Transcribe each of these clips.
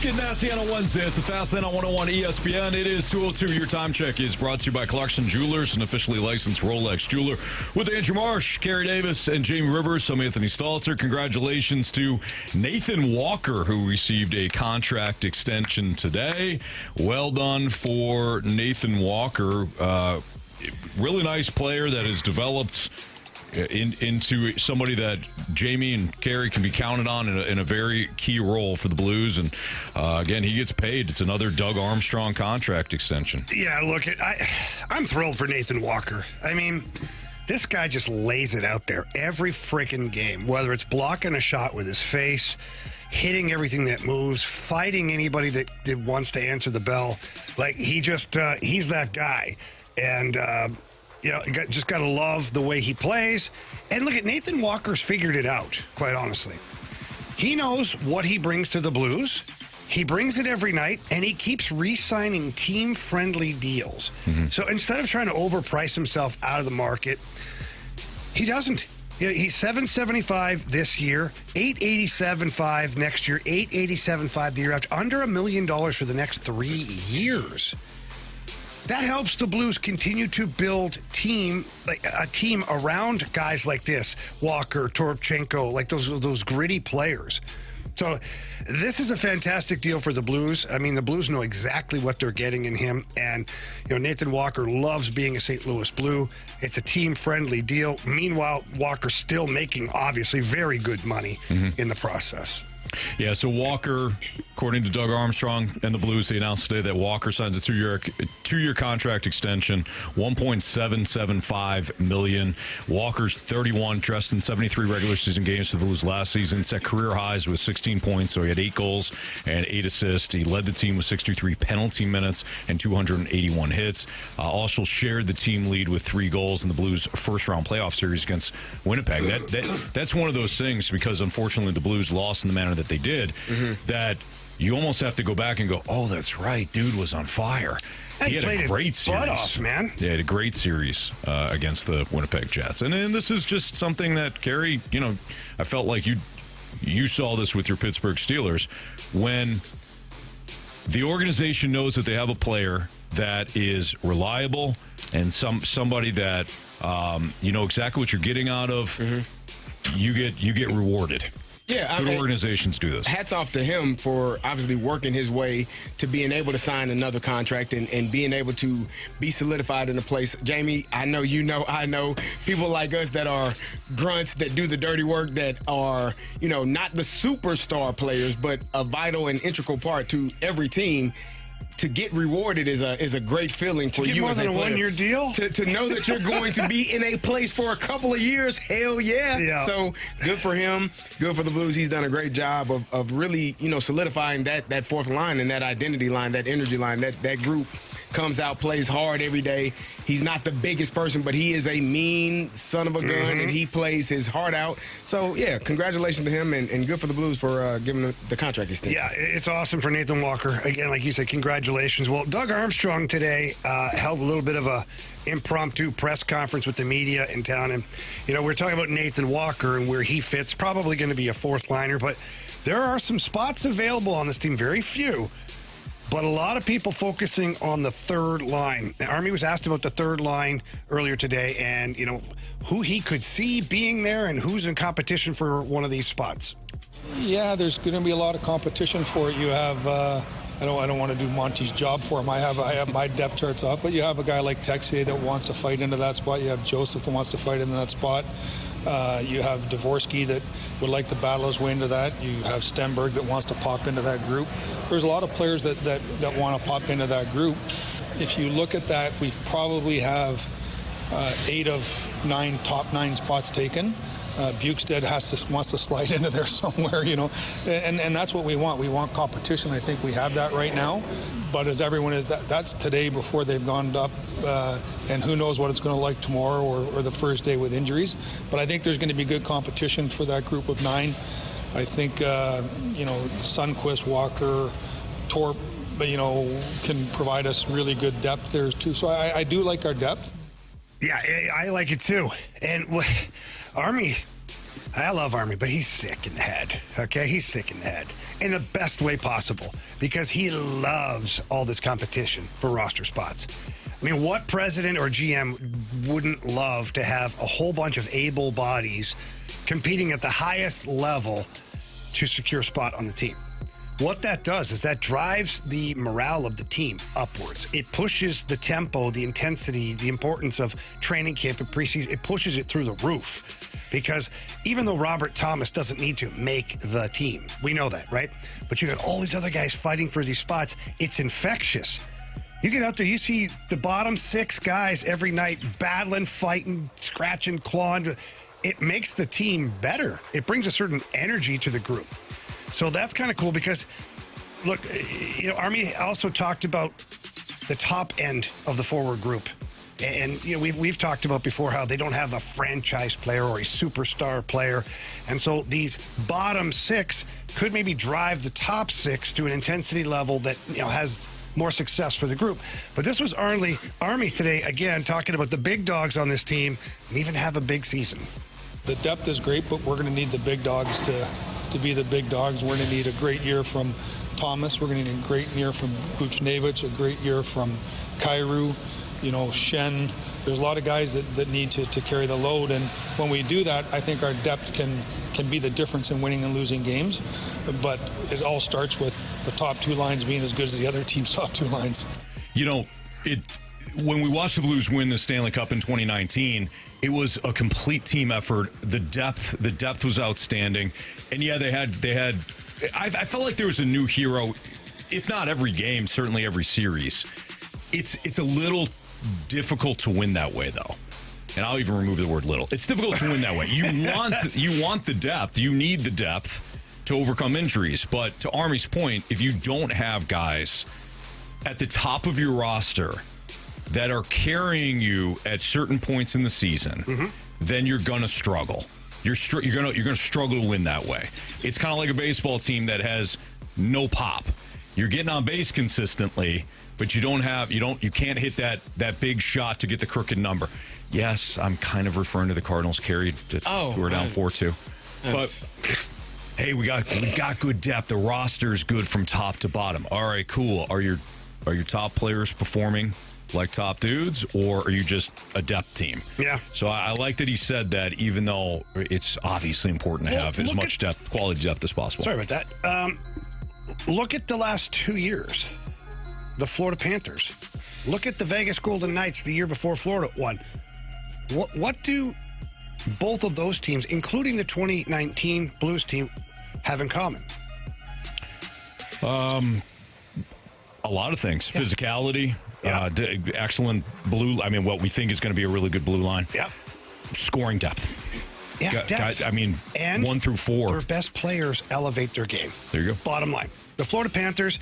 Getting nasty on a Wednesday. It's a Fast Lane on 101 ESPN. It is 2:02. Your time check is brought to you by Clarkson Jewelers, an officially licensed Rolex jeweler, with Andrew Marsh, Carey Davis, and Jamie Rivers. I'm Anthony Stalter. Congratulations to Nathan Walker, who received a contract extension today. Well done for Nathan Walker. Really nice player that has developed into somebody that Jamie and Carey can be counted on in a very key role for the Blues. And again, he gets paid. It's another Doug Armstrong contract extension. Yeah, look, I'm thrilled for Nathan Walker. I mean, this guy just lays it out there every freaking game, whether it's blocking a shot with his face, hitting everything that moves, fighting anybody that wants to answer the bell. Like, he's that guy. And, just got to love the way he plays. And look, Nathan Walker's figured it out, quite honestly. He knows what he brings to the Blues. He brings it every night, and he keeps re-signing team-friendly deals. Mm-hmm. So instead of trying to overprice himself out of the market, he doesn't. He's $775 this year, $887.5 next year, $887.5 the year after, under $1 million for the next 3 years. That helps the Blues continue to build a team around guys like this, Walker, Toropchenko, like those gritty players. So this is a fantastic deal for the Blues. I mean, the Blues know exactly what they're getting in him. And, Nathan Walker loves being a St. Louis Blue. It's a team-friendly deal. Meanwhile, Walker's still making, obviously, very good money in the process. Yeah, so Walker, according to Doug Armstrong and the Blues, they announced today that Walker signs a two-year contract extension, $1.775 million. Walker's 31, dressed in 73 regular season games for the Blues last season, set career highs with 16 points, so he had 8 goals and 8 assists. He led the team with 63 penalty minutes and 281 hits. Also shared the team lead with 3 goals in the Blues' first-round playoff series against Winnipeg. That's one of those things, because unfortunately the Blues lost in the manner that they did, that you almost have to go back and go, oh, that's right, dude was on fire. He had a great series. Butt off, man. Yeah, he had a great series against the Winnipeg Jets. And this is just something that, Carey, I felt like you saw this with your Pittsburgh Steelers. When the organization knows that they have a player that is reliable and somebody that you know exactly what you're getting out of, you get rewarded. Yeah, good organizations do this. Hats off to him for obviously working his way to being able to sign another contract and being able to be solidified in a place. Jamie, I know people like us that are grunts that do the dirty work, that are, not the superstar players, but a vital and integral part to every team. To get rewarded is a great feeling for you as a player. More than a 1-year deal? To know that you're going to be in a place for a couple of years, hell yeah. So good for him, good for the Blues. He's done a great job of really, solidifying that fourth line and that identity line, that energy line. That group comes out, plays hard every day. He's not the biggest person, but he is a mean son of a gun, and he plays his heart out. So, yeah, congratulations to him, and good for the Blues for giving him the contract extension. Yeah, it's awesome for Nathan Walker. Again, like you said, congratulations. Well, Doug Armstrong today held a little bit of a impromptu press conference with the media in town. And, we're talking about Nathan Walker and where he fits. Probably going to be a fourth liner, but there are some spots available on this team, very few. But a lot of people focusing on the third line. The Army was asked about the third line earlier today, and, who he could see being there and who's in competition for one of these spots. Yeah, there's going to be a lot of competition for it. You have, I don't want to do Monty's job for him. I have my depth charts up, but you have a guy like Texier that wants to fight into that spot. You have Joseph that wants to fight into that spot. You have Dvorsky that would like to battle his way into that. You have Stenberg that wants to pop into that group. There's a lot of players that want to pop into that group. If you look at that, we probably have 8 of 9 top 9 spots taken. Bukestad wants to slide into there somewhere, and that's what we want. We want competition. I think we have that right now. But as everyone is, that's today before they've gone up, and who knows what it's going to like tomorrow or the first day with injuries. But I think there's going to be good competition for that group of 9. I think, Sundqvist, Walker, Torp, can provide us really good depth there too. So I do like our depth. Yeah, I like it too. And Army, I love Army, but he's sick in the head, okay? He's sick in the head. in the best way possible because he loves all this competition for roster spots. I mean, what president or GM wouldn't love to have a whole bunch of able bodies competing at the highest level to secure a spot on the team? What that does is that drives the morale of the team upwards. It pushes the tempo, the intensity, the importance of training camp and preseason. It pushes it through the roof because even though Robert Thomas doesn't need to make the team, we know that, right? But you got all these other guys fighting for these spots. It's infectious. You get out there, you see the bottom 6 guys every night battling, fighting, scratching, clawing. It makes the team better. It brings a certain energy to the group. So that's kind of cool because, look, you know, Army also talked about the top end of the forward group. And, you know, we've talked about before how they don't have a franchise player or a superstar player. And so these bottom 6 could maybe drive the top 6 to an intensity level that, you know, has more success for the group. But this was Army today, again, talking about the big dogs on this team and even have a big season. The depth is great, but we're going to need the big dogs to be the big dogs. We're going to need a great year from Thomas. We're going to need a great year from Buchnevich, a great year from Carey, you know, Shen. There's a lot of guys that need to carry the load. And when we do that, I think our depth can be the difference in winning and losing games. But it all starts with the top 2 lines being as good as the other team's top 2 lines. You know, when we watched the Blues win the Stanley Cup in 2019, it was a complete team effort. The depth was outstanding. And yeah, they had I felt like there was a new hero, if not every game, certainly every series. It's a little difficult to win that way though. And I'll even remove the word little. It's difficult to win that way. You want the depth. You need the depth to overcome injuries. But to Army's point, if you don't have guys at the top of your roster that are carrying you at certain points in the season, then you're gonna struggle. You're gonna struggle to win that way. It's kind of like a baseball team that has no pop. You're getting on base consistently, but you can't hit that big shot to get the crooked number. Yes, I'm kind of referring to the Cardinals, Carey, who are down 4-2. But hey, we got good depth. The roster is good from top to bottom. All right, cool. Are your top players performing like top dudes, or are you just a depth team? Yeah. So I like that he said that, even though it's obviously important to have as much quality depth as possible. Sorry about that. Look at the last 2 years. The Florida Panthers. Look at the Vegas Golden Knights the year before Florida won. What do both of those teams, including the 2019 Blues team, have in common? A lot of things. Yeah. Physicality. Yeah. Excellent blue. I mean, what we think is going to be a really good blue line. Yeah. Scoring depth. Yeah, depth. I mean, and 1 through 4. Their best players elevate their game. There you go. Bottom line. The Florida Panthers,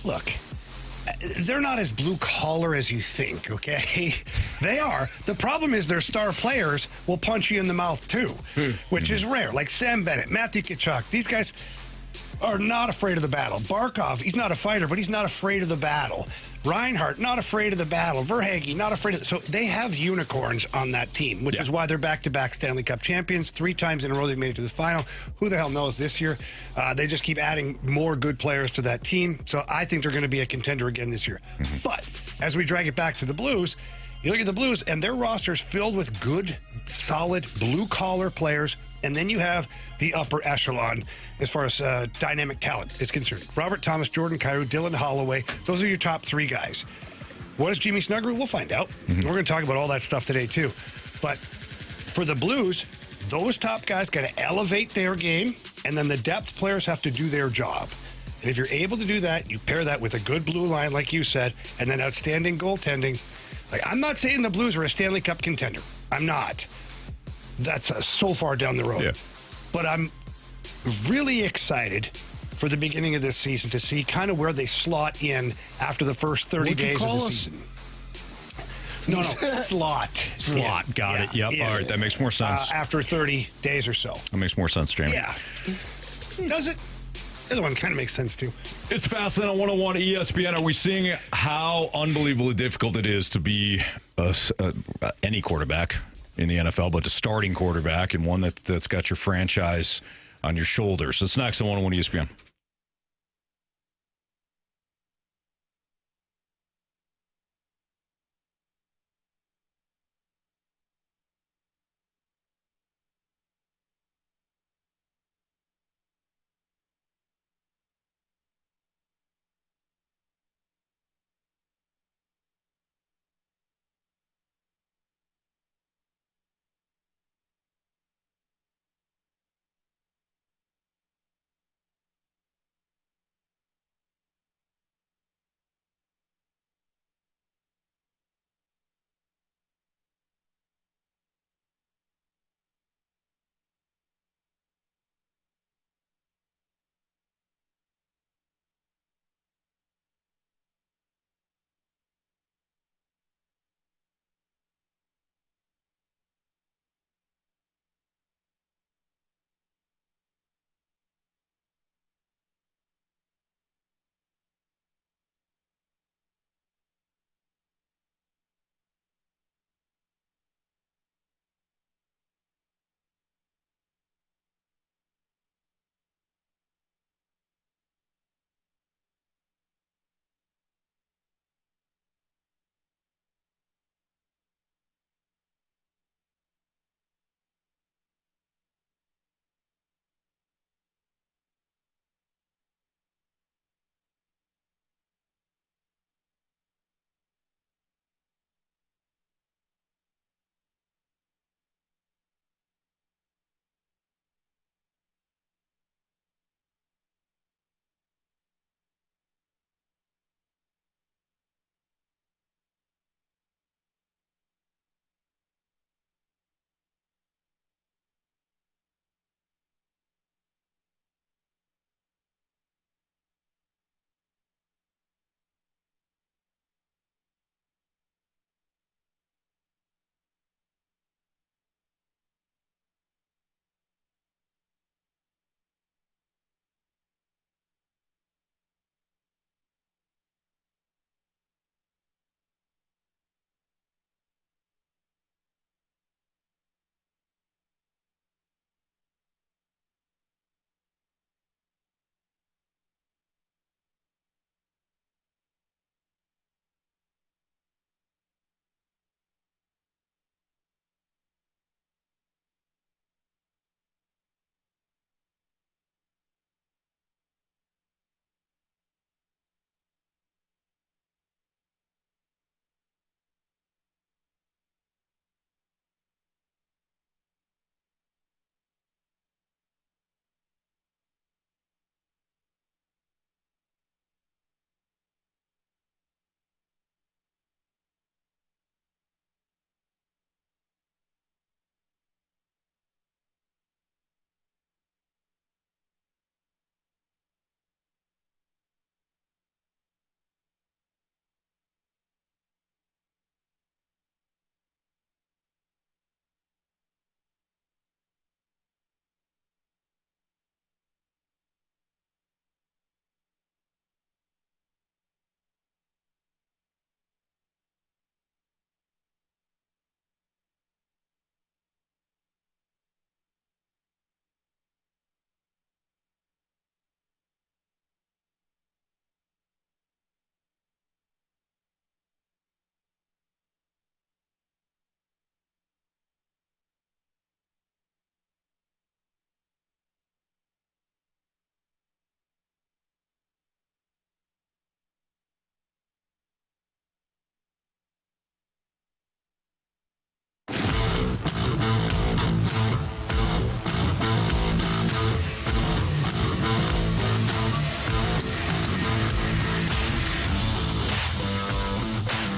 look, they're not as blue collar as you think, okay? They are. The problem is their star players will punch you in the mouth too, which is rare. Like Sam Bennett, Matthew Tkachuk. These guys are not afraid of the battle. Barkov, he's not a fighter, but he's not afraid of the battle. Reinhart, not afraid of the battle. Verhaeghe, not afraid of... So they have unicorns on that team, which is why they're back-to-back Stanley Cup champions. 3 times in a row they've made it to the final. Who the hell knows this year? They just keep adding more good players to that team. So I think they're going to be a contender again this year. But as we drag it back to the Blues, you look at the Blues, and their roster is filled with good, solid, blue-collar players, and then you have the upper echelon as far as dynamic talent is concerned. Robert Thomas, Jordan Kyrou, Dylan Holloway, those are your top 3 guys. What is Jimmy Snuggerud? We'll find out. We're going to talk about all that stuff today, too. But for the Blues, those top guys got to elevate their game, and then the depth players have to do their job. And if you're able to do that, you pair that with a good blue line, like you said, and then outstanding goaltending. Like, I'm not saying the Blues are a Stanley Cup contender. I'm not. That's so far down the road. Yeah. But I'm really excited for the beginning of this season to see kind of where they slot in after the first 30 days of the season. No, slot. Slot, got it. Yep, all right, that makes more sense. After 30 days or so. That makes more sense, Jamie. Yeah. Does it? The other one kind of makes sense, too. It's Fastlane on 101 ESPN. Are we seeing how unbelievably difficult it is to be any quarterback in the NFL, but a starting quarterback and one that's got your franchise on your shoulders? That's next on 101 ESPN.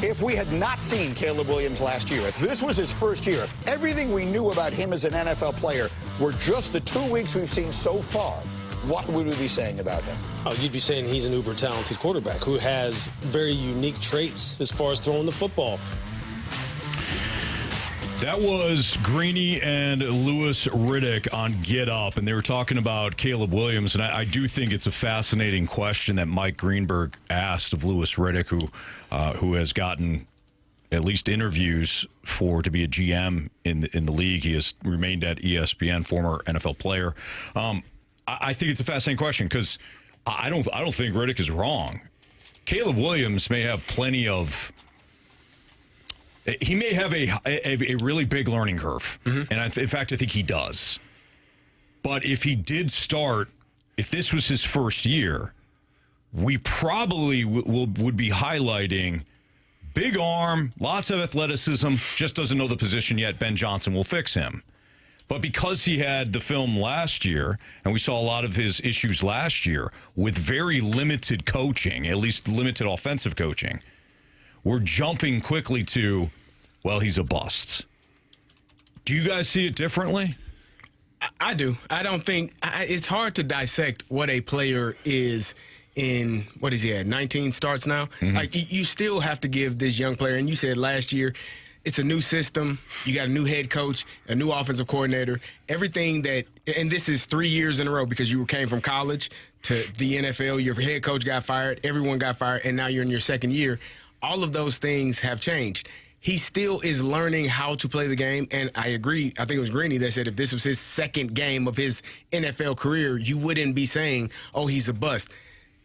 If we had not seen Caleb Williams last year, if this was his first year, if everything we knew about him as an NFL player were just the 2 weeks we've seen so far, what would we be saying about him? Oh, you'd be saying he's an uber-talented quarterback who has very unique traits as far as throwing the football. That was Greeny and Louis Riddick on Get Up, and they were talking about Caleb Williams, and I do think it's a fascinating question that Mike Greenberg asked of Louis Riddick, who has gotten at least interviews to be a GM in the league. He has remained at ESPN, former NFL player. I think it's a fascinating question because I don't think Riddick is wrong. Caleb Williams may have plenty of. He may have a really big learning curve, and in fact, I think he does. But if he did start, if this was his first year, we probably would be highlighting big arm, lots of athleticism, just doesn't know the position yet. Ben Johnson will fix him. But because he had the film last year, and we saw a lot of his issues last year with very limited coaching, at least limited offensive coaching, we're jumping quickly to, well, he's a bust. Do you guys see it differently? I do. I don't think it's hard to dissect what a player is in, what is he at, 19 starts now? Like, you still have to give this young player, and you said last year, it's a new system. You got a new head coach, a new offensive coordinator, everything that, and this is 3 years in a row because you came from college to the NFL. Your head coach got fired, everyone got fired, and now you're in your second year. All of those things have changed. He still is learning how to play the game, and I agree. I think it was Greeny that said if this was his second game of his NFL career, you wouldn't be saying, "Oh, he's a bust."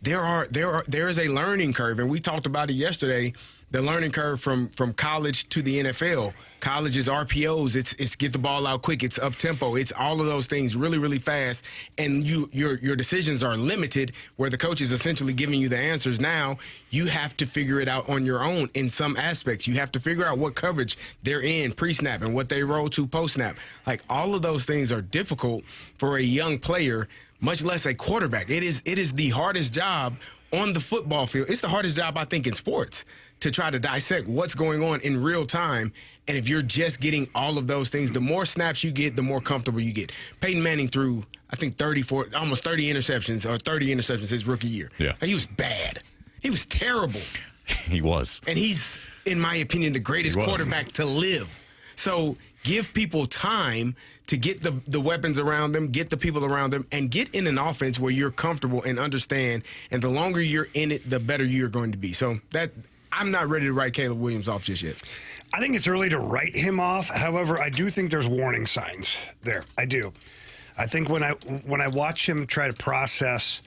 There is a learning curve, and we talked about it yesterday. The learning curve from college to the NFL. College is RPOs. It's get the ball out quick. It's up tempo. It's all of those things really, really fast. And your decisions are limited, where the coach is essentially giving you the answers. Now you have to figure it out on your own in some aspects. You have to figure out what coverage they're in pre-snap and what they roll to post-snap. Like, all of those things are difficult for a young player, much less a quarterback. It is the hardest job on the football field. It's the hardest job, I think, in sports, to try to dissect what's going on in real time. And if you're just getting all of those things, the more snaps you get, the more comfortable you get. Peyton Manning threw, I think, almost 30 interceptions his rookie year. Yeah. He was bad. He was terrible. He was. And he's, in my opinion, the greatest quarterback to live. So give people time to get the weapons around them, get the people around them, and get in an offense where you're comfortable and understand. And the longer you're in it, the better you're going to be. So I'm not ready to write Caleb Williams off just yet. I think it's early to write him off. However, I do think there's warning signs there. I do. I think when I watch him try to process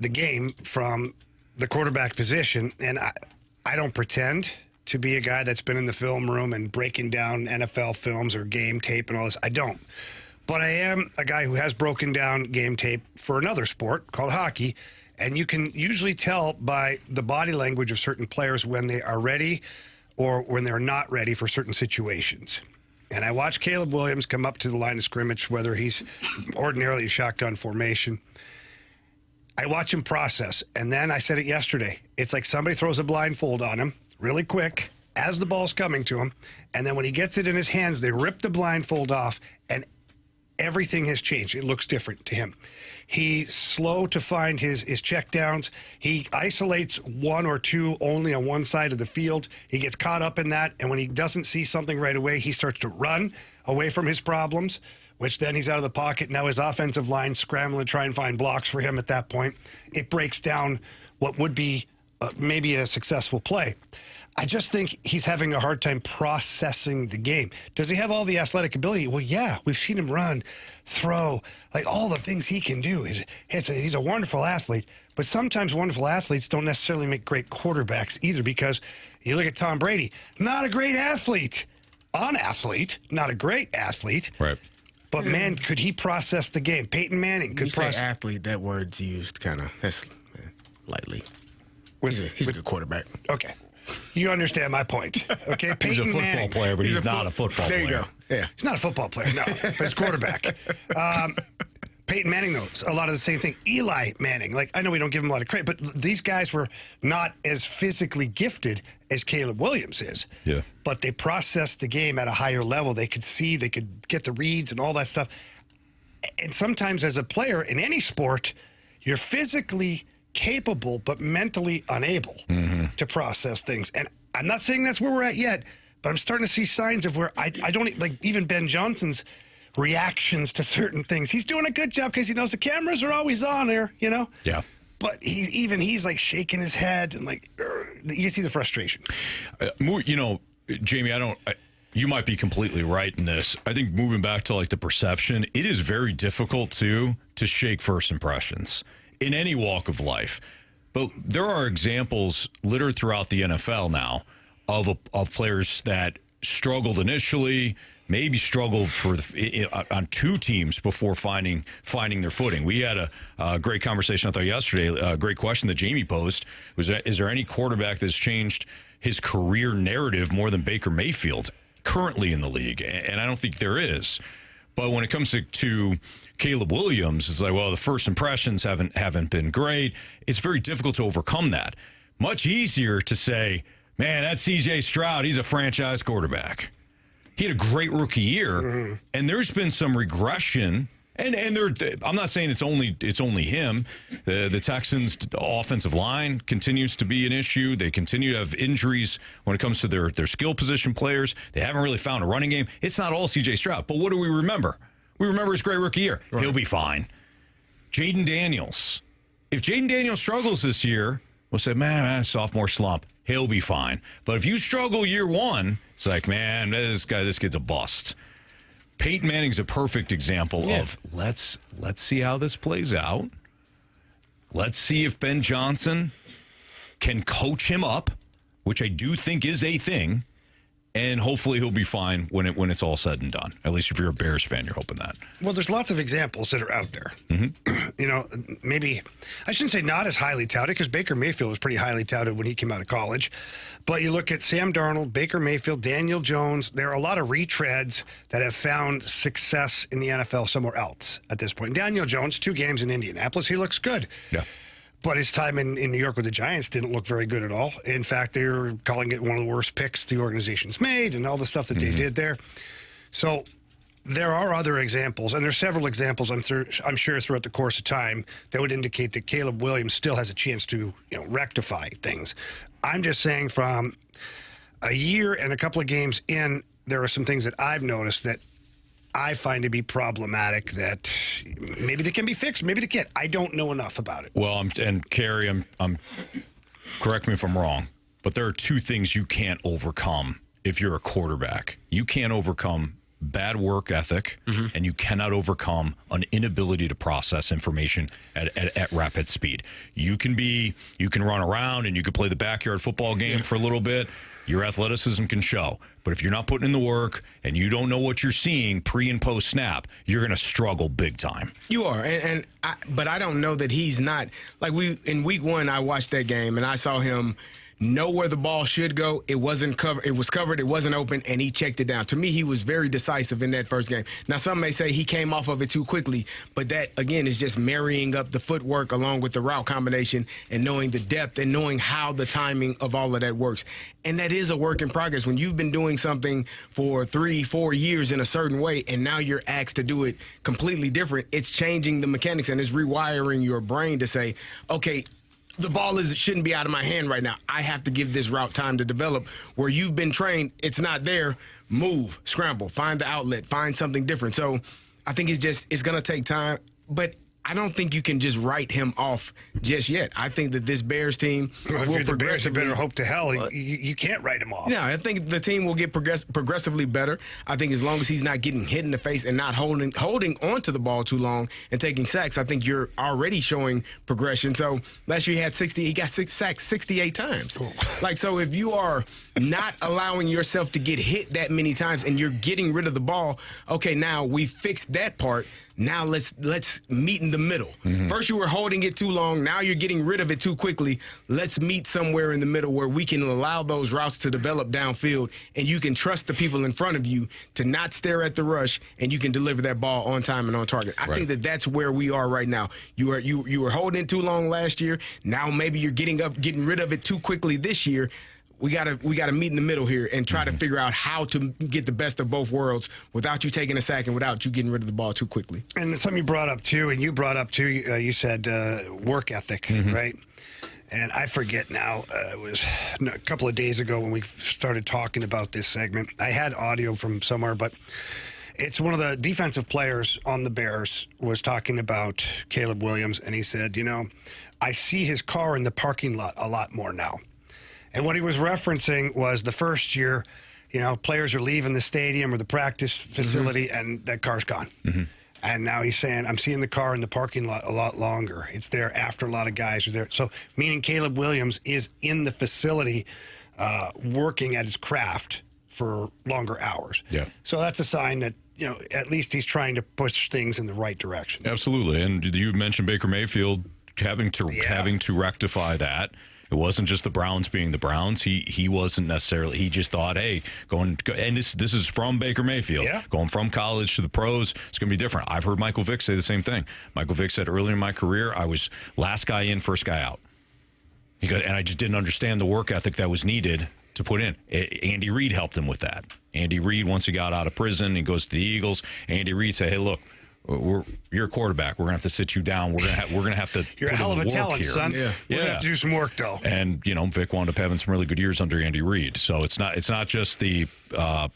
the game from the quarterback position, and I don't pretend to be a guy that's been in the film room and breaking down NFL films or game tape and all this. I don't. But I am a guy who has broken down game tape for another sport called hockey, and you can usually tell by the body language of certain players when they are ready or when they're not ready for certain situations. And I watched Caleb Williams come up to the line of scrimmage, whether he's ordinarily in shotgun formation. I watch him process, and then I said it yesterday. It's like somebody throws a blindfold on him really quick as the ball's coming to him, and then when he gets it in his hands, they rip the blindfold off, and everything has changed. It looks different to him. He's slow to find his checkdowns. He isolates one or two only on one side of the field. He gets caught up in that, and when he doesn't see something right away, he starts to run away from his problems, which then he's out of the pocket. Now his offensive line scrambling to try and find blocks for him at that point. It breaks down what would be maybe a successful play. I just think he's having a hard time processing the game. Does he have all the athletic ability? Well, yeah, we've seen him run, throw, like all the things he can do. He's a wonderful athlete, but sometimes wonderful athletes don't necessarily make great quarterbacks either, because you look at Tom Brady, not a great athlete. An athlete, not a great athlete. Right. But, man, could he process the game? Peyton Manning could process. You say athlete, that word's used kind of lightly. He's a good quarterback. Okay. You understand my point, okay? He's a football player, but he's not a football player. There you go. Yeah. He's not a football player, no, but he's quarterback. Peyton Manning knows a lot of the same thing. Eli Manning, like, I know we don't give him a lot of credit, but these guys were not as physically gifted as Caleb Williams is. Yeah. But they processed the game at a higher level. They could see, they could get the reads and all that stuff. And sometimes as a player in any sport, you're physically capable but mentally unable to process things. And I'm not saying that's where we're at yet, but I'm starting to see signs of where I don't, like, even Ben Johnson's reactions to certain things. He's doing a good job because he knows the cameras are always on there, you know? Yeah. But he's like shaking his head and like, you see the frustration. You know, Jamie, you might be completely right in this. I think moving back to like the perception, it is very difficult to shake first impressions in any walk of life. But there are examples littered throughout the NFL now of players that struggled initially, maybe struggled on two teams before finding their footing. We had a great conversation, I thought, yesterday, a great question that Jamie posed. Is there any quarterback that's changed his career narrative more than Baker Mayfield currently in the league? And I don't think there is. But when it comes to Caleb Williams, it's like, well, the first impressions haven't been great. It's very difficult to overcome that. Much easier to say, man, that's C.J. Stroud. He's a franchise quarterback. He had a great rookie year, and there's been some regression. And I'm not saying it's only him. The Texans' offensive line continues to be an issue. They continue to have injuries when it comes to their skill position players. They haven't really found a running game. It's not all C.J. Stroud. But what do we remember? We remember his great rookie year. Right. He'll be fine. Jaden Daniels. If Jaden Daniels struggles this year, we'll say, man, sophomore slump. He'll be fine. But if you struggle year one, it's like, man, this kid's a bust. Peyton Manning's a perfect example of let's see how this plays out. Let's see if Ben Johnson can coach him up, which I do think is a thing, and hopefully he'll be fine when it's all said and done. At least if you're a Bears fan, you're hoping that. Well, there's lots of examples that are out there. You know, maybe I shouldn't say not as highly touted because Baker Mayfield was pretty highly touted when he came out of college. But you look at Sam Darnold, Baker Mayfield, Daniel Jones. There are a lot of retreads that have found success in the NFL somewhere else at this point. Daniel Jones, 2 games in Indianapolis, he looks good. Yeah. But his time in New York with the Giants didn't look very good at all. In fact, they were calling it one of the worst picks the organization's made and all the stuff that they did there. So there are other examples, and there's several examples, I'm sure, throughout the course of time that would indicate that Caleb Williams still has a chance to rectify things. I'm just saying from a year and a couple of games in, there are some things that I've noticed that I find to be problematic that maybe they can be fixed, maybe they can't. I don't know enough about it. Well, and Carey, I'm correct me if I'm wrong, but there are 2 things you can't overcome if you're a quarterback. You can't overcome bad work ethic, and you cannot overcome an inability to process information at rapid speed. You can run around and you can play the backyard football game for a little bit. Your athleticism can show. But if you're not putting in the work and you don't know what you're seeing pre and post snap, you're going to struggle big time. You are. But I don't know that he's not. Like in week 1, I watched that game and I saw him know where the ball should go. It wasn't covered. It was covered. It wasn't open, and he checked it down. To me, he was very decisive in that first game. Now, some may say he came off of it too quickly, but that, again, is just marrying up the footwork along with the route combination and knowing the depth and knowing how the timing of all of that works. And that is a work in progress. When you've been doing something for 3-4 years in a certain way, and now you're asked to do it completely different, it's changing the mechanics and it's rewiring your brain to say, okay, the ball shouldn't be out of my hand right now. I have to give this route time to develop. Where you've been trained, it's not there. Move, scramble, find the outlet, find something different. So I think it's going to take time. But I don't think you can just write him off just yet. I think that this Bears team if will you're the Bears, you better hope to hell Well, you can't write him off. No, I think the team will get progressively better. I think as long as he's not getting hit in the face and not holding onto the ball too long and taking sacks, I think you're already showing progression. So last year he got 6 sacks 68 times. Cool. So if you are not allowing yourself to get hit that many times and you're getting rid of the ball, okay, now we fixed that part. Now let's meet in the middle. First you were holding it too long. Now you're getting rid of it too quickly. Let's meet somewhere in the middle where we can allow those routes to develop downfield, and you can trust the people in front of you to not stare at the rush, and you can deliver that ball on time and on target. I think that's where we are right now. You were holding it too long last year. Now maybe you're getting rid of it too quickly this year. We gotta meet in the middle here and try to figure out how to get the best of both worlds without you taking a sack and without you getting rid of the ball too quickly. And something you brought up too, you said work ethic, right? And I forget now, it was a couple of days ago when we started talking about this segment. I had audio from somewhere, but it's one of the defensive players on the Bears was talking about Caleb Williams, and he said, I see his car in the parking lot a lot more now. And what he was referencing was the first year, players are leaving the stadium or the practice facility, and that car's gone. And now he's saying, I'm seeing the car in the parking lot a lot longer. It's there after a lot of guys are there. So meaning Caleb Williams is in the facility working at his craft for longer hours. Yeah. So that's a sign that, at least he's trying to push things in the right direction. Absolutely. And you mentioned Baker Mayfield having to rectify that. It wasn't just the Browns being the Browns. He wasn't necessarily. He just thought, hey, and this is from Baker Mayfield. Yeah. Going from college to the pros, it's going to be different. I've heard Michael Vick say the same thing. Michael Vick said earlier in my career, I was last guy in, first guy out. And I just didn't understand the work ethic that was needed to put in. Andy Reid helped him with that. Andy Reid, once he got out of prison, he goes to the Eagles. Andy Reid said, hey, look, you're a quarterback. We're gonna have to sit you down. We're gonna have to. You're a hell of a talent, here. Son. Yeah. We're gonna have to do some work, though. And Vic wound up having some really good years under Andy Reid. So it's not just the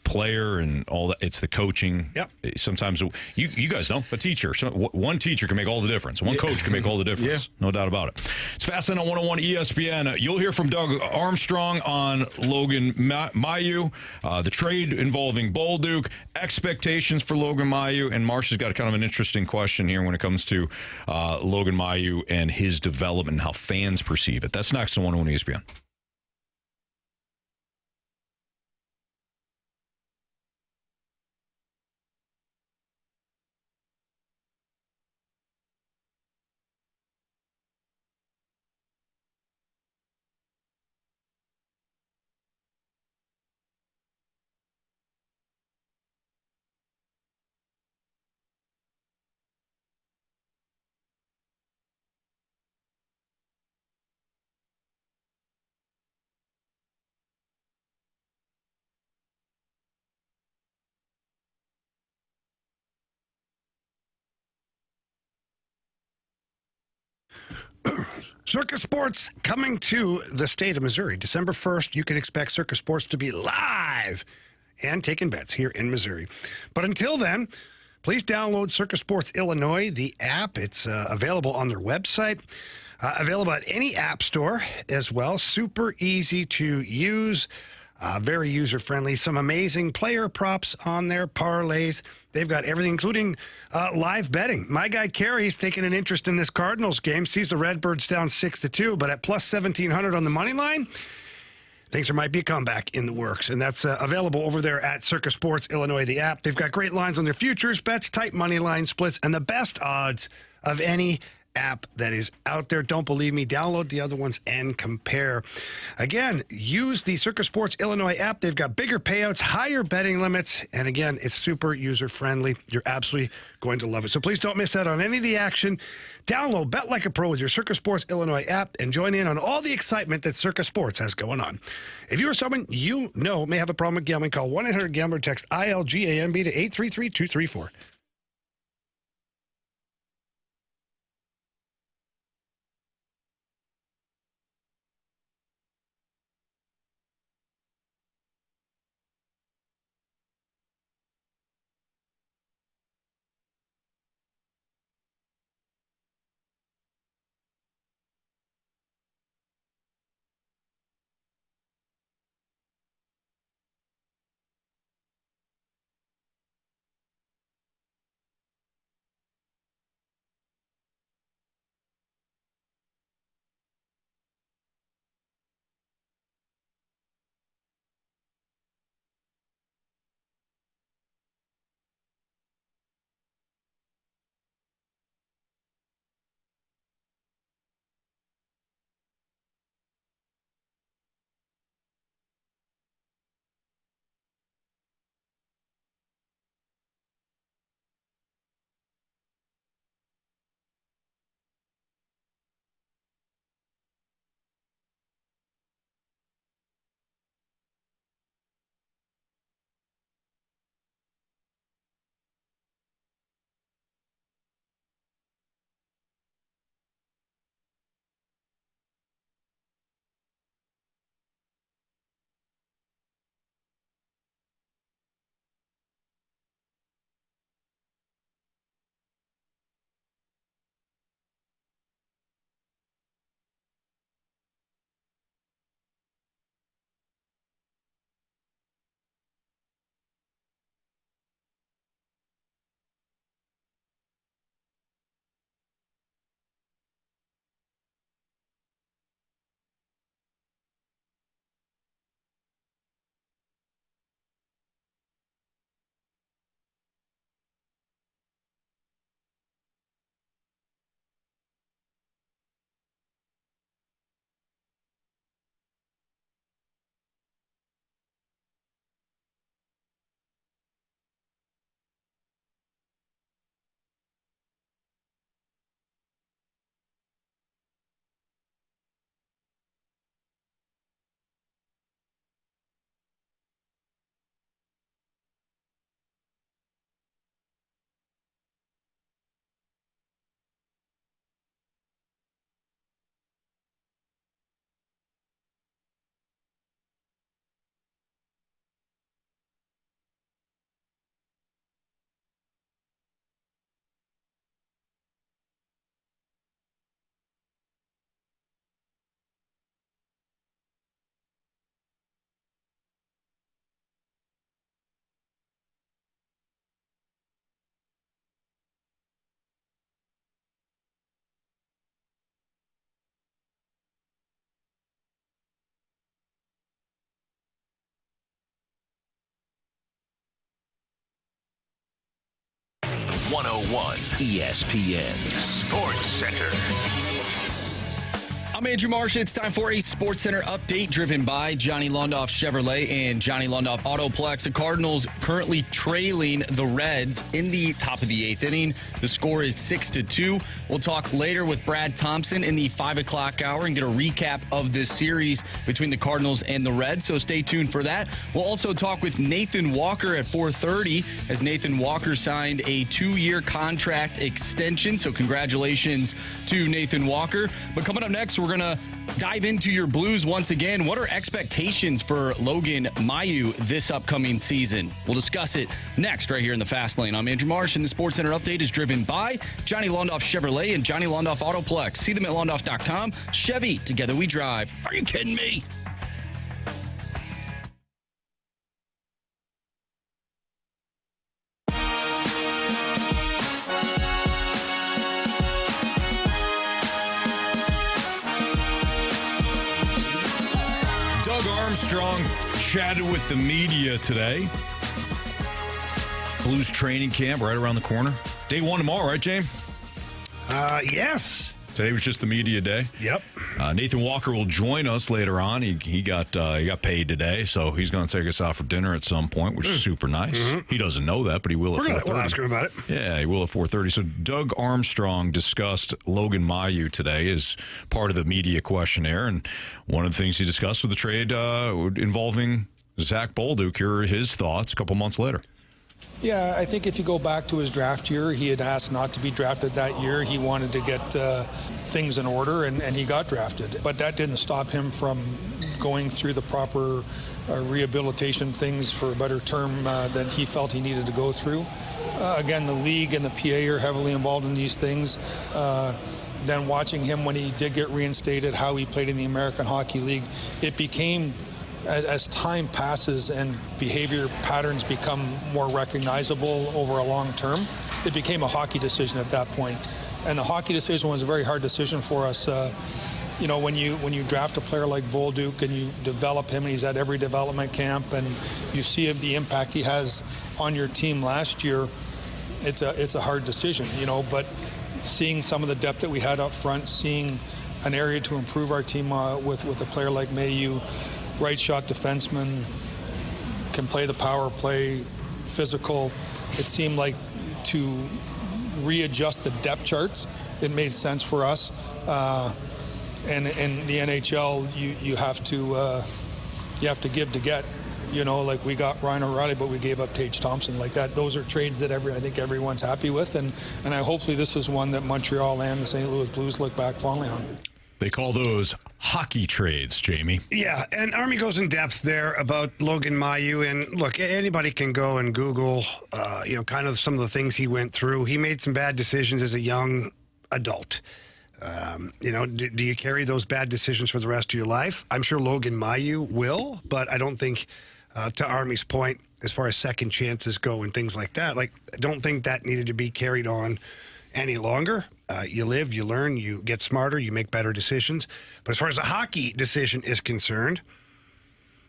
player and all that. It's the coaching. Yep. Sometimes you guys know a teacher. So one teacher can make all the difference. One coach can make all the difference. No doubt about it. It's Fastlane on 101 ESPN. You'll hear from Doug Armstrong on Logan Mailloux, the trade involving Bolduc, expectations for Logan Mailloux, and Marsh has got kind of an interesting question here when it comes to Logan Mailloux and his development and how fans perceive it. That's next on 101 ESPN. Circus Sports coming to the state of Missouri. December 1st, you can expect Circus Sports to be live and taking bets here in Missouri. But until then, please download Circus Sports Illinois, the app. It's available on their website, available at any app store as well. Super easy to use. Very user-friendly. Some amazing player props on there, parlays. They've got everything, including live betting. My guy Carey's taking an interest in this Cardinals game. Sees the Redbirds down 6-2, but at plus 1,700 on the money line, thinks there might be a comeback in the works. And that's available over there at Circus Sports Illinois, the app. They've got great lines on their futures, bets, tight money line splits, and the best odds of any app that is out there. Don't believe me? Download the other ones and compare. Again, use the Circus Sports Illinois app. They've got bigger payouts, higher betting limits, and again, it's super user-friendly. You're absolutely going to love it. So please don't miss out on any of the action. Download Bet Like a Pro with your Circus Sports Illinois app and join in on all the excitement that Circus Sports has going on. If you or someone you know may have a problem with gambling, call 1-800-GAMBLER, text ILGAMB to 833-234. 101 ESPN Sports Center. I'm Andrew Marsh. It's time for a Sports Center update driven by Johnny Londoff Chevrolet and Johnny Londoff Autoplex. The Cardinals currently trailing the Reds in the top of the 8th inning. The score is 6-2. We'll talk later with Brad Thompson in the 5 o'clock hour and get a recap of this series between the Cardinals and the Reds, so stay tuned for that. We'll also talk with Nathan Walker at 4:30 as Nathan Walker signed a 2-year contract extension, so congratulations to Nathan Walker. But coming up next, we're going to dive into your Blues once again. What are expectations for Logan Mailloux this upcoming season? We'll discuss it next right here in the Fast Lane. I'm Andrew Marsh, and the Sports Center update is driven by Johnny Londoff Chevrolet and Johnny Londoff Autoplex. See them at londoff.com. Chevy, together we drive. Are you kidding me? Doug Armstrong chatted with the media today. Blues training camp right around the corner. Day 1 tomorrow, right, James? Yes. Today was just the media day. Yep. Nathan Walker will join us later on. He got paid today, so he's going to take us out for dinner at some point, which is super nice. Mm-hmm. He doesn't know that, but he will at 4:30. We'll ask him about it. Yeah, he will at 4:30. So Doug Armstrong discussed Logan Mailloux today as part of the media questionnaire, and one of the things he discussed with the trade involving Zach Bolduc. Here are his thoughts a couple months later. Yeah, I think if you go back to his draft year, he had asked not to be drafted that year. He wanted to get things in order, and he got drafted. But that didn't stop him from going through the proper rehabilitation things, for a better term, that he felt he needed to go through. Again, the league and the PA are heavily involved in these things. Then watching him when he did get reinstated, how he played in the American Hockey League, it became, as time passes and behavior patterns become more recognizable over a long term, it became a hockey decision at that point. And the hockey decision was a very hard decision for us. When you draft a player like Bolduc and you develop him, and he's at every development camp, and you see the impact he has on your team last year, it's a hard decision, but seeing some of the depth that we had up front, seeing an area to improve our team with a player like Mailloux, right shot defenseman, can play the power play, physical. It seemed like to readjust the depth charts, it made sense for us. And in the NHL, you have to give to get. Like we got Ryan O'Reilly, but we gave up Tage Thompson. Like that, those are trades that I think everyone's happy with, and hopefully this is one that Montreal and the St. Louis Blues look back fondly on. They call those hockey trades, Jamie. Yeah, and Army goes in depth there about Logan Mailloux. And look, anybody can go and Google, kind of some of the things he went through. He made some bad decisions as a young adult. Do you carry those bad decisions for the rest of your life? I'm sure Logan Mailloux will, but I don't think, to Army's point, as far as second chances go and things like that, I don't think that needed to be carried on any longer. You live, you learn, you get smarter, you make better decisions. But as far as a hockey decision is concerned,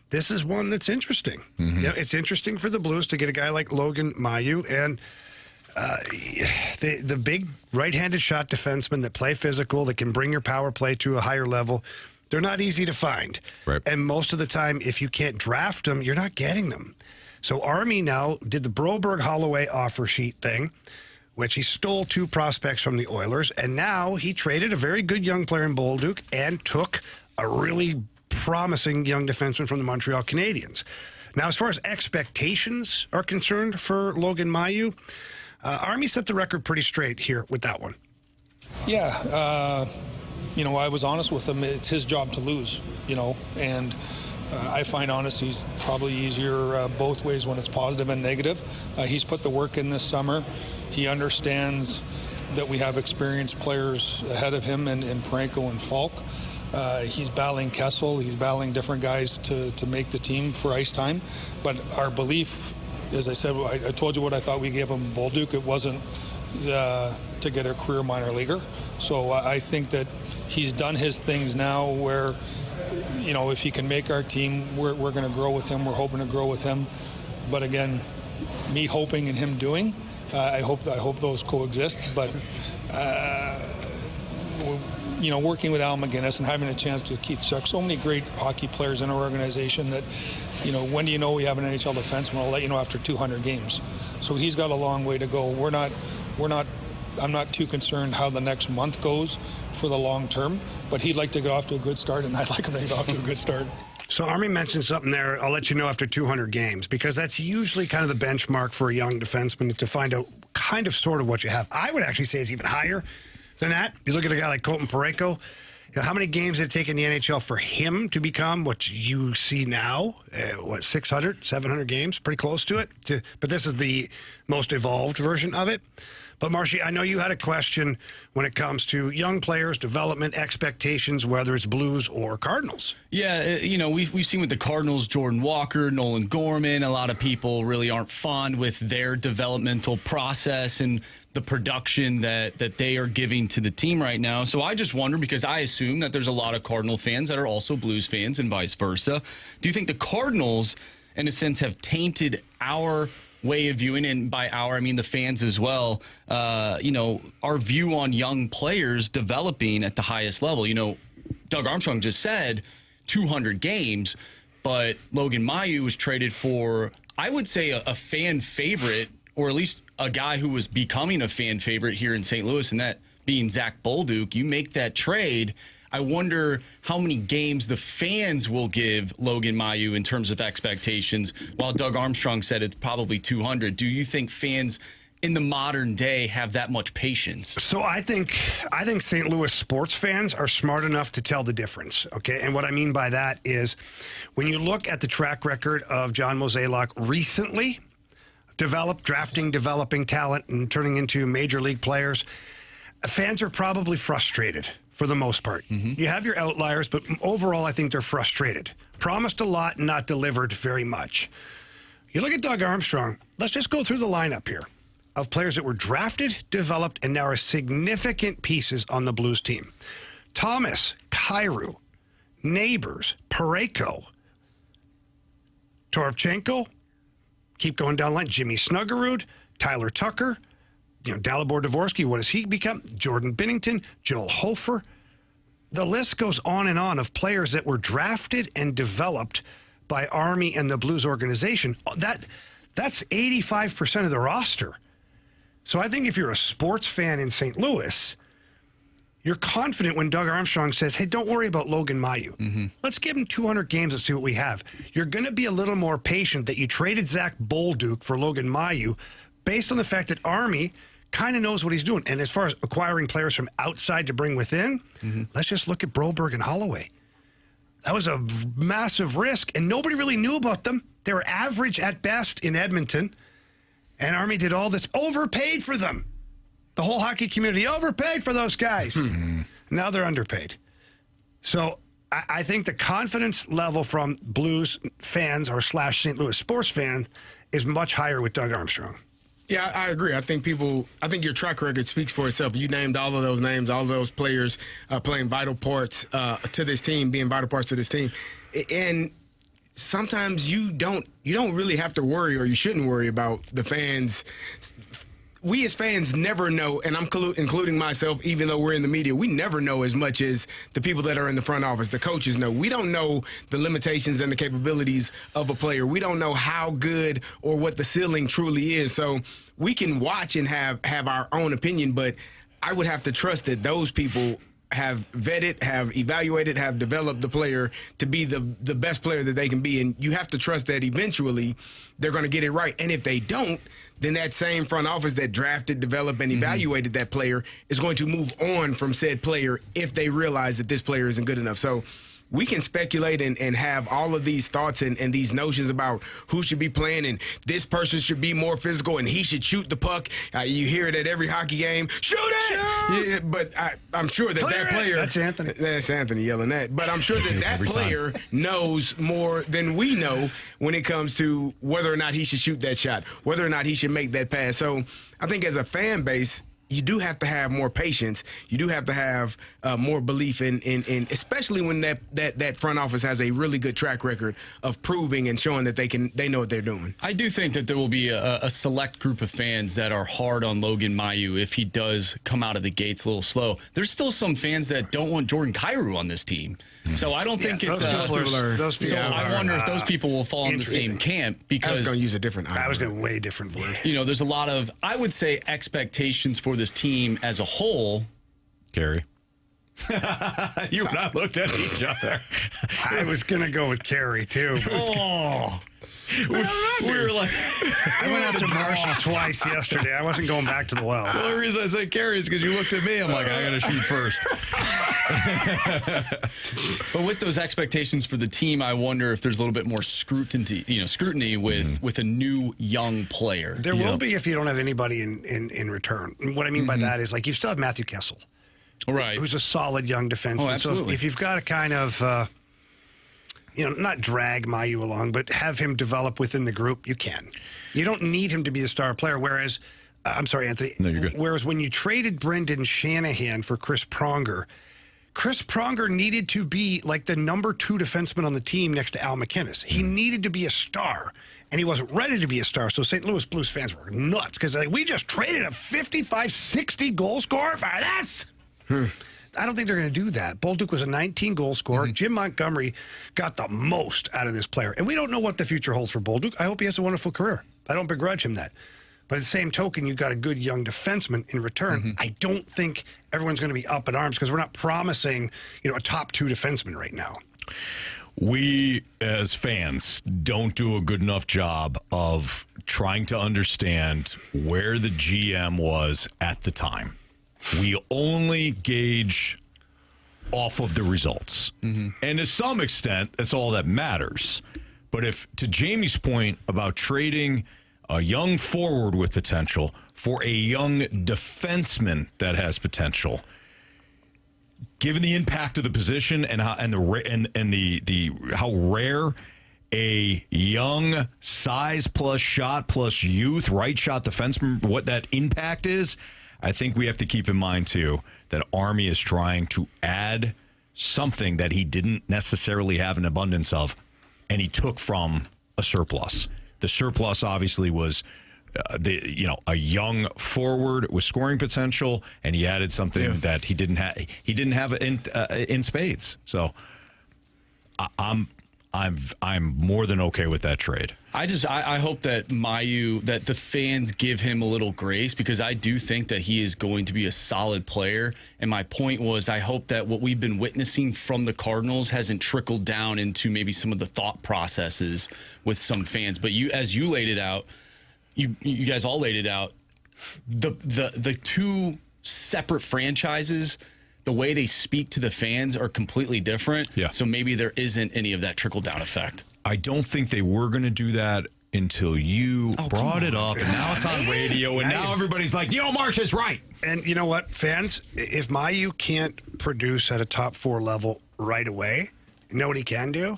this is one that's interesting. Mm-hmm. It's interesting for the Blues to get a guy like Logan Mailloux, and the big right-handed shot defensemen that play physical, that can bring your power play to a higher level, they're not easy to find. Right. And most of the time, if you can't draft them, you're not getting them. So Army now did the Broberg-Holloway offer sheet thing, which he stole 2 prospects from the Oilers, and now he traded a very good young player in Bolduc and took a really promising young defenseman from the Montreal Canadiens. Now, as far as expectations are concerned for Logan Mailloux, Army set the record pretty straight here with that one. Yeah, I was honest with him. It's his job to lose, and I find honesty's probably easier both ways when it's positive and negative. He's put the work in this summer. He understands that we have experienced players ahead of him in Parenko and Falk. He's battling Kessel. He's battling different guys to make the team for ice time. But our belief, as I said, I told you what I thought we gave him Bolduc. It wasn't to get a career minor leaguer. So I think that he's done his things now where, if he can make our team, we're going to grow with him. We're hoping to grow with him. But again, me hoping and him doing I hope those coexist. But working with Al McGinnis and having a chance to Keith Chuck, so many great hockey players in our organization that, when do you know we have an NHL defenseman? I'll let you know after 200 games. So he's got a long way to go. I'm not too concerned how the next month goes for the long term, but he'd like to get off to a good start, and I'd like him to get off to a good start. So Army mentioned something there. I'll let you know after 200 games, because that's usually kind of the benchmark for a young defenseman to find out kind of sort of what you have. I would actually say it's even higher than that. You look at a guy like Colton Parayko. How many games did it take in the NHL for him to become what you see now? 600, 700 games? Pretty close to it. But this is the most evolved version of it. But, Marshy, I know you had a question when it comes to young players, development, expectations, whether it's Blues or Cardinals. Yeah, we've seen with the Cardinals, Jordan Walker, Nolan Gorman, a lot of people really aren't fond with their developmental process and the production that they are giving to the team right now. So I just wonder, because I assume that there's a lot of Cardinal fans that are also Blues fans and vice versa. Do you think the Cardinals, in a sense, have tainted our way of viewing, and by our, I mean the fans as well, our view on young players developing at the highest level? Doug Armstrong just said 200 games, but Logan Mailloux was traded for, I would say, a fan favorite, or at least a guy who was becoming a fan favorite here in St. Louis, and that being Zach Bolduc. You make that trade, I wonder how many games the fans will give Logan Mailloux in terms of expectations, while Doug Armstrong said it's probably 200. Do you think fans in the modern day have that much patience? So I think St. Louis sports fans are smart enough to tell the difference, okay? And what I mean by that is when you look at the track record of John Mozeliak recently, developing talent and turning into major league players, fans are probably frustrated for the most part. You have your outliers, but overall, I think they're frustrated. Promised a lot and not delivered very much. You look at Doug Armstrong, let's just go through the lineup here of players that were drafted, developed, and now are significant pieces on the Blues team. Thomas, Carey, Neighbors, Parayko, Toropchenko, keep going down the line, Jimmy Snuggerud, Tyler Tucker, Dalibor Dvorsky, what has he become? Jordan Binnington, Joel Hofer. The list goes on and on of players that were drafted and developed by Army and the Blues organization. That's 85% of the roster. So I think if you're a sports fan in St. Louis, you're confident when Doug Armstrong says, hey, don't worry about Logan Mailloux. Let's give him 200 games and see what we have. You're going to be a little more patient that you traded Zach Bolduc for Logan Mailloux based on the fact that Army kind of knows what he's doing. And as far as acquiring players from outside to bring within, let's just look at Broberg and Holloway. That was a massive risk, and nobody really knew about them. They were average at best in Edmonton, and Army did all this, overpaid for them. The whole hockey community overpaid for those guys. Now they're underpaid. So I think the confidence level from Blues fans or / St. Louis sports fan is much higher with Doug Armstrong. Yeah, I agree. I think your track record speaks for itself. You named all of those names, all of those players playing vital parts to this team, being vital parts to this team. And sometimes you don't really have to worry, or you shouldn't worry about the fans. We as fans never know, and I'm including myself, even though we're in the media, we never know as much as the people that are in the front office, the coaches know. We don't know the limitations and the capabilities of a player. We don't know how good or what the ceiling truly is. So we can watch and have our own opinion, but I would have to trust that those people have vetted, have evaluated, have developed the player to be the best player that they can be. And you have to trust that eventually they're going to get it right. And if they don't, then that same front office that drafted, developed, and evaluated that player is going to move on from said player if they realize that this player isn't good enough. So we can speculate and have all of these thoughts and these notions about who should be playing, and this person should be more physical and he should shoot the puck. You hear it at every hockey game. Shoot it! Yeah, but I'm sure that player... That's Anthony. That's Anthony yelling that. But I'm sure that player knows more than we know when it comes to whether or not he should shoot that shot, whether or not he should make that pass. So I think as a fan base, you do have to have more patience. You do have to have more belief in especially when that front office has a really good track record of proving and showing that they know what they're doing. I do think that there will be a select group of fans that are hard on Logan Mailloux if he does come out of the gates a little slow. There's still some fans that don't want Jordan Kyrou on this team. So I don't think it's those people I wonder if those people will fall in the same camp, because I was going to use a different I was going to way different word. there's a lot of, I would say, expectations for this team as a whole. Carey. You and I looked at each other. I was going to go with Carey, too. We were like, I went after Marshall twice yesterday. I wasn't going back to the well. the only reason I said Carey is because you looked at me. I'm like, I got to shoot first. But with those expectations for the team, I wonder if there's a little bit more scrutiny with a new young player. There will be if you don't have anybody in return. And what I mean by that is, like, you still have Matthew Kessel, Right. who's a solid young defenseman. Oh, absolutely. So if you've got to kind of, not drag Mailloux along, but have him develop within the group, you can. You don't need him to be a star player, whereas, I'm sorry, Anthony. No, you're good. Whereas when you traded Brendan Shanahan for Chris Pronger needed to be like the number 2 defenseman on the team next to Al McInnes. He needed to be a star, and he wasn't ready to be a star. So St. Louis Blues fans were nuts because we just traded a 55, 60 goal scorer for this. I don't think they're going to do that. Bolduc was a 19-goal scorer. Jim Montgomery got the most out of this player. And we don't know what the future holds for Bolduc. I hope he has a wonderful career. I don't begrudge him that. But at the same token, you've got a good young defenseman in return. I don't think everyone's going to be up in arms because we're not promising, a top 2 defenseman right now. We, as fans, don't do a good enough job of trying to understand where the GM was at the time. We only gauge off of the results. And to some extent, that's all that matters. But if, to Jamie's point about trading a young forward with potential for a young defenseman that has potential, given the impact of the position and how how rare a young size plus shot plus youth right shot defenseman, what that impact is, I think we have to keep in mind, too, that Army is trying to add something that he didn't necessarily have an abundance of, and he took from a surplus. The surplus obviously was a young forward with scoring potential, and he added something that he didn't have. He didn't have in spades. So I'm more than okay with that trade. I hope that Mailloux, that the fans give him a little grace, because I do think that he is going to be a solid player. And my point was, I hope that what we've been witnessing from the Cardinals hasn't trickled down into maybe some of the thought processes with some fans. But as you laid it out, you guys all laid it out, the 2 separate franchises, the way they speak to the fans are completely different. Yeah. So maybe there isn't any of that trickle-down effect. I don't think they were going to do that until you brought it up, and now it's on radio, and now everybody's like, Marsh is right. And you know what, fans? If Mailloux can't produce at a top 4 level right away, you know what he can do?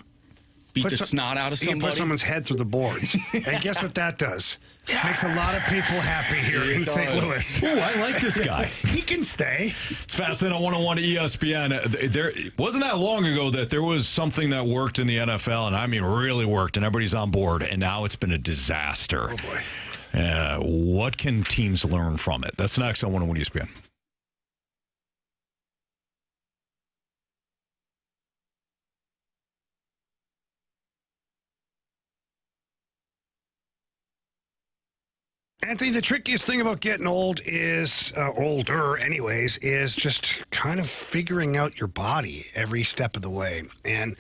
Beat the snot out of somebody. He can put someone's head through the boards. And guess what that does? Makes a lot of people happy here in St. Louis. Ooh, I like this guy. He can stay. It's Fascinating on 101 ESPN. There wasn't that long ago that there was something that worked in the NFL, and I mean really worked, and everybody's on board, and now it's been a disaster. Oh, boy. What can teams learn from it? That's next on 101 ESPN. Anthony, the trickiest thing about getting old is, older anyways, is just kind of figuring out your body every step of the way. And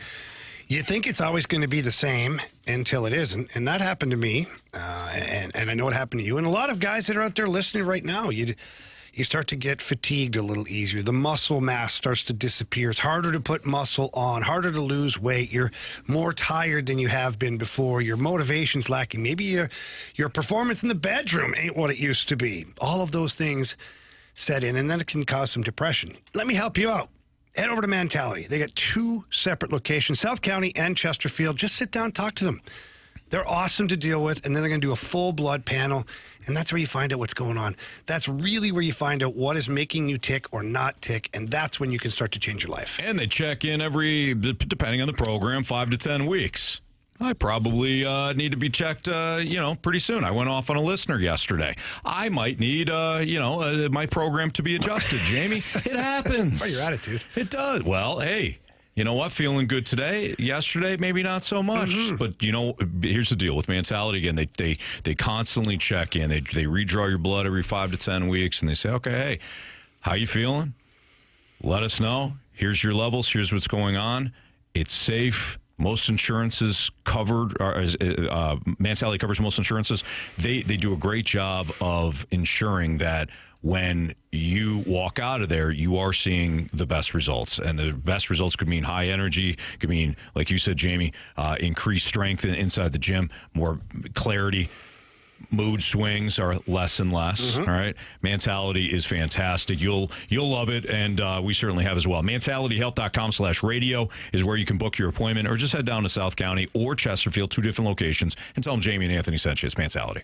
you think it's always going to be the same until it isn't. And that happened to me, and I know it happened to you. And a lot of guys that are out there listening right now, you start to get fatigued a little easier. The muscle mass starts to disappear. It's harder to put muscle on, harder to lose weight. You're more tired than you have been before. Your motivation's lacking. Maybe your performance in the bedroom ain't what it used to be. All of those things set in, and then it can cause some depression. Let me help you out. Head over to Mentality. They got 2 separate locations, South County and Chesterfield. Just sit down and talk to them. They're awesome to deal with, and then they're going to do a full blood panel, and that's where you find out what's going on. That's really where you find out what is making you tick or not tick, and that's when you can start to change your life. And they check in every, depending on the program, 5 to 10 weeks. I probably need to be checked, pretty soon. I went off on a listener yesterday. I might need, my program to be adjusted, Jamie. It happens. Oh, your attitude. It does. Well, hey. You know what? Feeling good today. Yesterday, maybe not so much. Mm-hmm. But here's the deal with mentality. Again, they constantly check in. They redraw your blood every 5 to 10 weeks, and they say, okay, hey, how you feeling? Let us know. Here's your levels. Here's what's going on. It's safe. Most insurances covered. Mentality covers most insurances. They do a great job of ensuring that when you walk out of there, you are seeing the best results. And the best results could mean high energy, could mean, like you said, Jamie, increased strength inside the gym, more clarity. Mood swings are less and less. All right. Mentality is fantastic. You'll love it. And we certainly have as well. MentalityHealth.com/radio is where you can book your appointment, or just head down to South County or Chesterfield, 2 different locations, and tell them Jamie and Anthony sent you. It's Mentality.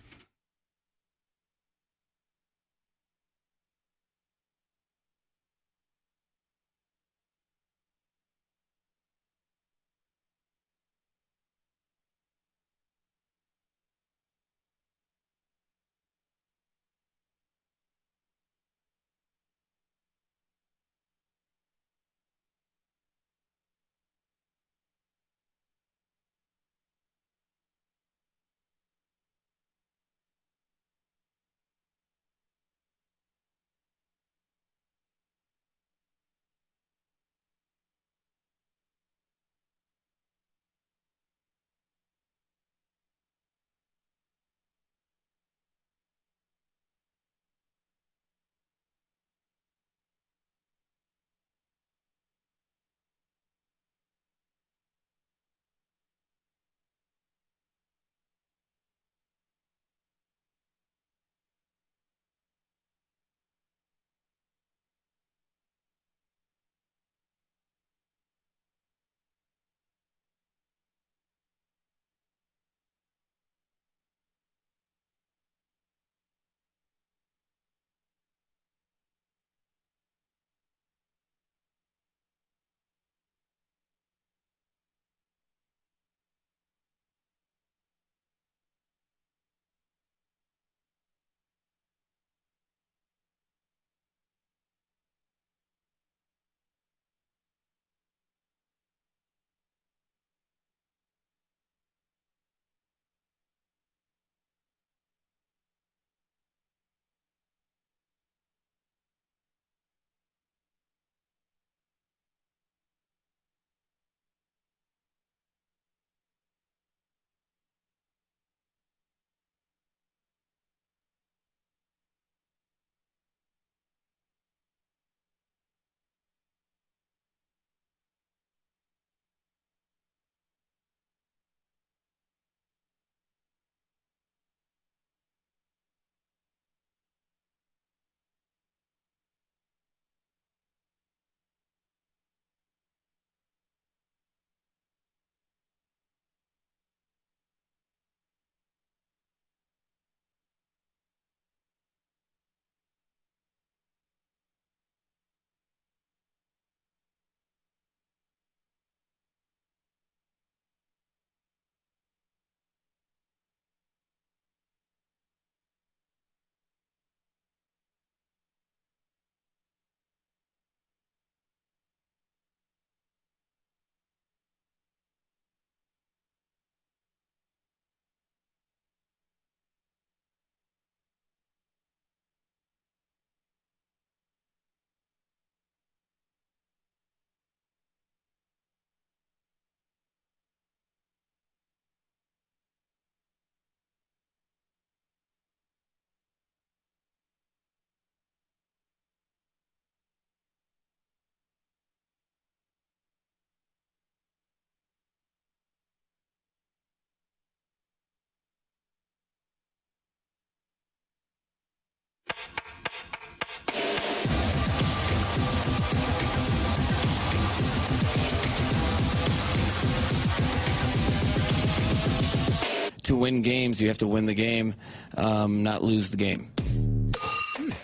to win games, you have to win the game, not lose the game.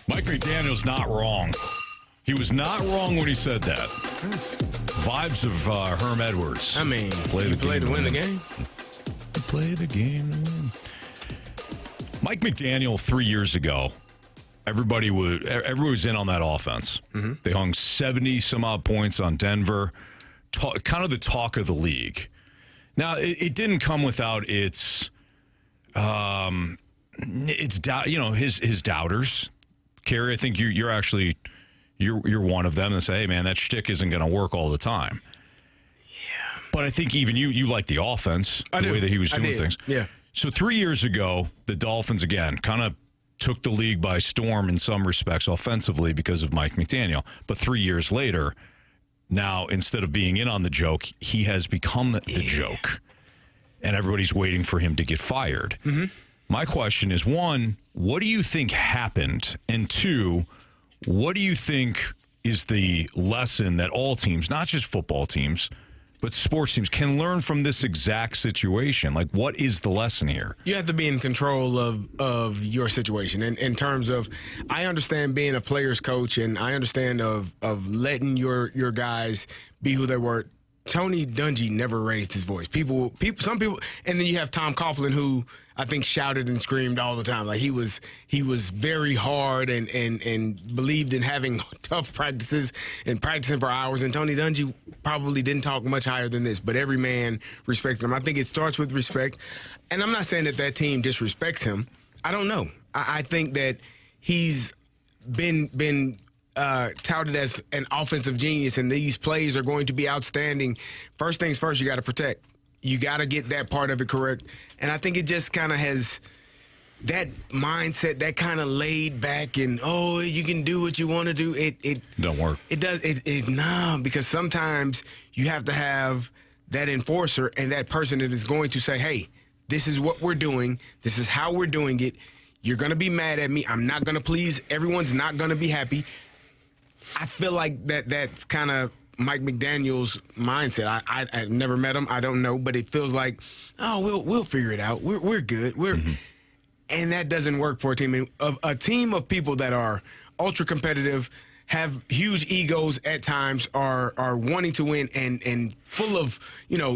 Mike McDaniel's not wrong. He was not wrong when he said that. Vibes of Herm Edwards. I mean, play to win the game. Play the game. Mike McDaniel 3 years ago, everybody was in on that offense. Mm-hmm. They hung 70 some odd points on Denver. Kind of the talk of the league. Now it didn't come without its his doubters. Carey, I think you're actually you're one of them that say, hey man, that shtick isn't going to work all the time. Yeah. But I think even you like the offense, the way that he was doing things. Yeah. So 3 years ago, the Dolphins again kind of took the league by storm in some respects offensively because of Mike McDaniel. But 3 years later, now instead of being in on the joke, he has become the joke. And everybody's waiting for him to get fired. Mm-hmm. My question is, one, what do you think happened? And two, what do you think is the lesson that all teams, not just football teams, but sports teams can learn from this exact situation? Like, what is the lesson here? You have to be in control of your situation. And in terms of, I understand being a player's coach, and I understand of letting your guys be who they were. Tony Dungy never raised his voice. Some people, and then you have Tom Coughlin, who I think shouted and screamed all the time. Like he was very hard and believed in having tough practices and practicing for hours. And Tony Dungy probably didn't talk much higher than this, but every man respected him. I think it starts with respect. And I'm not saying that team disrespects him. I don't know. I think that he's been touted as an offensive genius, and these plays are going to be outstanding. First things first, you got to protect. You got to get that part of it correct. And I think it just kind of has that mindset, that kind of laid back and, oh, you can do what you want to do. It don't work. It does. No, because sometimes you have to have that enforcer and that person that is going to say, hey, this is what we're doing. This is how we're doing it. You're going to be mad at me. I'm not going to please. Everyone's not going to be happy. I feel like that's kind of Mike McDaniel's mindset. I've never met him. I don't know, but it feels like, oh, we'll figure it out. We're good. And that doesn't work for a team. A team of people that are ultra competitive, have huge egos at times, are wanting to win and full of,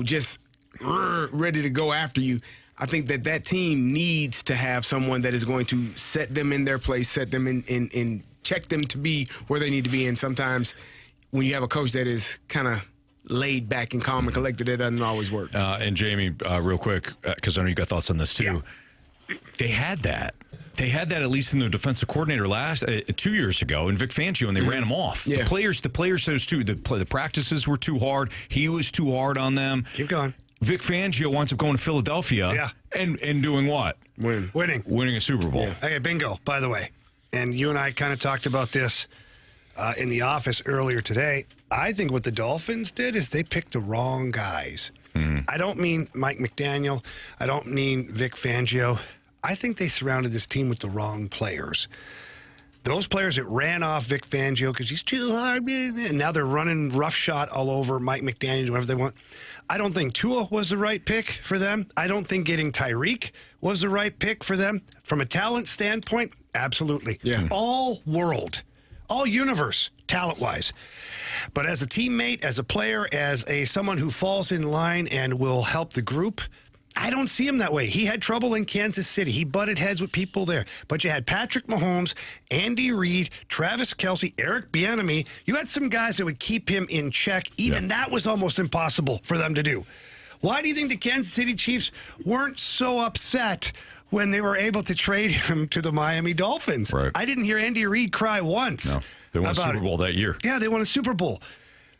just ready to go after you. I think that team needs to have someone that is going to set them in their place, set them in check them to be where they need to be. And sometimes when you have a coach that is kind of laid back and calm and collected, it doesn't always work. And Jamie, real quick, because I know you got thoughts on this too. Yeah. They had that. They had that at least in their defensive coordinator 2 years ago in Vic Fangio, and they ran him off. Yeah. The players said too. The practices were too hard. He was too hard on them. Keep going. Vic Fangio winds up going to Philadelphia and doing what? Winning a Super Bowl. Yeah. Okay, bingo, by the way. And you and I kind of talked about this in the office earlier today. I think what the Dolphins did is they picked the wrong guys. Mm-hmm. I don't mean Mike McDaniel. I don't mean Vic Fangio. I think they surrounded this team with the wrong players. Those players that ran off Vic Fangio because he's too hard, and now they're running roughshod all over Mike McDaniel, whatever they want. I don't think Tua was the right pick for them. I don't think getting Tyreek was the right pick for them. From a talent standpoint, absolutely. Yeah. All world, all universe, talent-wise. But as a teammate, as a player, as someone who falls in line and will help the group, I don't see him that way. He had trouble in Kansas City. He butted heads with people there. But you had Patrick Mahomes, Andy Reid, Travis Kelce, Eric Bieniemy. You had some guys that would keep him in check. Even that was almost impossible for them to do. Why do you think the Kansas City Chiefs weren't so upset when they were able to trade him to the Miami Dolphins? Right. I didn't hear Andy Reid cry once. No, they won a Super Bowl that year. Yeah, they won a Super Bowl.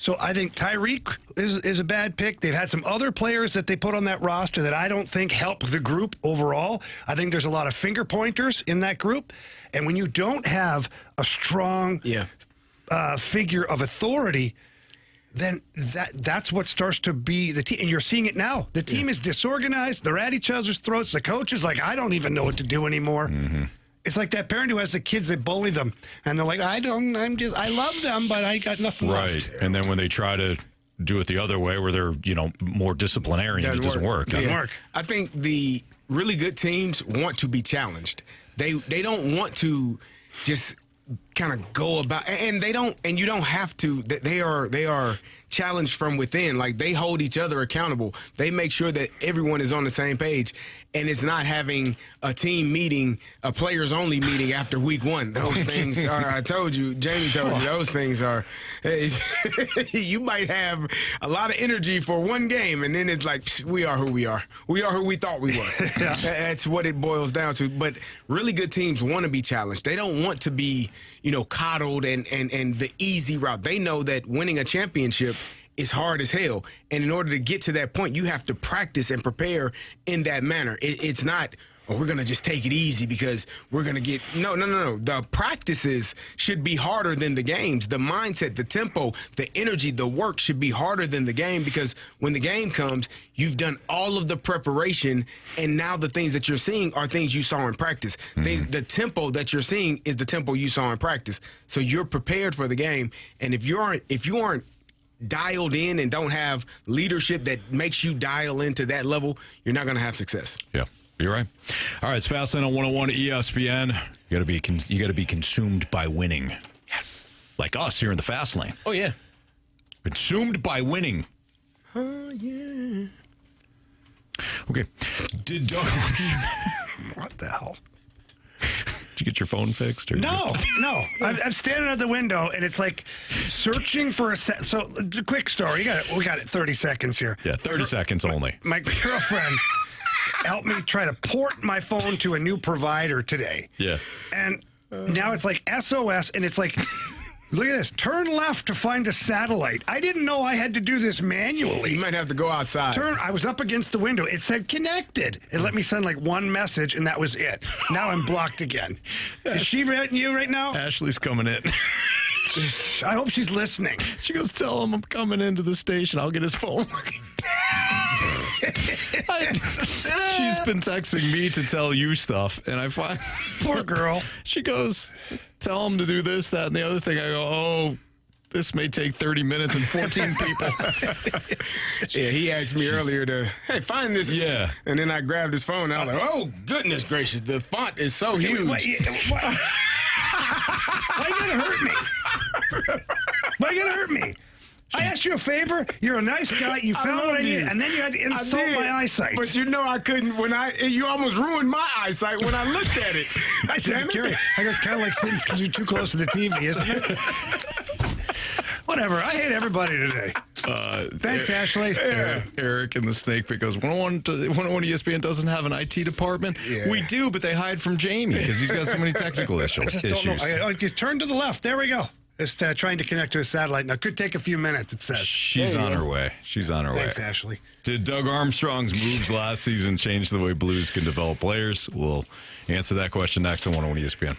So I think Tyreek is a bad pick. They've had some other players that they put on that roster that I don't think help the group overall. I think there's a lot of finger pointers in that group. And when you don't have a strong figure of authority, then that's what starts to be the team. And you're seeing it now. The team is disorganized. They're at each other's throats. The coach is like, I don't even know what to do anymore. Mm-hmm. It's like that parent who has the kids that bully them, and they're like, I love them, but I got nothing left. Right. And then when they try to do it the other way, where they're, more disciplinarian, it doesn't work. Doesn't work. I think really good teams want to be challenged. They don't want to just kind of go about, and you don't have to. They are challenged from within. Like, they hold each other accountable. They make sure that everyone is on the same page, and it's not having a team meeting, a players only meeting after week one. Those things are, I told you, Jamie told you, those things are, you might have a lot of energy for one game, and then it's like, we are who we are. We are who we thought we were. Yeah. That's what it boils down to. But really good teams want to be challenged. They don't want to be, coddled and the easy route. They know that winning a championship is hard as hell. And in order to get to that point, you have to practice and prepare in that manner. It's not, we're going to just take it easy because we're going to get... No. The practices should be harder than the games. The mindset, the tempo, the energy, the work should be harder than the game, because when the game comes, you've done all of the preparation, and now the things that you're seeing are things you saw in practice. The tempo that you're seeing is the tempo you saw in practice. So you're prepared for the game, and if you aren't dialed in and don't have leadership that makes you dial into that level, you're not going to have success. Yeah. You're right. All right, it's Fastlane on 101 ESPN. You got to be consumed by winning. Yes. Like us here in the Fastlane. Oh, yeah. Consumed by winning. Oh, yeah. Okay. What the hell? Did you get your phone fixed? Or No. I'm standing at the window, and it's like searching for a set. So, the quick story. We got it 30 seconds here. Yeah, 30 seconds only. My girlfriend helped me try to port my phone to a new provider today. Yeah. And now it's like SOS, and it's like, look at this. Turn left to find the satellite. I didn't know I had to do this manually. You might have to go outside. I was up against the window. It said connected. It let me send like one message, and that was it. Now I'm blocked again. Is she writing you right now? Ashley's coming in. I hope she's listening. She goes, tell him I'm coming into the station. I'll get his phone working. She's been texting me to tell you stuff, and I find... Poor girl. She goes, tell him to do this, that, and the other thing. I go, oh, this may take 30 minutes and 14 people. Yeah, he asked me earlier to, hey, find this. Yeah. And then I grabbed his phone, and I was like, oh, goodness gracious, the font is so huge. Why you gonna hurt me? Why you gonna hurt me? I asked you a favor. You're a nice guy. You found what I needed, and then you had to insult my eyesight. But I couldn't. You almost ruined my eyesight when I looked at it. I said, Carey, I guess kind of like sitting because you're too close to the TV, isn't it? Whatever. I hate everybody today. Thanks, Ashley. Eric in the Snake Pit goes, 101 ESPN doesn't have an IT department. Yeah. We do, but they hide from Jamie because he's got so many technical issues. I just don't know. I just turn to the left. There we go. It's trying to connect to a satellite. Now, could take a few minutes, it says. She's on her way. She's on her way. Thanks, Ashley. Did Doug Armstrong's moves last season change the way Blues can develop players? We'll answer that question next on 101 ESPN.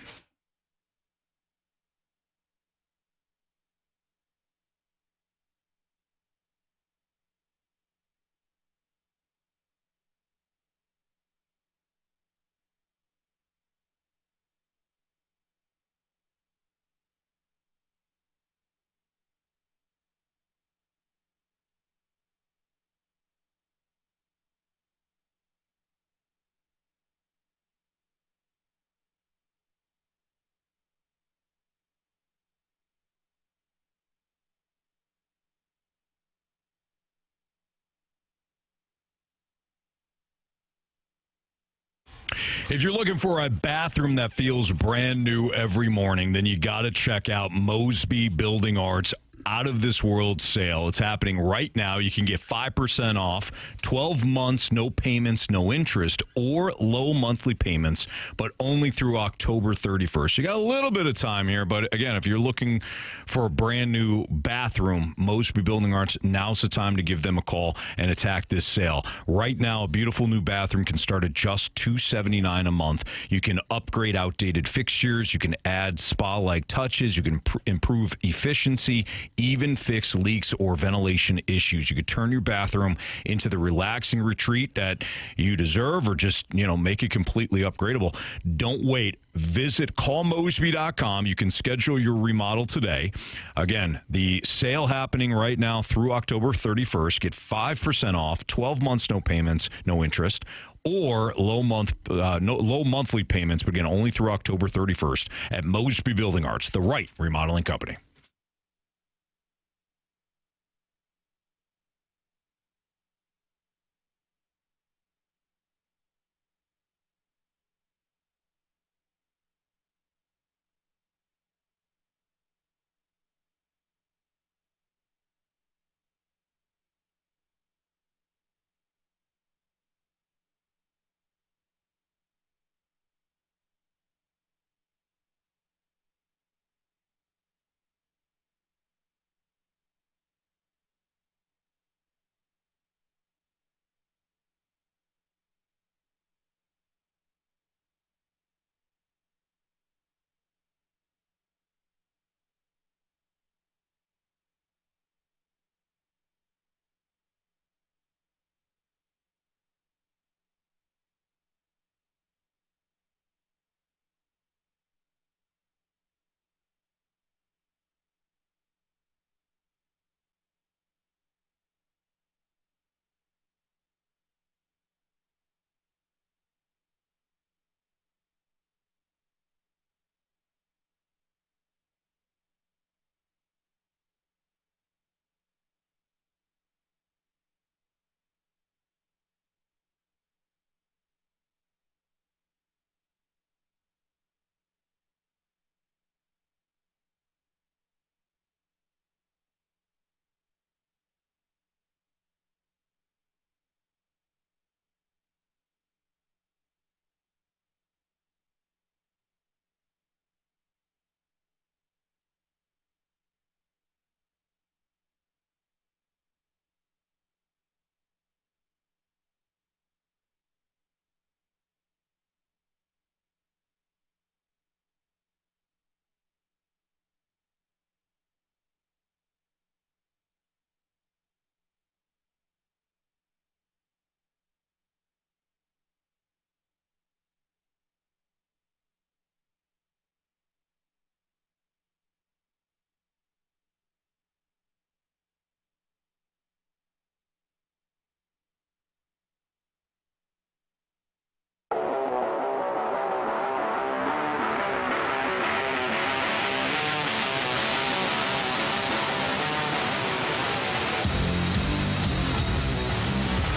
If you're looking for a bathroom that feels brand new every morning, then you got to check out Mosby Building Arts Out of This World sale. It's happening right now. You can get 5% off, 12 months, no payments, no interest, or low monthly payments, but only through October 31st. You got a little bit of time here, but again, if you're looking for a brand new bathroom, Mosby Building Arts, now's the time to give them a call and attack this sale. Right now, a beautiful new bathroom can start at just $279 a month. You can upgrade outdated fixtures. You can add spa-like touches. You can improve efficiency, even fix leaks or ventilation issues. You could turn your bathroom into the relaxing retreat that you deserve, or just, make it completely upgradable. Don't wait. Visit callmosby.com. You can schedule your remodel today. Again, the sale happening right now through October 31st. Get 5% off, 12 months, no payments, no interest, or low monthly payments, but again, only through October 31st at Mosby Building Arts, the right remodeling company.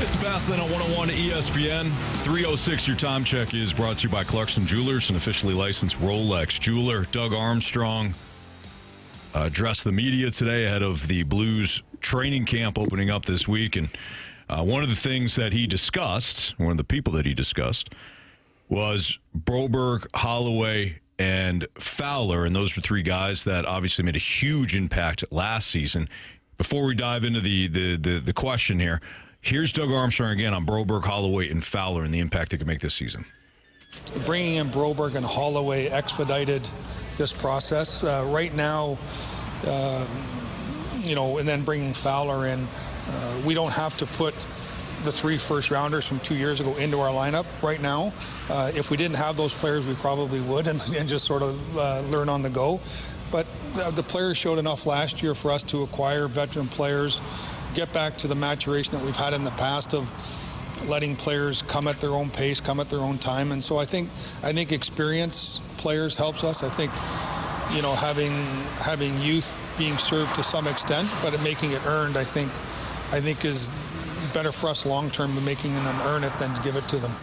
It's Fastlane on 101 ESPN. 3:06, your time check is brought to you by Clarkson Jewelers, an officially licensed Rolex jeweler. Doug Armstrong addressed the media today ahead of the Blues training camp opening up this week. And one of the things that he discussed, one of the people that he discussed, was Broberg, Holloway, and Fowler. And those were three guys that obviously made a huge impact last season. Before we dive into the question here, here's Doug Armstrong again on Broberg, Holloway, and Fowler and the impact they could make this season. Bringing in Broberg and Holloway expedited this process. Right now, and then bringing Fowler in, we don't have to put the 3 first-rounders from 2 years ago into our lineup right now. If we didn't have those players, we probably would and just sort of learn on the go. But the players showed enough last year for us to acquire veteran players, get back to the maturation that we've had in the past of letting players come at their own pace, come at their own time. And so I think experience players helps us. I think, having youth being served to some extent, but making it earned, I think is better for us long term than making them earn it than to give it to them.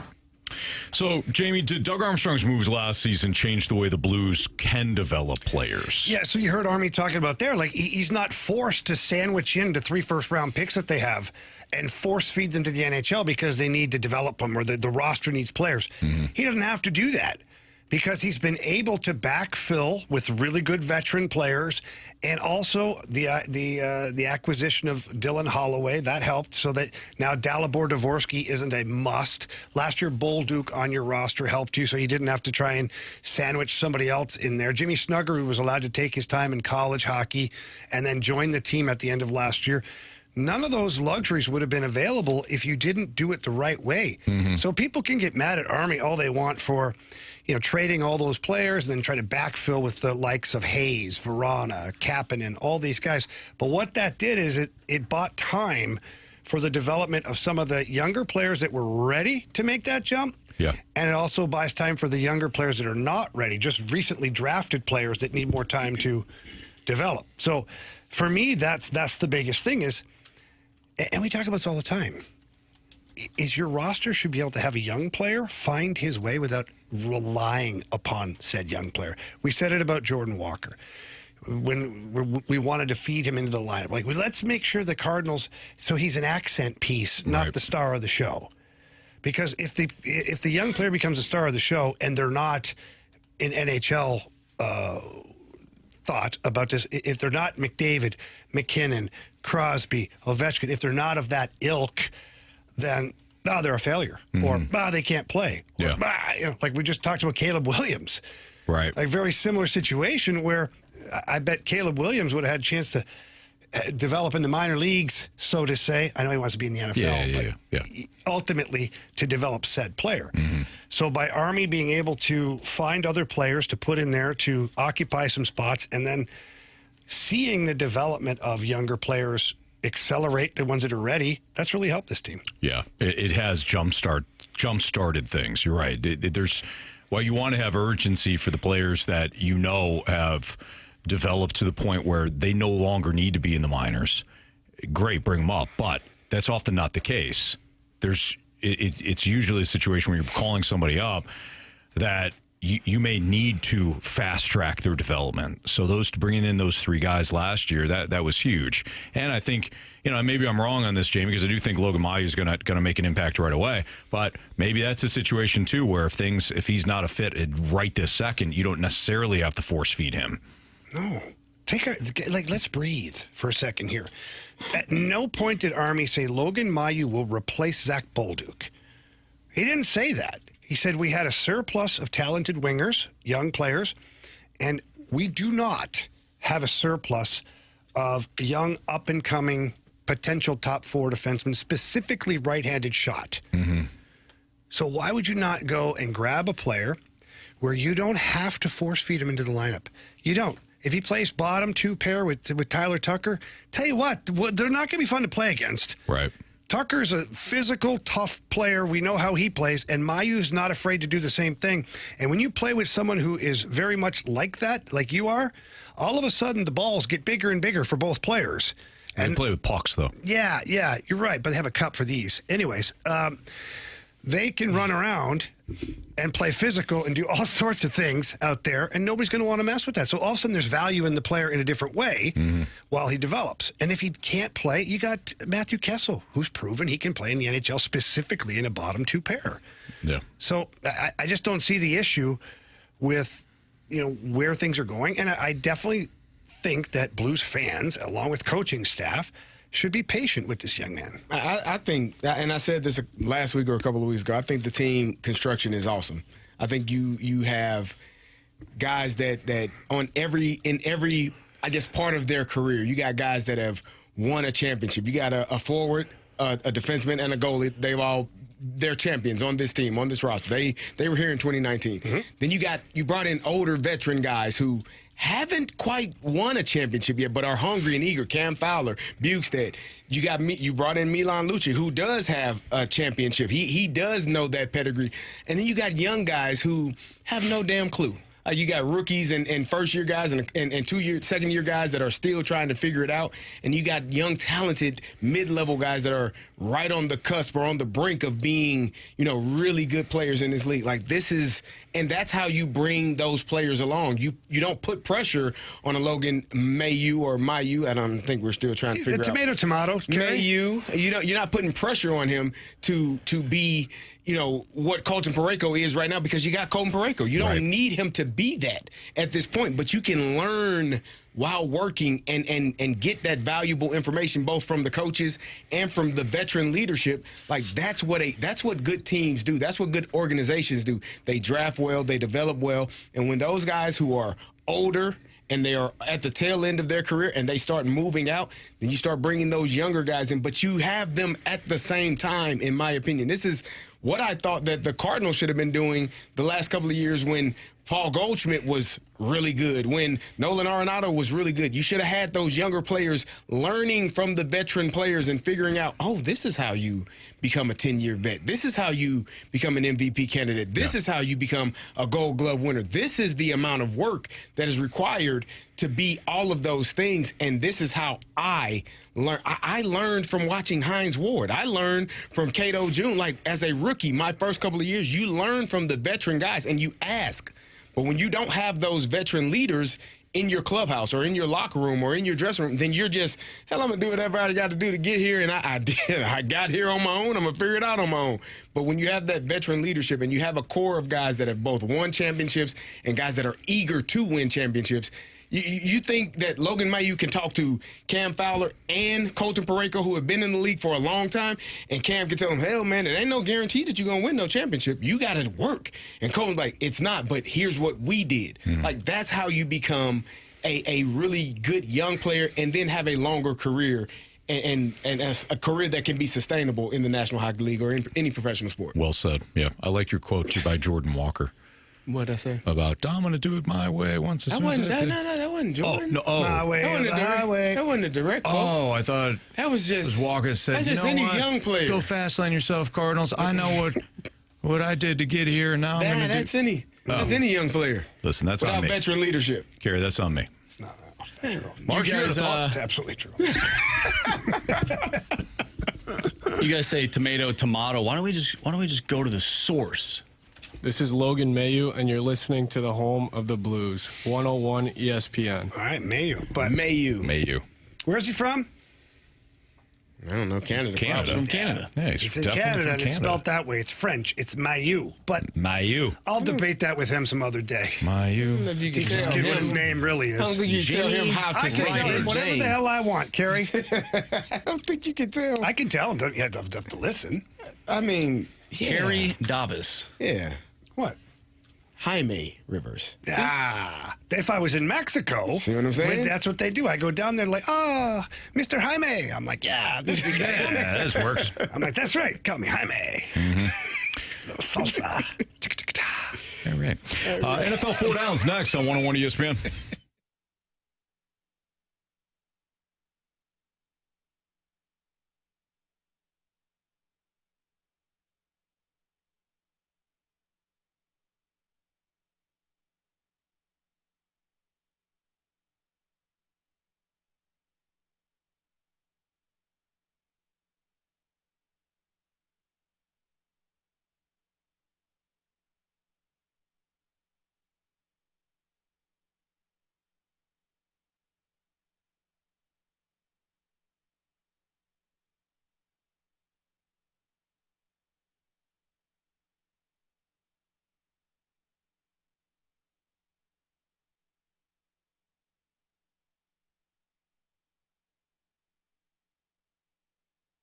So, Jamie, did Doug Armstrong's moves last season change the way the Blues can develop players? Yeah, so you heard Army talking about there. Like, he's not forced to sandwich into 3 first-round picks that they have and force-feed them to the NHL because they need to develop them or the roster needs players. Mm-hmm. He doesn't have to do that. because he's been able to backfill with really good veteran players, and also the acquisition of Dylan Holloway. That helped, so that now Dalibor Dvorsky isn't a must. Last year, Bolduc on your roster helped you, so you didn't have to try and sandwich somebody else in there. Jimmy Snuggerud was allowed to take his time in college hockey and then join the team at the end of last year. None of those luxuries would have been available if you didn't do it the right way. So people can get mad at Army all they want for, trading all those players and then try to backfill with the likes of Hayes, Verana, Kapanen, all these guys. But what that did is it bought time for the development of some of the younger players that were ready to make that jump. Yeah. And it also buys time for the younger players that are not ready, just recently drafted players that need more time to develop. So for me, that's the biggest thing is, and we talk about this all the time, is your roster should be able to have a young player find his way without relying upon said young player. We said it about Jordan Walker when we wanted to feed him into the lineup. Like, let's make sure the Cardinals, so he's an accent piece, not the star of the show. Because if the young player becomes a star of the show and they're not in NHL thought about this, if they're not McDavid, McKinnon, Crosby, Ovechkin, if they're not of that ilk, then they're a failure, or they can't play. Yeah. Or, like we just talked about Caleb Williams. Right. Like, very similar situation where I bet Caleb Williams would have had a chance to develop in the minor leagues, so to say. I know he wants to be in the NFL, but ultimately to develop said player. So by Army being able to find other players to put in there to occupy some spots, and then seeing the development of younger players accelerate, the ones that are ready, that's really helped this team. Yeah, it has jump-started things. You're right. While you want to have urgency for the players that have developed to the point where they no longer need to be in the minors, great, bring them up. But that's often not the case. It's usually a situation where you're calling somebody up that you may need to fast track their development. So bringing in those three guys last year, that was huge. And I think, maybe I'm wrong on this, Jamie, because I do think Logan Mailloux is going to make an impact right away. But maybe that's a situation too where if he's not a fit right this second, you don't necessarily have to force feed him. No. Let's breathe for a second here. At no point did Army say Logan Mailloux will replace Zach Bolduc. He didn't say that. He said we had a surplus of talented wingers, young players, and we do not have a surplus of young, up-and-coming, potential top four defensemen, specifically right-handed shot. So why would you not go and grab a player where you don't have to force-feed him into the lineup? You don't. If he plays bottom two pair with Tyler Tucker, tell you what, they're not going to be fun to play against. Right. Tucker's a physical, tough player. We know how he plays, and Mailloux's not afraid to do the same thing. And when you play with someone who is very much like that, like you are, all of a sudden the balls get bigger and bigger for both players. And they play with pucks, though. Yeah, you're right, but they have a cup for these. Anyways, they can run around and play physical and do all sorts of things out there, and nobody's going to want to mess with that. So all of a sudden there's value in the player in a different way while he develops. And if he can't play, you got Matthew Kessel, who's proven he can play in the NHL, specifically in a bottom two pair. Yeah. So I just don't see the issue with, where things are going. And I definitely think that Blues fans, along with coaching staff, should be patient with this young man. I think, and I said this last week or a couple of weeks ago, I think the team construction is awesome. I think you have guys that in every I guess part of their career, you got guys that have won a championship. You got a forward, a defenseman, and a goalie. They're champions on this team, on this roster. They were here in 2019. Then you brought in older veteran guys who haven't quite won a championship yet, but are hungry and eager. Cam Fowler, Bukestad. You brought in Milan Lucic, who does have a championship. He does know that pedigree. And then you got young guys who have no damn clue. You got rookies and first-year guys and second-year guys that are still trying to figure it out. And you got young, talented, mid-level guys that are right on the cusp or on the brink of being, really good players in this league. Like and that's how you bring those players along. You don't put pressure on a Logan Mailloux or Mailloux. I don't think we're still trying to figure out. Tomato. Mailloux. You're not putting pressure on him to be, what Colton Parayko is right now, because you got Colton Parayko. You don't need him to be that at this point, but you can learn while working and get that valuable information both from the coaches and from the veteran leadership. Like that's what good teams do. That's what good organizations do. They draft well, they develop well, and when those guys who are older and they are at the tail end of their career and they start moving out, then you start bringing those younger guys in, but you have them at the same time, in my opinion. This is what I thought that the Cardinals should have been doing the last couple of years when Paul Goldschmidt was really good, when Nolan Arenado was really good. You should have had those younger players learning from the veteran players and figuring out, this is how you become a 10-year vet. This is how you become an MVP candidate. This is how you become a Gold Glove winner. This is the amount of work that is required to be all of those things, and this is how I learned. I learned from watching Hines Ward. I learned from Cato June. Like, as a rookie, my first couple of years, you learn from the veteran guys, and you ask. But when you don't have those veteran leaders in your clubhouse or in your locker room or in your dressing room, then you're just, hell, I'm going to do whatever I got to do to get here, and I did. I got here on my own. I'm going to figure it out on my own. But when you have that veteran leadership and you have a core of guys that have both won championships and guys that are eager to win championships, you think that Logan Mailloux can talk to Cam Fowler and Colton Parayko, who have been in the league for a long time, and Cam can tell him, hell, man, it ain't no guarantee that you're going to win no championship. You got to work. And Colton's like, it's not, but here's what we did. Like, that's how you become a really good young player and then have a longer career and a career that can be sustainable in the National Hockey League or in any professional sport. Well said. Yeah, I like your quote too by Jordan Walker. What'd I say? About, I'm going to do it my way once as soon as I can. No, that wasn't Jordan. My way, That wasn't a direct quote. Oh, I thought that was just Walker said, that's just any young player. Go fast on yourself, Cardinals. I know what I did to get here, and now I'm going to do. That's any young player. Listen, that's on me. Without veteran leadership. Carey, that's on me. It's not true. Mark, you guys, it's absolutely true. You guys say tomato. Why don't we just go to the source? This is Logan Mailloux, and you're listening to the home of the Blues, 101 ESPN. All right, Mailloux. But Mailloux. Where's he from? I don't know. Canada. From Canada. Yeah, he's in Canada, and it's spelled that way. It's French. It's Mailloux. But Mailloux. I'll debate that with him some other day. Mailloux. Teach us what his name really is. I don't think you tell him how to say his whatever name. the hell I want, Carey. I don't think you can tell. I can tell him. You have to listen. I mean, Carey Davis. Yeah. What? Jaime Rivers. If I was in Mexico, see what I'm saying? That's what they do. I go down there like, Mr. Jaime. I'm like, this weekend. Yeah, this works. I'm like, that's right. Call me Jaime. Little salsa. All right. NFL 4 Downs next on 101 ESPN.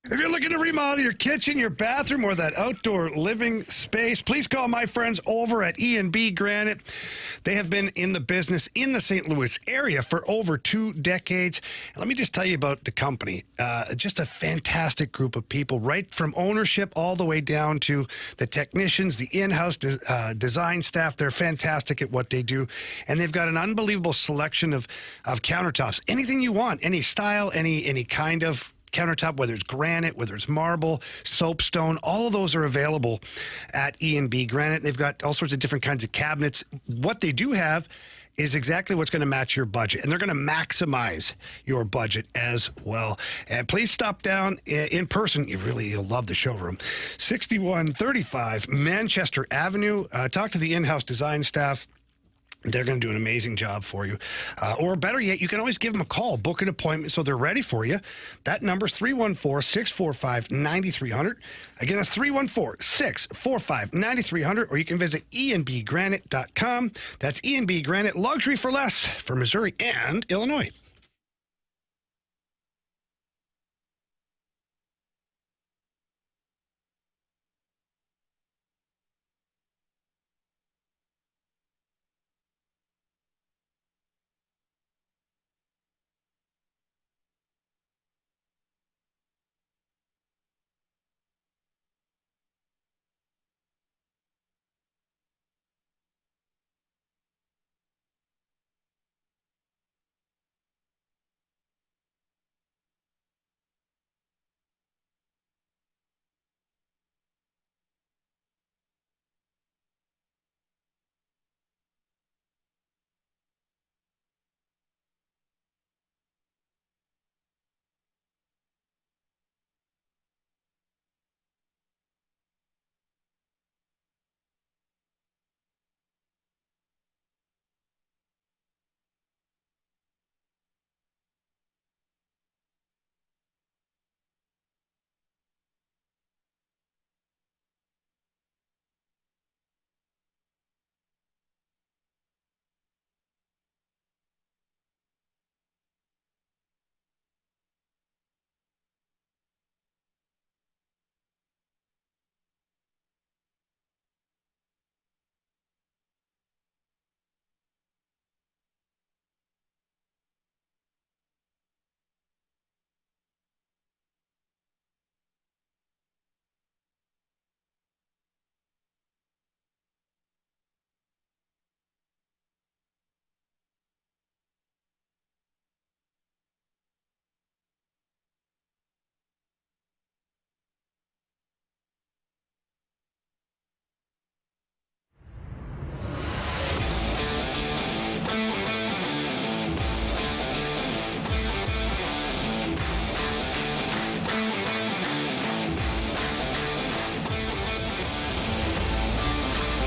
If you're looking to remodel your kitchen, your bathroom, or that outdoor living space, please call my friends over at E&B Granite. They have been in the business in the St. Louis area for over 2 decades. And let me just tell you about the company. Just a fantastic group of people, right from ownership all the way down to the technicians, the in-house design staff. They're fantastic at what they do. And they've got an unbelievable selection of countertops. Anything you want, any style, any kind of countertop, whether it's granite, whether it's marble, soapstone, all of those are available at E&B Granite. They've got all sorts of different kinds of cabinets. What they do have is exactly what's going to match your budget, and they're going to maximize your budget as well. And please stop down in person. You'll love the showroom. 6135 Manchester Avenue. Talk to the in-house design staff. They're going to do an amazing job for you. Or better yet, you can always give them a call, book an appointment so they're ready for you. That number is 314-645-9300. Again, that's 314-645-9300. Or you can visit enbgranite.com. That's ENB Granite, luxury for less for Missouri and Illinois.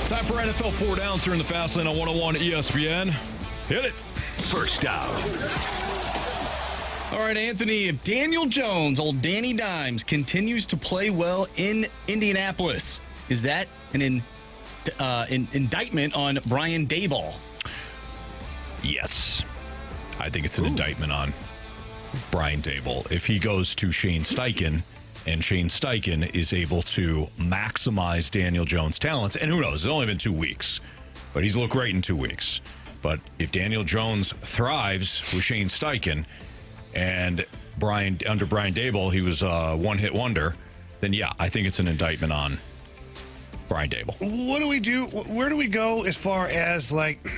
Time for NFL 4 Downs here in the Fast Lane on 101 ESPN. Hit it. First down. All right, Anthony, Daniel Jones, old Danny Dimes, continues to play well in Indianapolis. Is that an indictment on Brian Daboll? Yes. I think it's an indictment on Brian Daboll. If he goes to Shane Steichen, and Shane Steichen is able to maximize Daniel Jones' talents, and who knows, it's only been 2 weeks, but he's looked great in 2 weeks. But if Daniel Jones thrives with Shane Steichen, and under Brian Daboll, he was a one-hit wonder, then yeah, I think it's an indictment on Brian Daboll. What do we do? Where do we go as far as like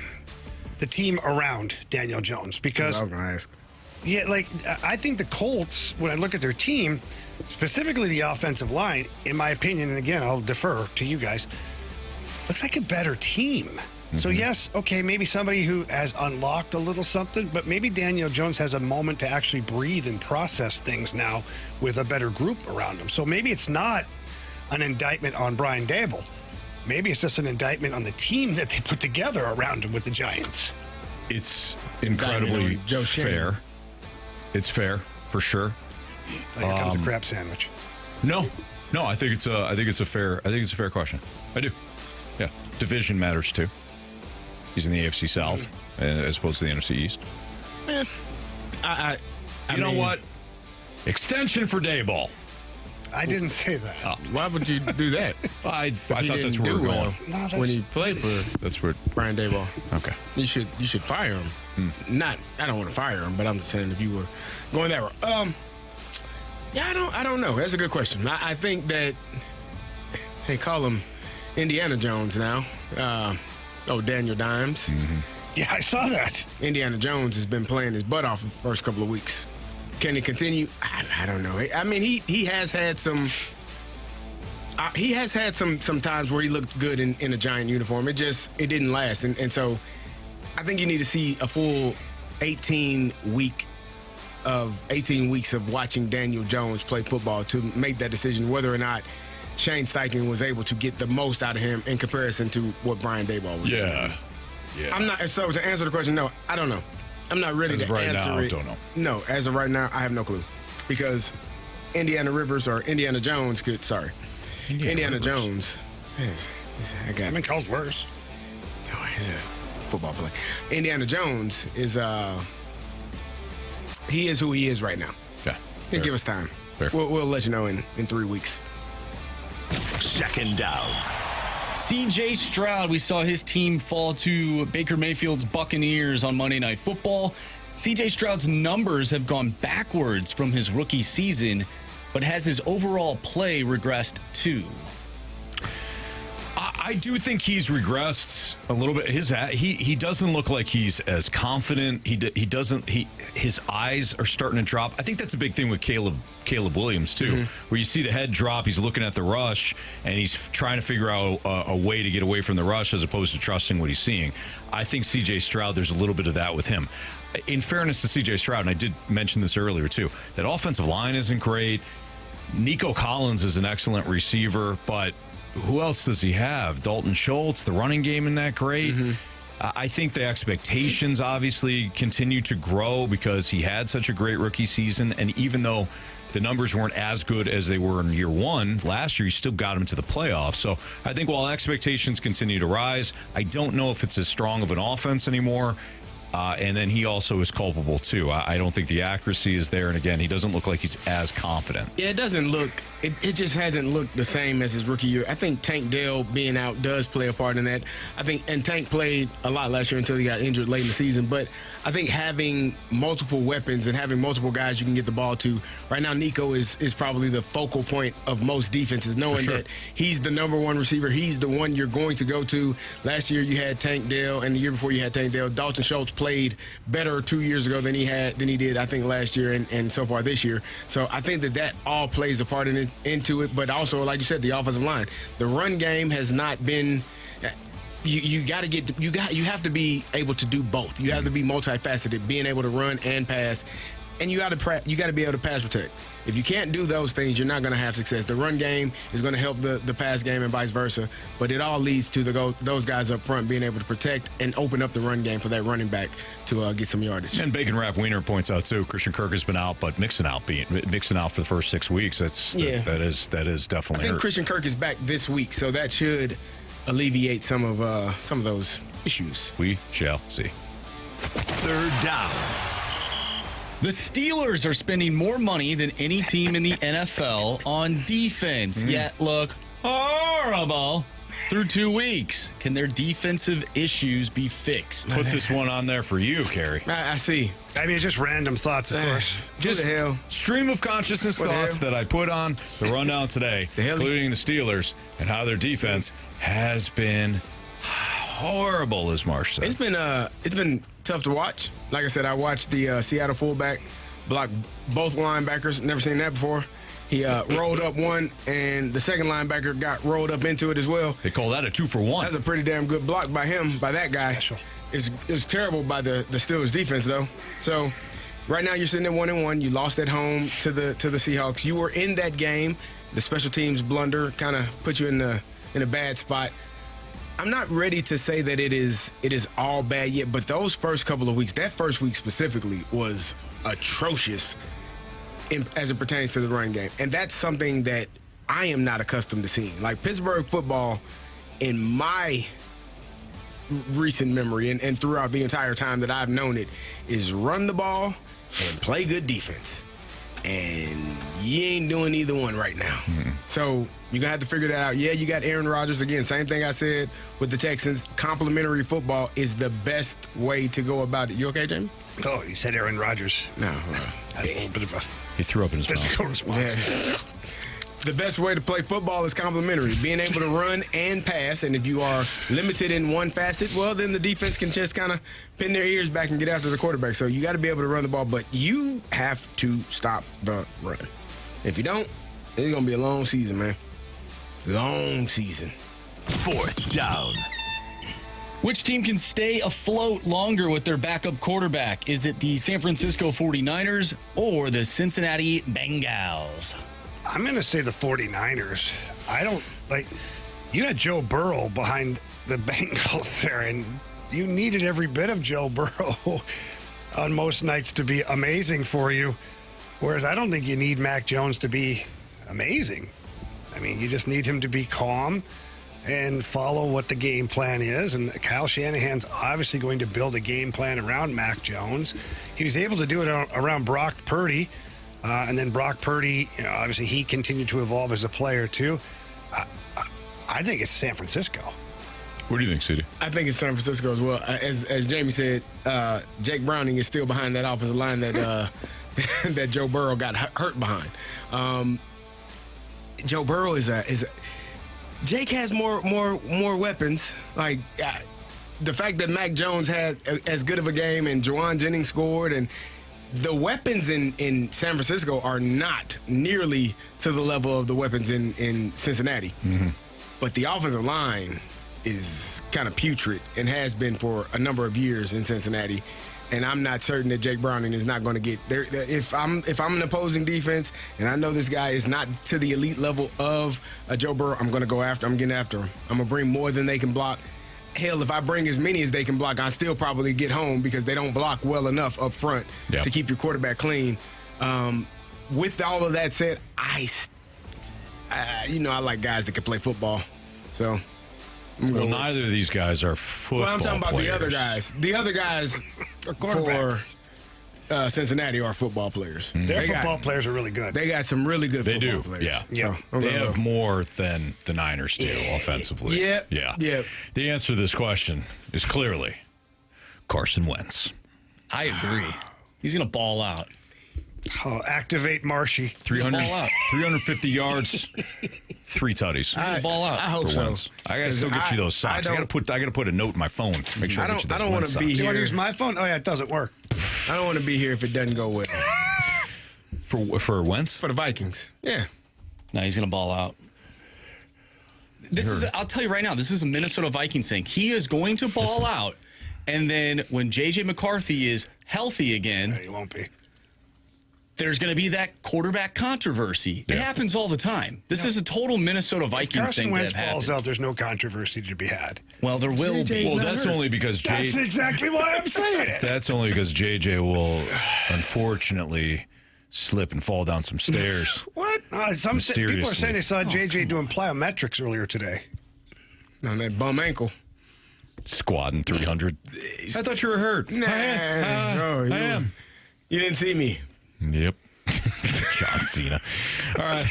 the team around Daniel Jones? Because I was gonna ask. Yeah, like I think the Colts, when I look at their team, specifically the offensive line, in my opinion, and again, I'll defer to you guys, looks like a better team. Mm-hmm. So yes, okay, maybe somebody who has unlocked a little something, but maybe Daniel Jones has a moment to actually breathe and process things now with a better group around him. So maybe it's not an indictment on Brian Daboll. Maybe it's just an indictment on the team that they put together around him with the Giants. It's incredibly fair. It's fair for sure. Here comes a crab sandwich. No, I think it's a fair question. I do. Yeah, division matters too. He's in the AFC South as opposed to the NFC East. You know what? Extension for Daboll. I didn't say that. Oh. Why would you do that? I thought that's where we're going. No, when he played for Brian Daboll. Okay. You should fire him. I don't want to fire him, but I'm just saying if you were going that route. I don't know. That's a good question. I think that they call him Indiana Jones now. Daniel Dimes. Mm-hmm. Yeah, I saw that. Indiana Jones has been playing his butt off the first couple of weeks. Can he continue? I don't know. I mean, he has had some. He has had some times where he looked good in a Giant uniform. It didn't last, and so I think you need to see a full 18 weeks of watching Daniel Jones play football to make that decision whether or not Shane Steichen was able to get the most out of him in comparison to what Brian Daboll was doing. Yeah. I'm not. So to answer the question, no, I don't know. I'm not ready to right answer now, it. don't know. No, as of right now, I have no clue because Indiana Jones could. Sorry, Indiana Jones. I mean, Carl's worse. No, he's a football player. Indiana Jones is he is who he is right now. Yeah. He'll give us time. Fair. We'll let you know in 3 weeks. Second down. C.J. Stroud, we saw his team fall to Baker Mayfield's Buccaneers on Monday Night Football. C.J. Stroud's numbers have gone backwards from his rookie season, but has his overall play regressed too? I do think he's regressed a little bit. He doesn't look like he's as confident. His eyes are starting to drop. I think that's a big thing with Caleb Williams too, where you see the head drop. He's looking at the rush and he's trying to figure out a way to get away from the rush as opposed to trusting what he's seeing. I think C.J. Stroud, there's a little bit of that with him. In fairness to C.J. Stroud, and I did mention this earlier too, that offensive line isn't great. Nico Collins is an excellent receiver, but who else does he have? Dalton Schultz, the running game isn't that great. I think the expectations obviously continue to grow because he had such a great rookie season. And even though the numbers weren't as good as they were in year one, last year he still got him to the playoffs. So I think while expectations continue to rise, I don't know if it's as strong of an offense anymore. And then he also is culpable too. I don't think the accuracy is there. And again, he doesn't look like he's as confident. Yeah, it doesn't look. It just hasn't looked the same as his rookie year. I think Tank Dell being out does play a part in that. And Tank played a lot last year until he got injured late in the season. But I think having multiple weapons and having multiple guys you can get the ball to. Right now, Nico is probably the focal point of most defenses, knowing that he's the number one receiver. He's the one you're going to go to. Last year you had Tank Dell, and the year before you had Tank Dell. Dalton Schultz played better 2 years ago than he did, I think, last year and so far this year. So I think that all plays a part into it. But also, like you said, the offensive line, the run game has not been. You have to be able to do both. You have to be multifaceted, being able to run and pass, and you got to be able to pass protect. If you can't do those things, you're not going to have success. The run game is going to help the pass game and vice versa, but it all leads to those guys up front being able to protect and open up the run game for that running back to get some yardage. And Bacon Rap Wiener points out too, Christian Kirk has been out, but Mixon out for the first 6 weeks. That is definitely. I think hurt. Christian Kirk is back this week, so that should alleviate some of those issues. We shall see. Third down. The Steelers are spending more money than any team in the NFL on defense, yet look horrible through 2 weeks. Can their defensive issues be fixed? Put this one on there for you, Carey. I see. I mean, it's just random thoughts, of course. Just the hell? Stream of consciousness thoughts that I put on the rundown today, including the Steelers and how their defense has been horrible, as Marsh said. It's been tough to watch. Like I said, I watched the Seattle fullback block both linebackers. Never seen that before. He rolled up one, and the second linebacker got rolled up into it as well. They call that a 2-for-1. That's a pretty damn good block by him, by that guy. Special. It's terrible by the Steelers defense, though. So right now you're sitting at 1-1. You lost at home to the Seahawks. You were in that game. The special teams blunder kind of put you in a bad spot. I'm not ready to say that it is all bad yet, but those first couple of weeks, that first week specifically, was atrocious as it pertains to the run game. And that's something that I am not accustomed to seeing. Like Pittsburgh football, in my recent memory and throughout the entire time that I've known it, is run the ball and play good defense. And you ain't doing either one right now. So you're going to have to figure that out. Yeah, you got Aaron Rodgers. Again, same thing I said with the Texans. Complimentary football is the best way to go about it. You okay, Jamie? Oh, you said Aaron Rodgers. No. That's a little bit of a He threw up in his physical mouth. response. Yeah. The best way to play football is complimentary, being able to run and pass. And if you are limited in one facet, well, then the defense can just kind of pin their ears back and get after the quarterback. So you got to be able to run the ball, but you have to stop the run. If you don't, it's going to be a long season, man. Long season. Fourth down. Which team can stay afloat longer with their backup quarterback? Is it the San Francisco 49ers or the Cincinnati Bengals? I'm going to say the 49ers. You had Joe Burrow behind the Bengals there, and you needed every bit of Joe Burrow on most nights to be amazing for you, whereas I don't think you need Mac Jones to be amazing. I mean, you just need him to be calm and follow what the game plan is. And Kyle Shanahan's obviously going to build a game plan around Mac Jones. He was able to do it around Brock Purdy. And then Brock Purdy, obviously he continued to evolve as a player too. I think it's San Francisco. What do you think, CD? I think it's San Francisco as well. As Jamie said, Jake Browning is still behind that offensive line that that Joe Burrow got hurt behind. Joe Burrow is a Jake has more weapons. Like the fact that Mac Jones had as good of a game and Juwan Jennings scored, and the weapons in San Francisco are not nearly to the level of the weapons in Cincinnati. Mm-hmm. But the offensive line is kind of putrid and has been for a number of years in Cincinnati. And I'm not certain that Jake Browning is not going to get there. If I'm an opposing defense and I know this guy is not to the elite level of Joe Burrow, I'm going to go after him. I'm getting after him. I'm going to bring more than they can block. Hell, if I bring as many as they can block, I'll still probably get home because they don't block well enough up front to keep your quarterback clean. With all of that said, I like guys that can play football. So, well, neither of these guys are football Well, I'm talking about players. the other guys. The other guys for Cincinnati are football players. Their football players are really good. They got some really good football players. Yeah. So, they have more than the Niners do offensively. Yeah. The answer to this question is clearly Carson Wentz. I agree. He's going to ball out. Oh, activate Marshy. 350 yards, 3 tutties. Ball out. I hope so. Wentz. I got to still get you those socks. I got to put a note in my phone. Make sure I get you those I don't want to be You here. want to use my phone? Oh, yeah, it doesn't work. I don't want to be here if it doesn't go well. For Wentz? For the Vikings. Yeah. No, he's going to ball out. I'll tell you right now, this is a Minnesota Vikings thing. He is going to ball out, and then when J.J. McCarthy is healthy again, He won't be. there's going to be that quarterback controversy. It happens all the time. This is a total Minnesota Vikings thing. Carson Wentz that balls out, there's no controversy to be had. Well, there will be. Well, that's only because That's exactly why I'm saying it. That's only because JJ will unfortunately slip and fall down some stairs. What? Some people are Mysteriously. saying they saw JJ doing plyometrics earlier today. On that bum ankle. Squatting 300. I thought you were hurt. Nah. I am. You didn't see me. Yep. John Cena. All right.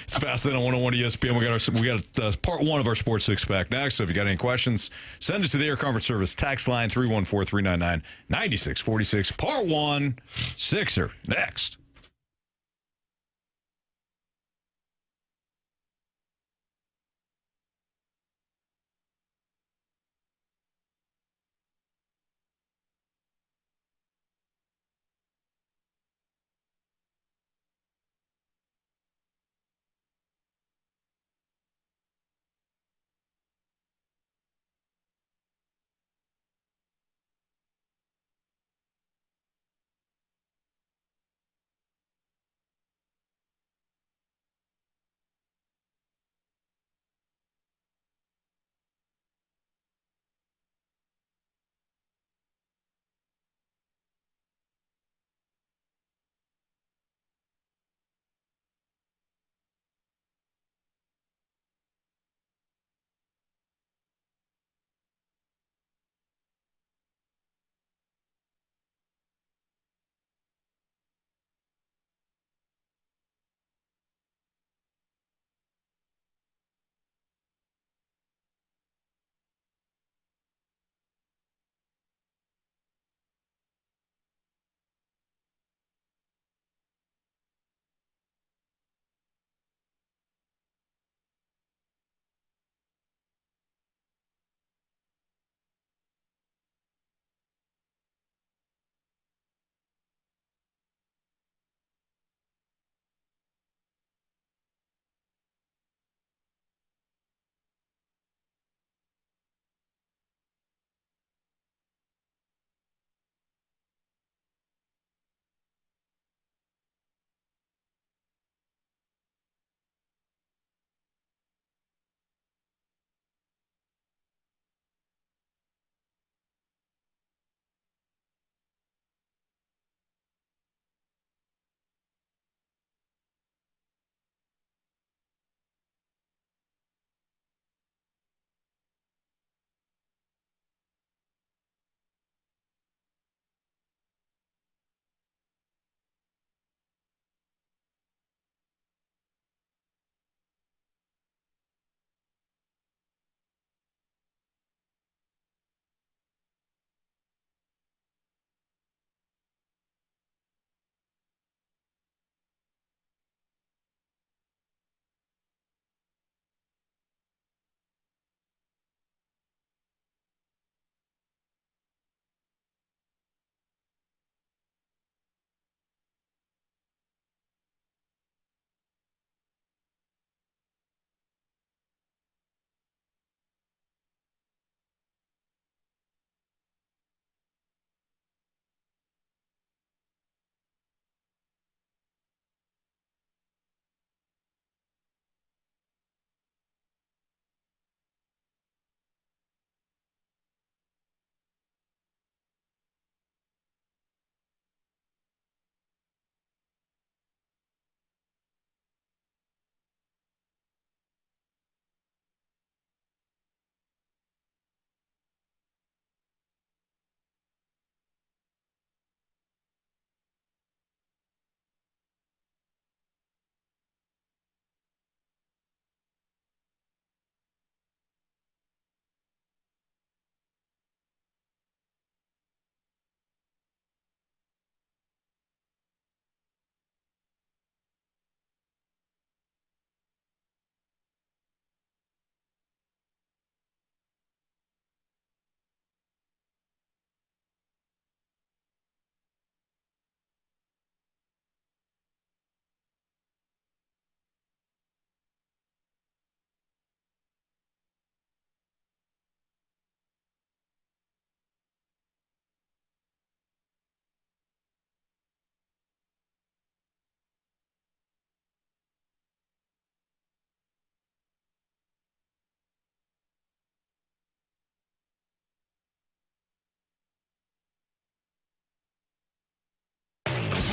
It's Fastlane on 101 ESPN. We got part one of our Sports Six Pack next. So if you got any questions, send us to the Air Comfort Service text line 314-399-9646. Part one, Sixer next.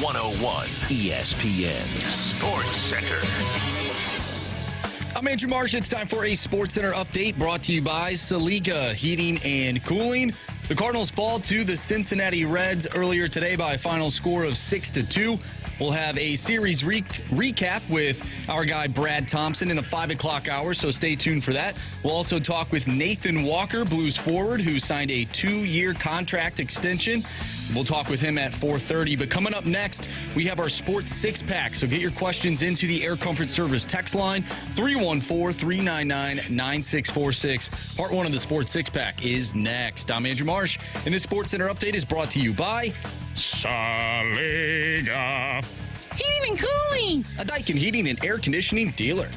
101 ESPN Sports Center. I'm Andrew Marsh. It's time for a Sports Center update brought to you by Saliga Heating and Cooling. The Cardinals fall to the Cincinnati Reds earlier today by a final score of 6-2. We'll have a series recap with our guy Brad Thompson in the 5 o'clock hour, so stay tuned for that. We'll also talk with Nathan Walker, Blues forward, who signed a 2-year contract extension. We'll talk with him at 4:30. But coming up next, we have our Sports Six-Pack. So get your questions into the Air Comfort Service text line, 314-399-9646. Part 1 of the Sports Six-Pack is next. I'm Andrew Marsh, and this Sports Center update is brought to you by Saliga Heating and Cooling, a Daikin heating and air conditioning dealer.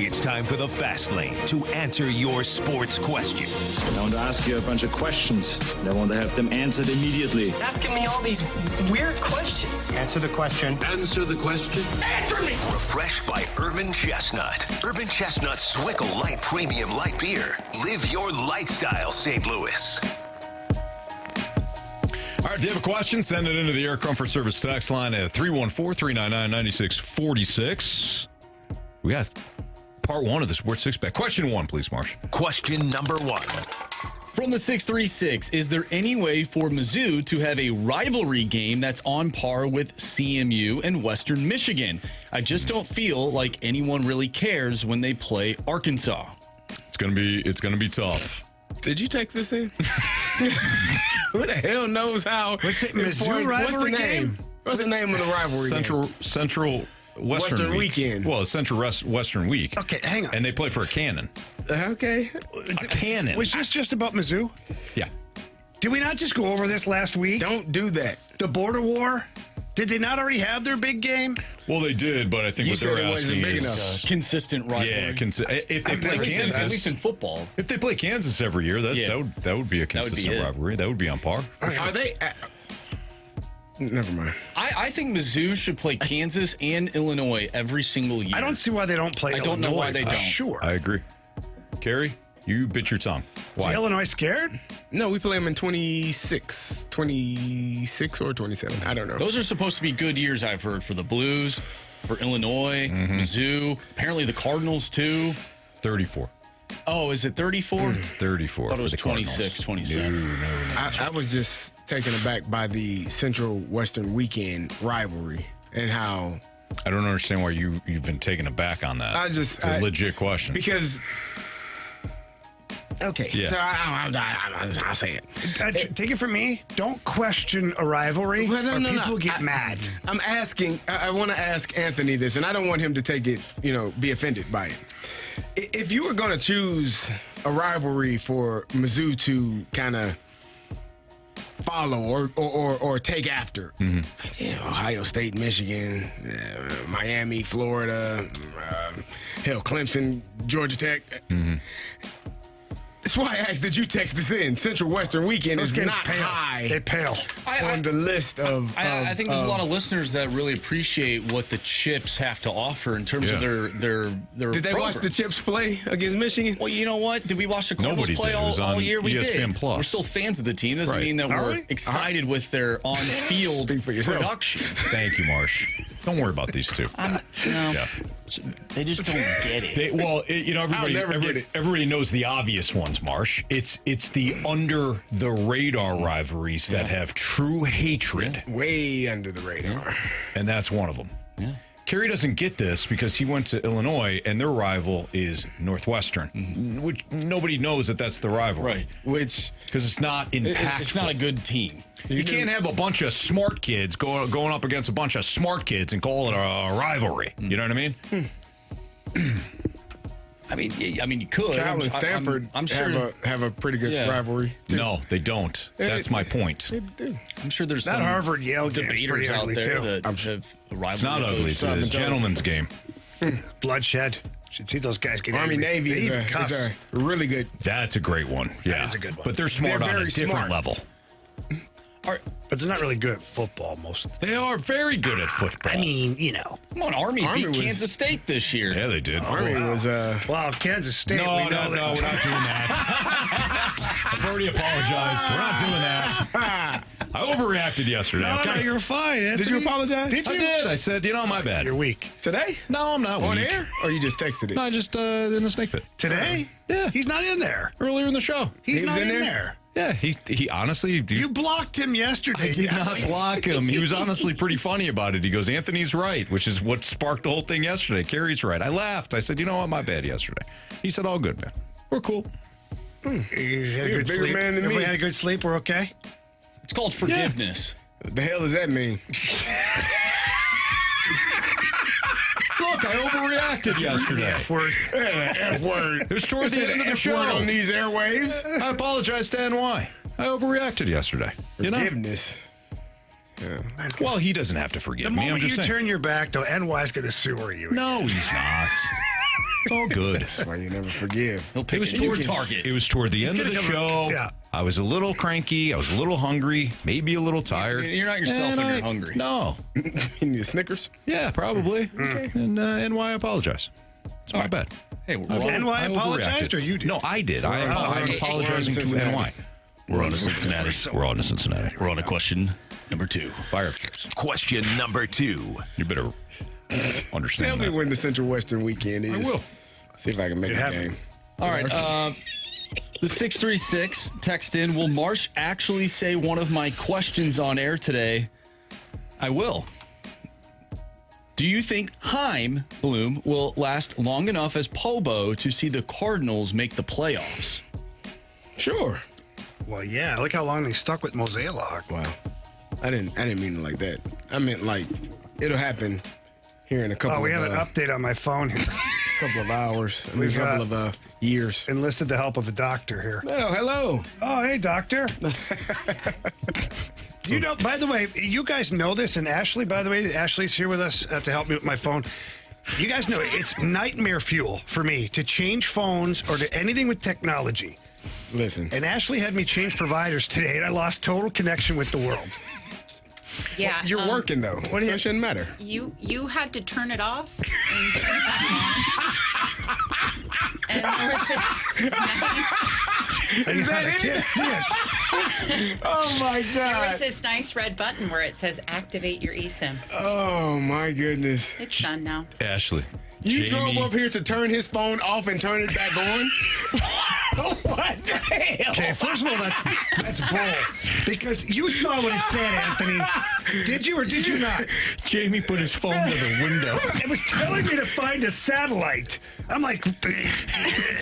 It's time for the Fast Lane to answer your sports questions. I want to ask you a bunch of questions, and I want to have them answered immediately. Asking me all these weird questions. Answer the question. Answer the question. Answer me! Refreshed by Urban Chestnut. Urban Chestnut Swickle Light Premium Light Beer. Live your lifestyle, St. Louis. All right, if you have a question, send it into the Air Comfort Service text line at 314-399-9646. We got part 1 of the Sports Six-Pack. Question 1, please, Marsh. Question number 1. From the 636, is there any way for Mizzou to have a rivalry game that's on par with CMU and Western Michigan? I just don't feel like anyone really cares when they play Arkansas. It's gonna be tough. Did you text this in? Who the hell knows how? What's it, Mizzou rivalry game? What's the name of the rivalry game? Central Western Weekend. Well, it's Central Western Week. Okay, hang on. And they play for a cannon. Okay. A cannon. Was this just about Mizzou? Yeah. Did we not just go over this last week? Don't do that. The border war? Did they not already have their big game? Well, they did, but I think what they're asking is consistent rivalry. Yeah, if they play Kansas, at least in football. If they play Kansas every year, that would be a consistent rivalry. That would be on par. Are they? Never mind. I think Mizzou should play Kansas and Illinois every single year. I don't see why they don't play Illinois. I don't know why they don't. Sure. I agree. Carey, you bit your tongue. Why? Is Illinois scared? No, we play them in 26 or 27. I don't know. Those are supposed to be good years, I've heard, for the Blues, for Illinois, Mizzou, apparently the Cardinals, too. 34. Oh, is it 34? It's 34. I thought it was 26, 27. No. I was just taken aback by the Central Western Weekend rivalry and how. I don't understand why you've been taken aback on that. It's a legit question. Because. Okay. Yeah. So I'll say it. Take it from me. Don't question a rivalry or people get mad. I'm asking. I want to ask Anthony this, and I don't want him to take it, be offended by it. If you were going to choose a rivalry for Mizzou to kind of follow or take after, Ohio State, Michigan, Miami, Florida, hell, Clemson, Georgia Tech. That's why I asked, did you text this in? Central Western Weekend is not high. They pale on the list of. I think there's a lot of listeners that really appreciate what the Chips have to offer in terms of their Did they watch the Chips play against Michigan? Well, you know what? Did we watch the Cardinals play all year? We ESPN did. Plus. We're still fans of the team. Doesn't mean that we're excited with their on-field production. Thank you, Marsh. Don't worry about these two. They just don't get it. Everybody knows the obvious ones, Marsh. It's the under the radar rivalries that have true hatred. Way under the radar. And that's one of them. Yeah. Carey doesn't get this because he went to Illinois and their rival is Northwestern, which nobody knows that's the rival. Right. Because it's not impactful. It's not a good team. You can't have a bunch of smart kids going up against a bunch of smart kids and call it a rivalry. You know what I mean? I mean, you could. Cal and Stanford I'm sure have a pretty good rivalry. Too. No, they don't. That's my point. I'm sure there's that some Harvard-Yale debaters out there that have a rivalry. It's not ugly. It's a gentleman's game. Bloodshed. Should see those guys get Army Navy is a really good. That's a great one. Yeah, that is a good one. But they're smart on a different level. But they're not really good at football, most of the time. They are very good at football. I mean, you know. Come on, Army beat was- Kansas State this year. Yeah, they did. Army was Well, Kansas State, No, we know no, that. no, we're not doing that. I've already apologized. We're not doing that. I overreacted yesterday. No, Okay? no, you're fine. Anthony. Did you apologize? Did you? I did. I said, my bad. You're weak. Today? No, I'm not On weak. air? Or you just texted it? No, I just in the snake pit. Today? Yeah. He's not in there. Earlier in the show. He's He was not in in there? there. Yeah, he honestly... You blocked him yesterday. I did not block him. He was honestly pretty funny about it. He goes, Anthony's right, which is what sparked the whole thing yesterday. Carey's right. I laughed. I said, my bad yesterday. He said, all good, man. We're cool. He's had a You're a good bigger sleep. man than Everybody me. had a good sleep. We're okay? It's called forgiveness. What the hell does that mean? Look, I overreacted yesterday. F word. F word. It was towards the end of the show. on these airwaves. I apologize to NY. I overreacted yesterday. Forgiveness. Well, he doesn't have to forgive The me. I'm moment you just saying. turn your back, though, NY's going to sewer you. No, he's not. It's all good. That's why you never forgive. He'll pick It was a new toward target. It was toward the end of the gonna come- show. yeah. I was a little cranky. I was a little hungry. Maybe a little tired. You're not yourself when you're hungry. No. You need Snickers? Yeah, probably. Okay. And NY, I apologize. It's my bad. Hey, we're NY apologized overreacted. or you did? No, I did. I'm apologizing to Cincinnati. NY. We're on to Cincinnati. We're on to Cincinnati. We're on to question number 2. Fire extras. Question number 2. You better Tell understand me that. when the Central Western weekend is. I will. See if I can make the game. All right. The 636 text in, will Marsh actually say one of my questions on air today? I will. Do you think Chaim Bloom will last long enough as Pobo to see the Cardinals make the playoffs? Sure. Well, yeah. Look how long they stuck with Mosaic. Wow. I didn't mean it like that. I meant like it'll happen here in a couple Oh, we of have an update on my phone here. couple of hours. I mean, We've a couple of years. Enlisted the help of a doctor here. Oh, hello. Oh, hey, doctor. Do you know, by the way, you guys know this, and Ashley, by the way, Ashley's here with us to help me with my phone. You guys know it's nightmare fuel for me to change phones or to anything with technology. Listen. And Ashley had me change providers today, and I lost total connection with the world. Yeah. You're working, though. What do you- So it shouldn't matter. You had to turn it off and turn it back on. And there was this Is that I can't see it. Oh, my there God. was this nice red button where it says activate your eSIM. Oh, my goodness. It's done now. Ashley. You Jamie. drove up here to turn his phone off and turn it back on? What the hell? Okay, first of all, that's bull. Because you saw what it said, Anthony. Did you or did you not? Jamie put his phone to the window. It was telling me to find a satellite. I'm like,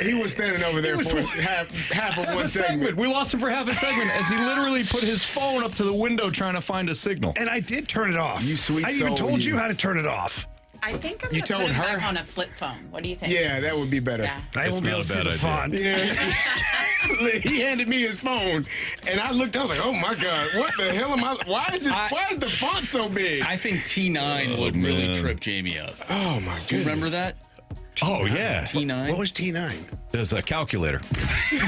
He was standing over there for half of Half one a segment. We lost him for half a segment as he literally put his phone up to the window trying to find a signal. and I did turn it off. You sweet I even soul, told you. you how to turn it off. I think I'm You going to put told it her? back on a flip phone. What do you think? Yeah, that would be better. Yeah. I That's won't be not able a to see bad the idea. font. Yeah. He handed me his phone, and I looked. I was like, "Oh my God, what the hell am I? Why is the font so big?" I think T9 would really trip Jamie up. Oh my goodness! Remember that? Oh, yeah. T9? What was T9? There's a calculator. No,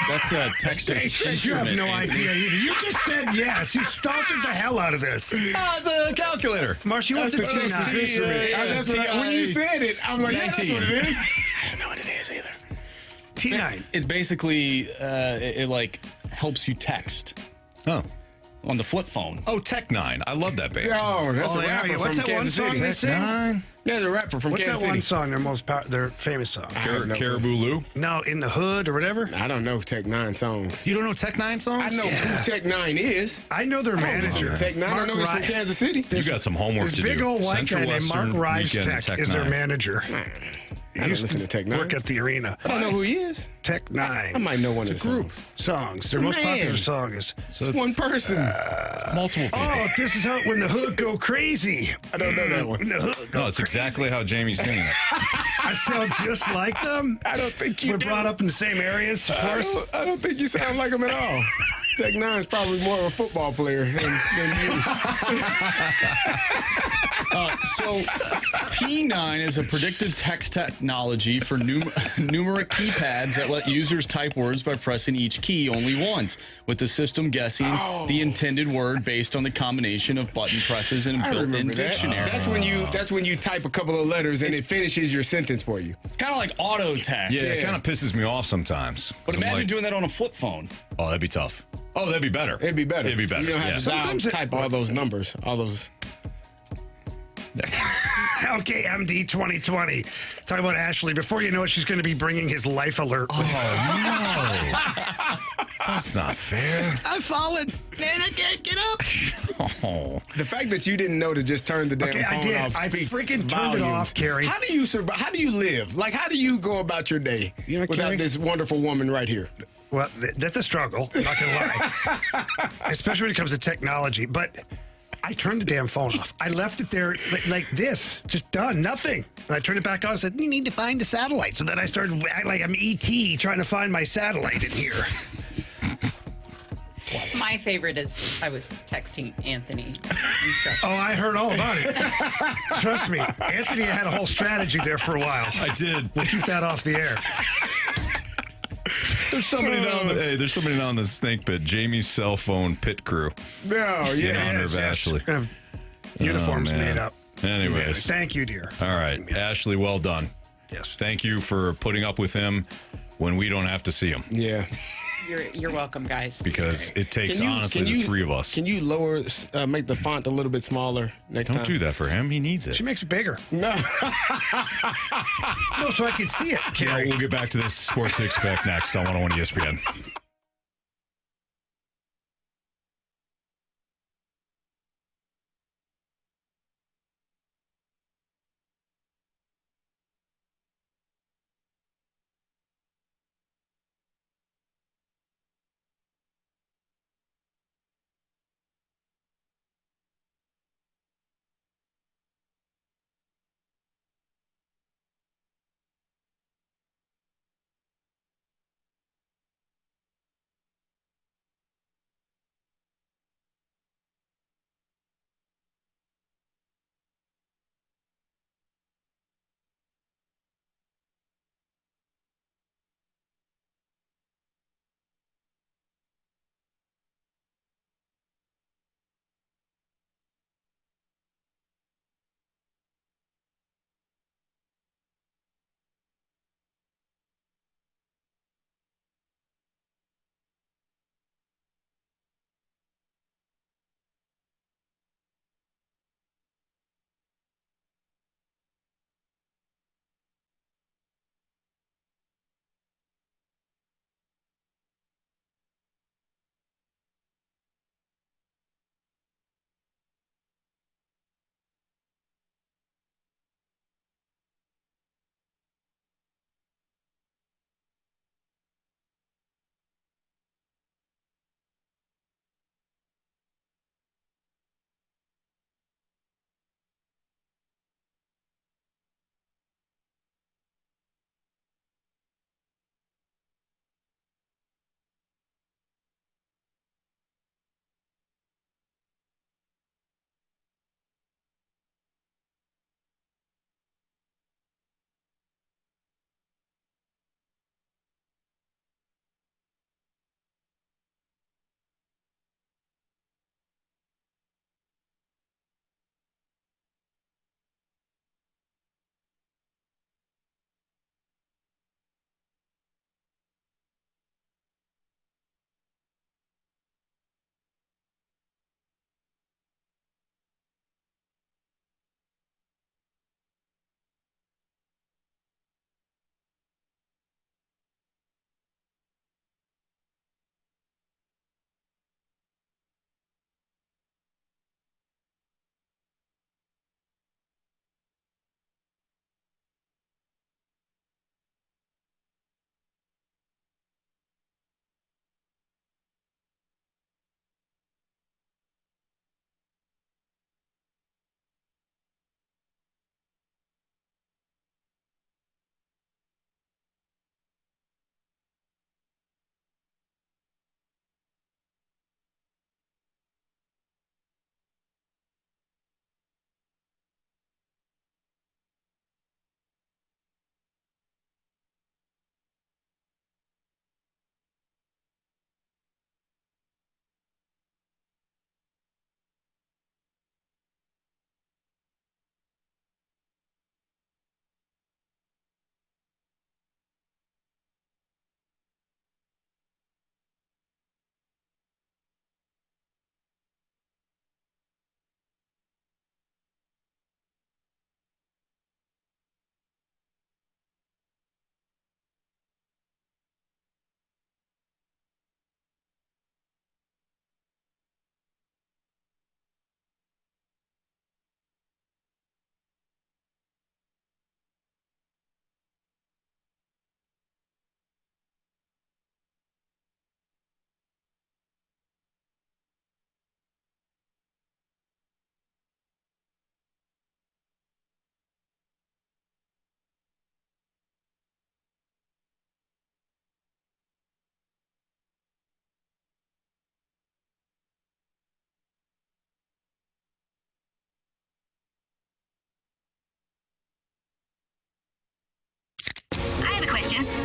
that's a text You have instrument. no Anthony. idea either. You just said yes. You staltered the hell out of this. The calculator. Marsh, what's the That's the Texas T9? instrument. That's what when you said it, I'm like, yeah, that's what it is. I don't know what it is either. T9. It's basically it like helps you text Oh. on the flip phone. Oh, Tech 9. I love that band. Oh, that's Oh, a yeah, rapper what's from that one Kansas song City. they sing? Yeah, the rapper from What's Kansas that one City. song? Their famous song. I don't know. Caribou Lou. No, In the Hood or whatever. I don't know Tech 9 songs. You don't know Tech 9 songs? I know who Tech 9 is. I know their Listen manager. to Tech 9. I know he's from Rives. Kansas City. You got some homework This to big do. old white Central guy named Mark Western Rives Weekend Tech Tech is their 9. manager. I don't listen to Tech 9. Work at the arena. I don't know who he is. Tech 9. I might know one of the group songs. Their a most man. popular song is. It's one person. Multiple people. Oh, this is how when the hood go crazy. I don't know that one. When the hood go No, it's crazy. exactly how Jamie's singing it. I sound just like them. I don't think you We're do. brought up in the same areas, of course. I don't think you sound like him at all. Tech 9 is probably more of a football player than you. So T9 is a predictive text technology for numeric keypads that let users type words by pressing each key only once, with the system guessing the intended word based on the combination of button presses and a built-in dictionary. That's when you type a couple of letters and it finishes your sentence for you. It's kind of like auto text. Yeah, it kind of pisses me off sometimes. But imagine doing that on a flip phone. Oh, that'd be tough. Oh, that'd be better. It'd be better. It'd be better. You don't have to type all those numbers, all those. Okay, MD 2020. Talk about Ashley. Before you know it, she's going to be bringing his life alert. Oh, no. That's not fair. I've fallen and I can't get up. Oh. The fact that you didn't know to just turn the damn phone I did. off I speaks freaking turned it off, Carey. How do you survive? How do you live? Like, how do you go about your day without Carey? this wonderful woman right here? Well, that's a struggle. I'm not going to lie. Especially when it comes to technology. But I turned the damn phone off. I left it there like this, just done, nothing. And I turned it back on and said, you need to find a satellite. So then I started acting like I'm E.T. trying to find my satellite in here. My favorite is I was texting Anthony instructions. Oh, I heard all about it. Trust me. Anthony had a whole strategy there for a while. I did. We'll keep that off the air. There's somebody down in the snake pit. Jamie's cell phone pit crew. No, In honor of Ashley. We're gonna have uniforms made up. Anyways. Thank you, dear. All right. Ashley, well done. Yes. Thank you for putting up with him when we don't have to see him. Yeah. You're welcome, guys. Because it takes, honestly, the three of us. Can you make the font a little bit smaller next time? Don't do that for him. He needs it. She makes it bigger. No. No, so I can see it, Carey. We'll get back to this Sports Six Pack next on 101 ESPN.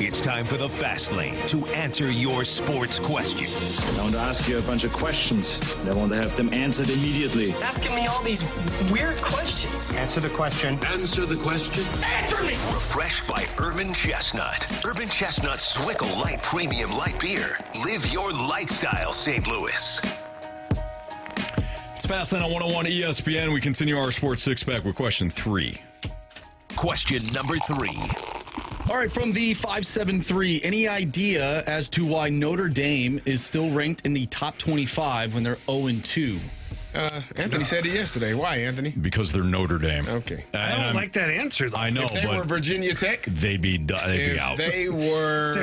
It's time for the Fast Lane to answer your sports questions. I want to ask you a bunch of questions, and I want to have them answered immediately. Asking me all these weird questions. Answer the question. Answer the question. Answer me! Refreshed by Urban Chestnut. Urban Chestnut Swickle Light Premium Light Beer. Live your lifestyle, St. Louis. It's Fastlane on 101 ESPN. We continue our Sports Six-Pack with question 3. Question number 3. All right, from the 573, any idea as to why Notre Dame is still ranked in the top 25 when they're 0-2? Anthony said it yesterday. Why, Anthony? Because they're Notre Dame. Okay. I don't like that answer, though. I know, If they were Virginia Tech, they'd be out. They were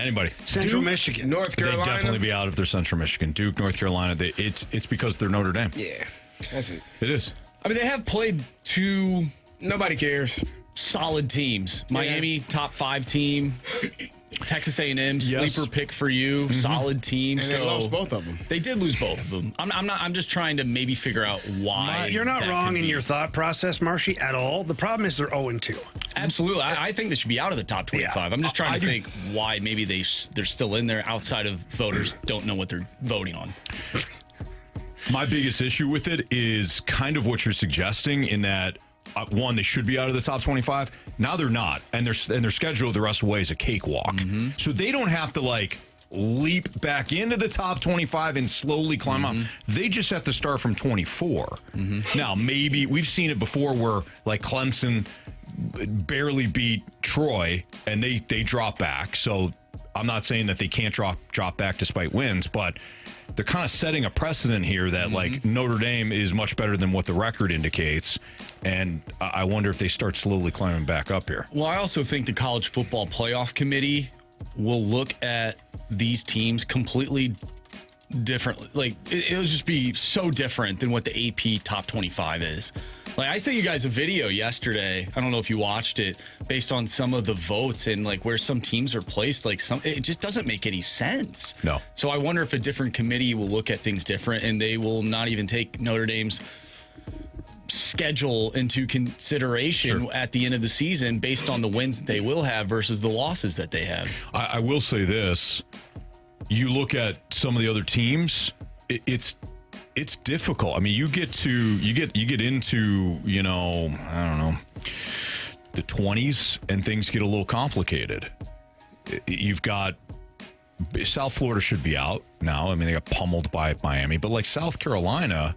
Anybody. Central Duke, Michigan. North Carolina. They'd definitely be out if they're Central Michigan. Duke, North Carolina. It's because they're Notre Dame. Yeah, that's it. It is. I mean, they have played two Nobody cares. solid teams. Miami, top 5 team. Texas A&M, sleeper pick for you. Solid team. And they lost both of them. They did lose both of them. I'm just trying to maybe figure out why. You're not that wrong could in be. your thought process, Marshy, at all. The problem is they're 0-2. Absolutely. I think they should be out of the top 25. Yeah. I'm just trying to think why maybe they're still in there outside of voters don't know what they're voting on. My biggest issue with it is kind of what you're suggesting in that, one, they should be out of the top 25. Now they're not. And their schedule the rest of the way is a cakewalk. So they don't have to, leap back into the top 25 and slowly climb up. They just have to start from 24. Now, maybe we've seen it before where, Clemson barely beat Troy and they drop back. So I'm not saying that they can't drop back despite wins, but they're kind of setting a precedent here that Notre Dame is much better than what the record indicates. And I wonder if they start slowly climbing back up here. Well, I also think the College Football Playoff Committee will look at these teams completely differently. It'll just be so different than what the AP top 25 is. I sent you guys a video yesterday. I don't know if you watched it, based on some of the votes and where some teams are placed. It just doesn't make any sense. No. So I wonder if a different committee will look at things different, and they will not even take Notre Dame's schedule into consideration at the end of the season based on the wins that they will have versus the losses that they have. I will say this: you look at some of the other teams, it's difficult. I mean, you get into I don't know, the 20s, and things get a little complicated. You've got South Florida should be out now. I mean, they got pummeled by Miami, but South Carolina,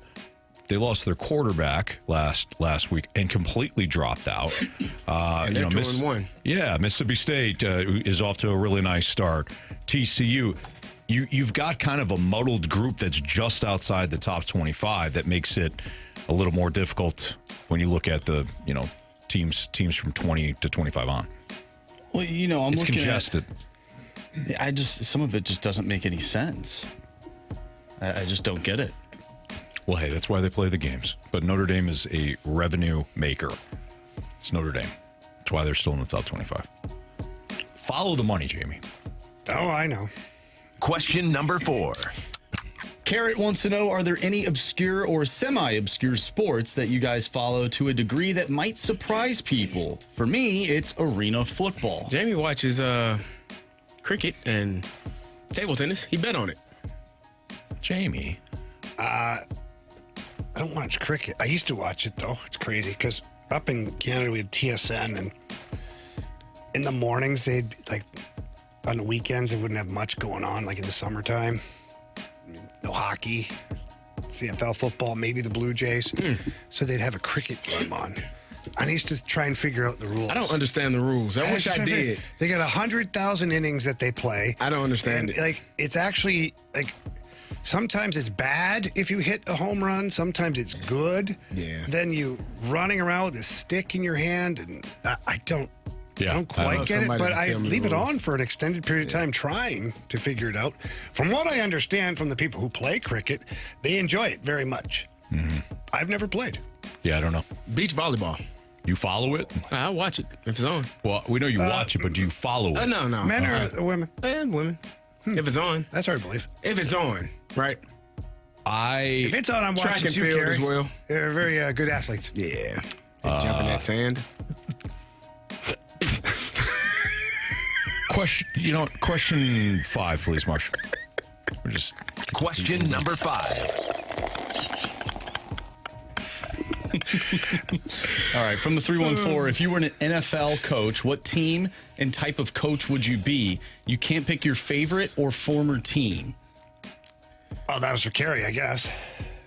they lost their quarterback last week and completely dropped out. And they're 2-1. Yeah, Mississippi State is off to a really nice start. TCU. You've got kind of a muddled group that's just outside the top 25 that makes it a little more difficult when you look at the teams from 20 to 25 on. Well, I'm it's looking congested. Some of it just doesn't make any sense. I just don't get it. Well, hey, that's why they play the games. But Notre Dame is a revenue maker. It's Notre Dame. That's why they're still in the top 25. Follow the money, Jamie. Oh, I know. Question number 4. Carrot wants to know, are there any obscure or semi-obscure sports that you guys follow to a degree that might surprise people? For me, it's arena football. Jamie watches cricket and table tennis. He bet on it. Jamie. I don't watch cricket. I used to watch it, though. It's crazy because up in Canada, we had TSN, and in the mornings, they'd on the weekends, they wouldn't have much going on, in the summertime. No hockey, CFL football, maybe the Blue Jays. So they'd have a cricket game on. I used to try and figure out the rules. I don't understand the rules. I wish I did. They got 100,000 innings that they play. I don't understand it. It's actually, sometimes it's bad if you hit a home run. Sometimes it's good. Yeah. Then you running around with a stick in your hand, and I don't quite get it, but I leave it on for an extended period of time trying to figure it out. From what I understand from the people who play cricket, they enjoy it very much. I've never played. Yeah, I don't know. Beach volleyball. You follow it? I watch it if it's on. Well, we know you watch it, but do you follow it? No. Men or women? And women. If it's on. That's hard to believe. If it's on, right? If it's on, I'm track watching and too, field Carey. as well. They're very good athletes. Yeah. They jump in that sand. Question 5, please, Marsh. We're just Question number 5. All right, from the 314, if you were an NFL coach, what team and type of coach would you be? You can't pick your favorite or former team. Oh, that was for Carey, I guess.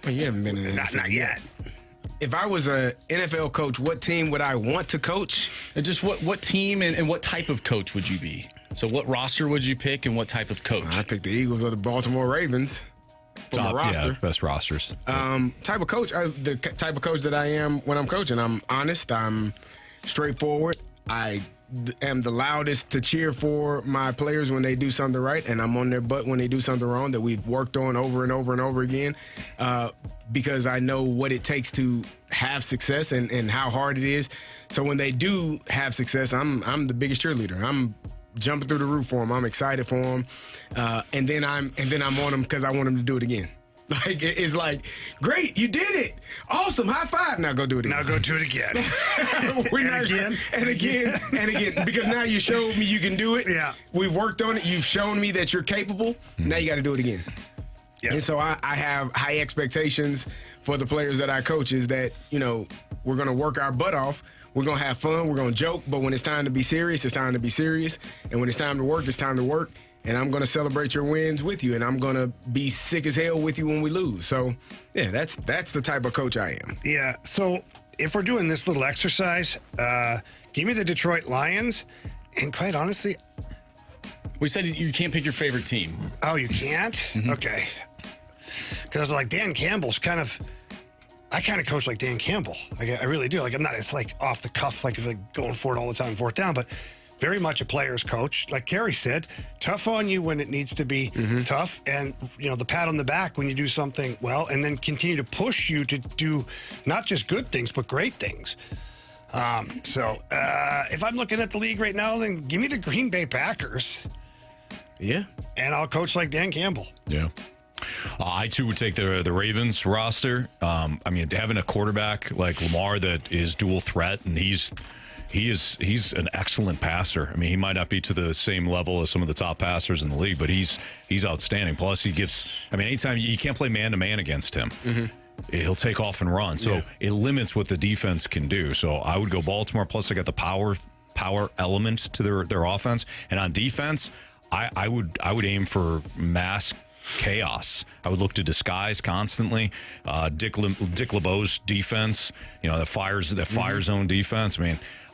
Well, you haven't been in an Not yet. If I was an NFL coach, what team would I want to coach? Just what team and what type of coach would you be? So what roster would you pick and what type of coach? I picked the Eagles or the Baltimore Ravens for my roster. Yeah, best rosters. Type of coach, the type of coach that I am when I'm coaching. I'm honest. I'm straightforward. I am the loudest to cheer for my players when they do something right, and I'm on their butt when they do something wrong that we've worked on over and over and over again, because I know what it takes to have success and how hard it is. So when they do have success, I'm the biggest cheerleader. I'm jumping through the roof for them. I'm excited for them, and then I'm on them because I want them to do it again. Like, it's like, great, you did it. Awesome, high five. Now go do it again. Now go do it again. And again. Because now you showed me you can do it. Yeah. We've worked on it. You've shown me that you're capable. Now you got to do it again. Yeah. And so I have high expectations for the players that I coach, is that, we're going to work our butt off. We're going to have fun. We're going to joke. But when it's time to be serious, it's time to be serious. And when it's time to work, it's time to work. And I'm going to celebrate your wins with you, and I'm going to be sick as hell with you when we lose. So, yeah, that's the type of coach I am. Yeah, so if we're doing this little exercise, give me the Detroit Lions, and quite honestly... We said you can't pick your favorite team. Oh, you can't? Mm-hmm. Okay. Because, like, Dan Campbell's I kind of coach like Dan Campbell. Like, I really do. Like, I'm not, it's like off the cuff, like going for it all the time, fourth down, but... very much a player's coach. Like Carey said, tough on you when it needs to be tough, and the pat on the back when you do something well, and then continue to push you to do not just good things but great things. So if I'm looking at the league right now, then give me the Green Bay Packers. Yeah. And I'll coach like Dan Campbell. Yeah. I too would take the Ravens roster. Having a quarterback like Lamar that is dual threat, and he's an excellent passer. I mean, he might not be to the same level as some of the top passers in the league, but he's outstanding. Plus, he gives. Anytime you can't play man to man against him, he'll take off and run. So it limits what the defense can do. So I would go Baltimore. Plus, they got the power element to their offense, and on defense, I would aim for mass chaos. I would look to disguise constantly. Dick LeBeau's defense, the fire zone defense.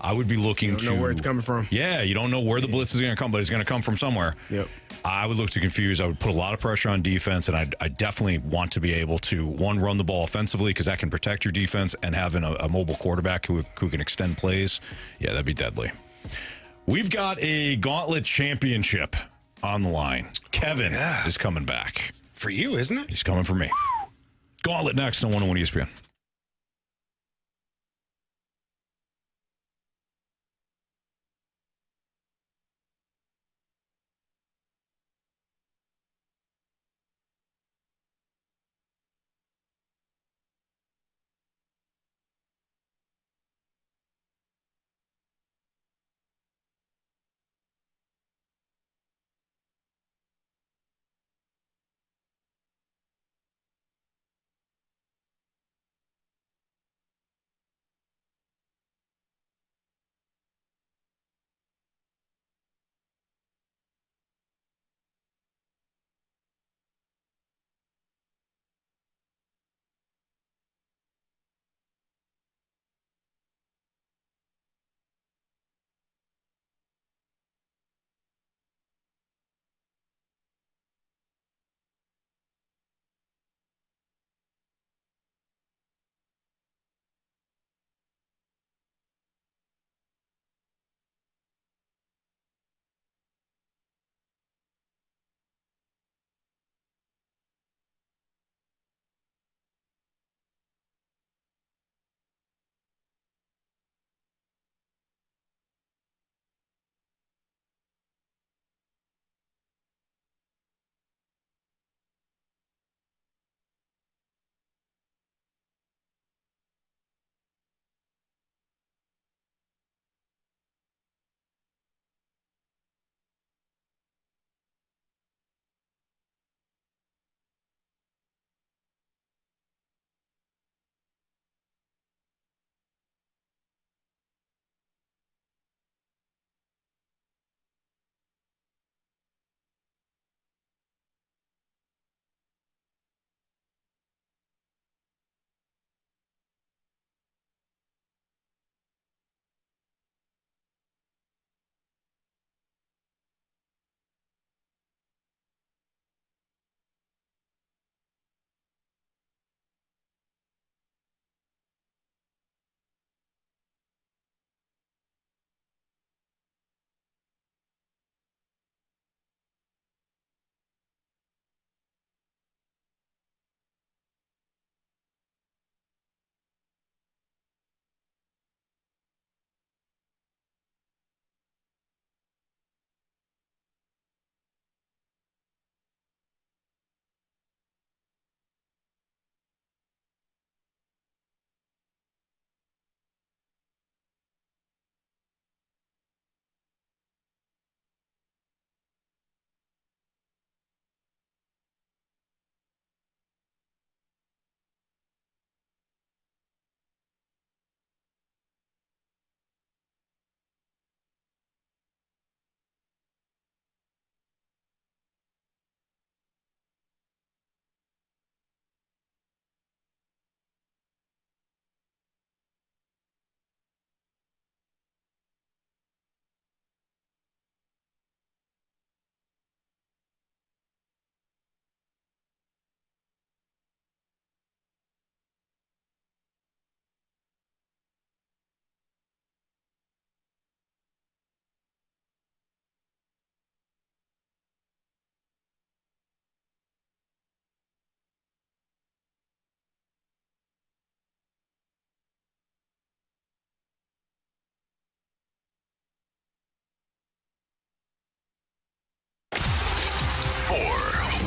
I would be looking to... You don't know where it's coming from. Yeah, you don't know where the blitz is going to come, but it's going to come from somewhere. Yep. I would look to confuse. I would put a lot of pressure on defense, and I definitely want to be able to, one, run the ball offensively, because that can protect your defense, and having a mobile quarterback who can extend plays, yeah, that'd be deadly. We've got a Gauntlet championship on the line. Kevin is coming back. For you, isn't it? He's coming for me. Gauntlet next on 101 ESPN.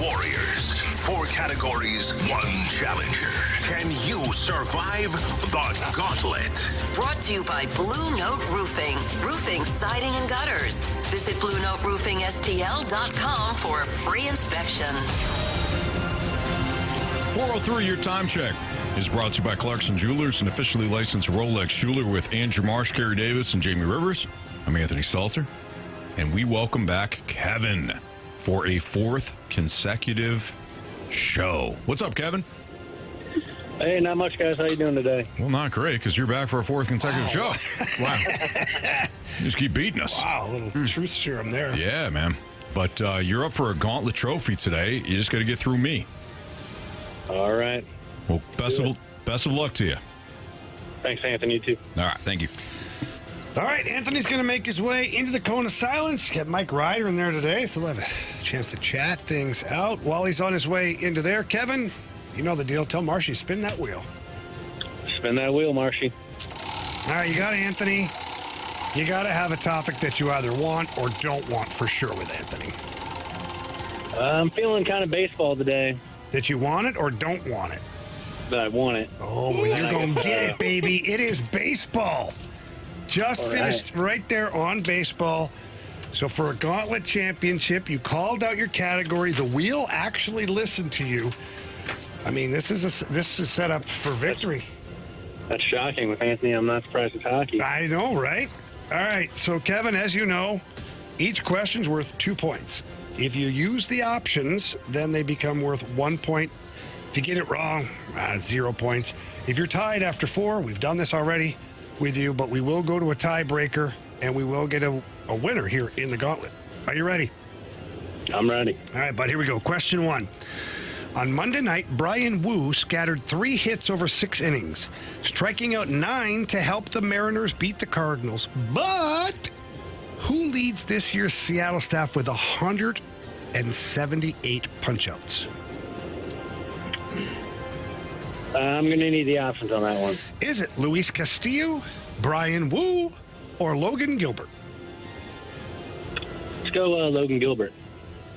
warriors. 4 categories, 1 challenger. Can you survive the gauntlet? Brought to you by Blue Note Roofing. Roofing, siding, and gutters. Visit BlueNoteRoofingSTL.com for a free inspection. 403, your time check is brought to you by Clarkson Jewelers, an officially licensed Rolex jeweler with Andrew Marsh, Carey Davis, and Jamie Rivers. I'm Anthony Stalter, and we welcome back Kevin for a 4th consecutive show. What's up, Kevin? Hey, not much, guys. How you doing today? Well, not great, because you're back for a 4th consecutive show. Wow. You just keep beating us. Wow, a little truth serum there. Yeah, man. But you're up for a Gauntlet trophy today. You just got to get through me. All right. Well, best of luck to you. Thanks, Anthony. You too. All right, thank you. All right, Anthony's going to make his way into the Cone of Silence. Got Mike Ryder in there today, so we'll have a chance to chat things out while he's on his way into there. Kevin, you know the deal. Tell Marshy, spin that wheel. Spin that wheel, Marshy. All right, you got Anthony. You got to have a topic that you either want or don't want for sure with Anthony. I'm feeling kind of baseball today. That you want it or don't want it? That I want it. Oh, well, you're going to get it, baby. It is baseball. Just finished right there on baseball. So for a Gauntlet championship, you called out your category. The wheel actually listened to you. I mean, this is set up for victory. That's shocking with Anthony. I'm not surprised it's hockey. I know, right? All right. So, Kevin, as you know, each question's worth 2 points. If you use the options, then they become worth 1 point. If you get it wrong, 0 points. If you're tied after 4, we've done this already with you, but we will go to a tiebreaker, and we will get a winner here in the Gauntlet. Are you ready? I'm ready. All right, bud, here we go. Question 1. On Monday night, Brian Wu scattered 3 hits over 6 innings, striking out 9 to help the Mariners beat the Cardinals. But who leads this year's Seattle staff with 178 punch-outs? I'm going to need the options on that one. Is it Luis Castillo, Brian Wu, or Logan Gilbert? Let's go Logan Gilbert.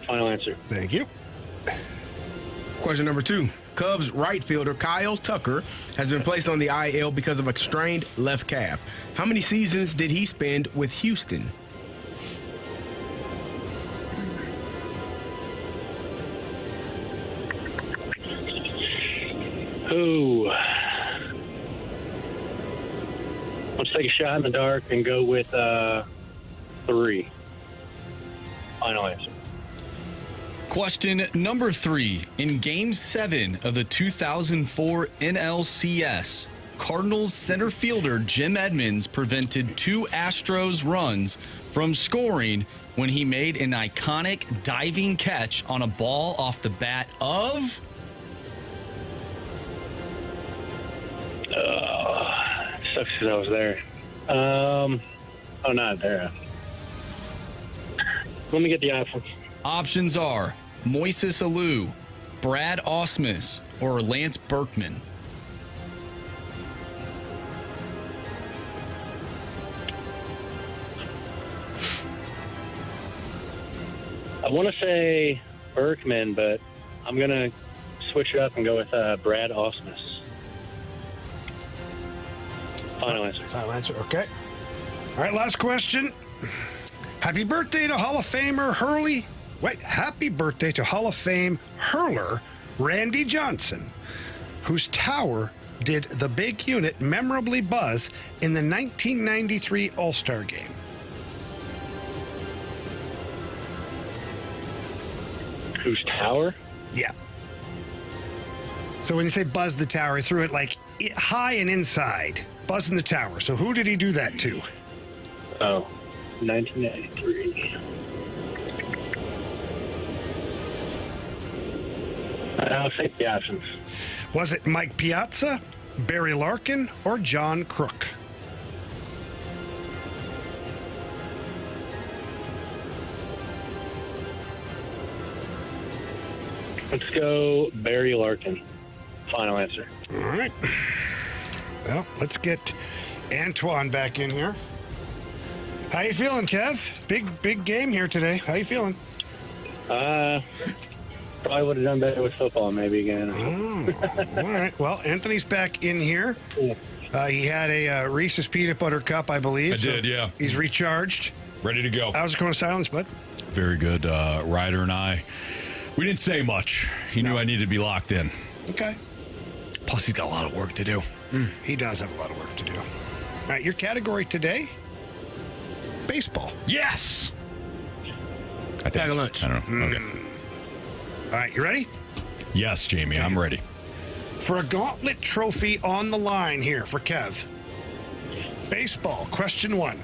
Final answer. Thank you. Question number 2. Cubs right fielder Kyle Tucker has been placed on the IL because of a strained left calf. How many seasons did he spend with Houston? Ooh. Let's take a shot in the dark and go with 3. Final answer. Question number 3. In Game 7 of the 2004 NLCS, Cardinals center fielder Jim Edmonds prevented 2 Astros runs from scoring when he made an iconic diving catch on a ball off the bat of... Sucks because I was there. Not there. Let me get the options. Options are Moises Alou, Brad Ausmus, or Lance Berkman. I want to say Berkman, but I'm going to switch it up and go with Brad Ausmus. Final answer. Final answer, okay. All right, last question. Happy birthday to Hall of Famer Happy birthday to Hall of Fame hurler Randy Johnson, whose tower did the big unit memorably buzz in the 1993 All-Star Game. Whose tower? Yeah. So when you say buzz the tower, he threw it like high and inside. Buzz in the tower. So who did he do that to? Oh, 1993. I'll take the options. Was it Mike Piazza, Barry Larkin, or John Crook? Let's go Barry Larkin. Final answer. All right. Well, let's get Antoine back in here. How you feeling, Kev? Big game here today. How you feeling? I'm Probably would have done better with football maybe again. All right. Well, Anthony's back in here. He had a Reese's Peanut Butter Cup, I believe. I did, yeah. He's recharged. Ready to go. How's it going to silence, bud? Very good. Ryder and I, we didn't say much. He knew I needed to be locked in. Okay. Plus, he's got a lot of work to do. He does have a lot of work to do. All right, your category today? Baseball. Yes! I think. Bag of lunch. I don't know. Okay. All right, you ready? Yes, Jamie, I'm ready. For a Gauntlet trophy on the line here for Kev. Baseball, question 1.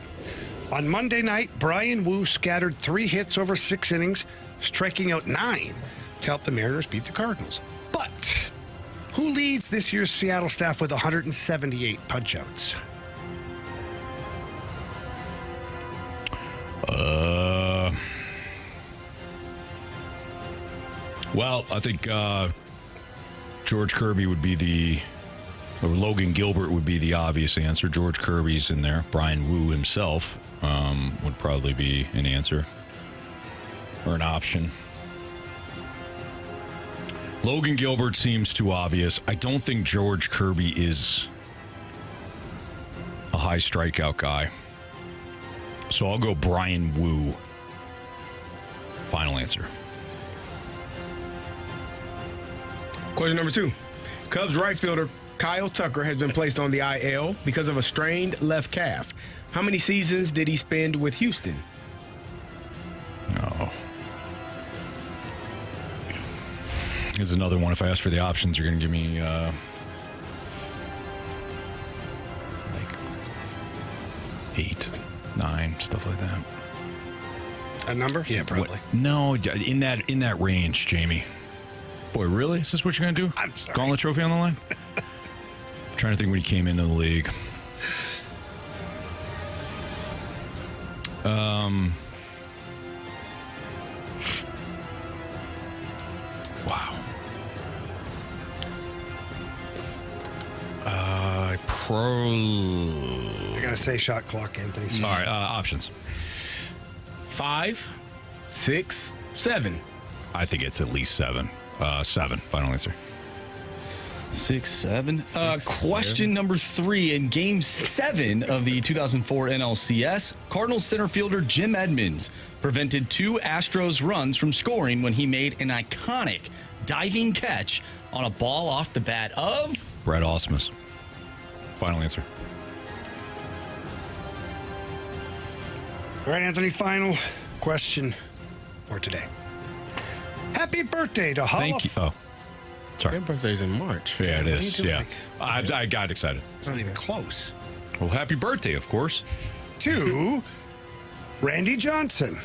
On Monday night, Brian Wu scattered 3 hits over 6 innings, striking out 9 to help the Mariners beat the Cardinals. But who leads this year's Seattle staff with 178 punch-outs? Well, I think George Kirby would be or Logan Gilbert would be the obvious answer. George Kirby's in there. Brian Wu himself would probably be an answer or an option. Logan Gilbert seems too obvious. I don't think George Kirby is a high strikeout guy. So I'll go Brian Wu. Final answer. Question number 2. Cubs right fielder Kyle Tucker has been placed on the IL because of a strained left calf. How many seasons did he spend with Houston? No. Here's another one. If I ask for the options, you're going to give me like 8, 9, stuff like that. A number? Yeah, probably. What? No, in that range, Jamie. Boy, really? Is this what you're going to do? I'm sorry. Gauntlet trophy on the line? I'm trying to think when he came into the league. Wow. I got to say shot clock, Anthony. All right, options. 5, 6, 7. I think it's at least 7. 7. Final answer. 6, 7. Question number 3. In Game 7 of the 2004 NLCS, Cardinals center fielder Jim Edmonds prevented 2 Astros runs from scoring when he made an iconic diving catch on a ball off the bat of Brad Ausmus. Final answer. All right, Anthony, final question for today. Happy birthday to Hall Thank you. Oh, sorry. Your birthday's in March. Yeah, it is. do, Yeah. like- I got excited. It's not even close. Well, happy birthday, of course. To Randy Johnson,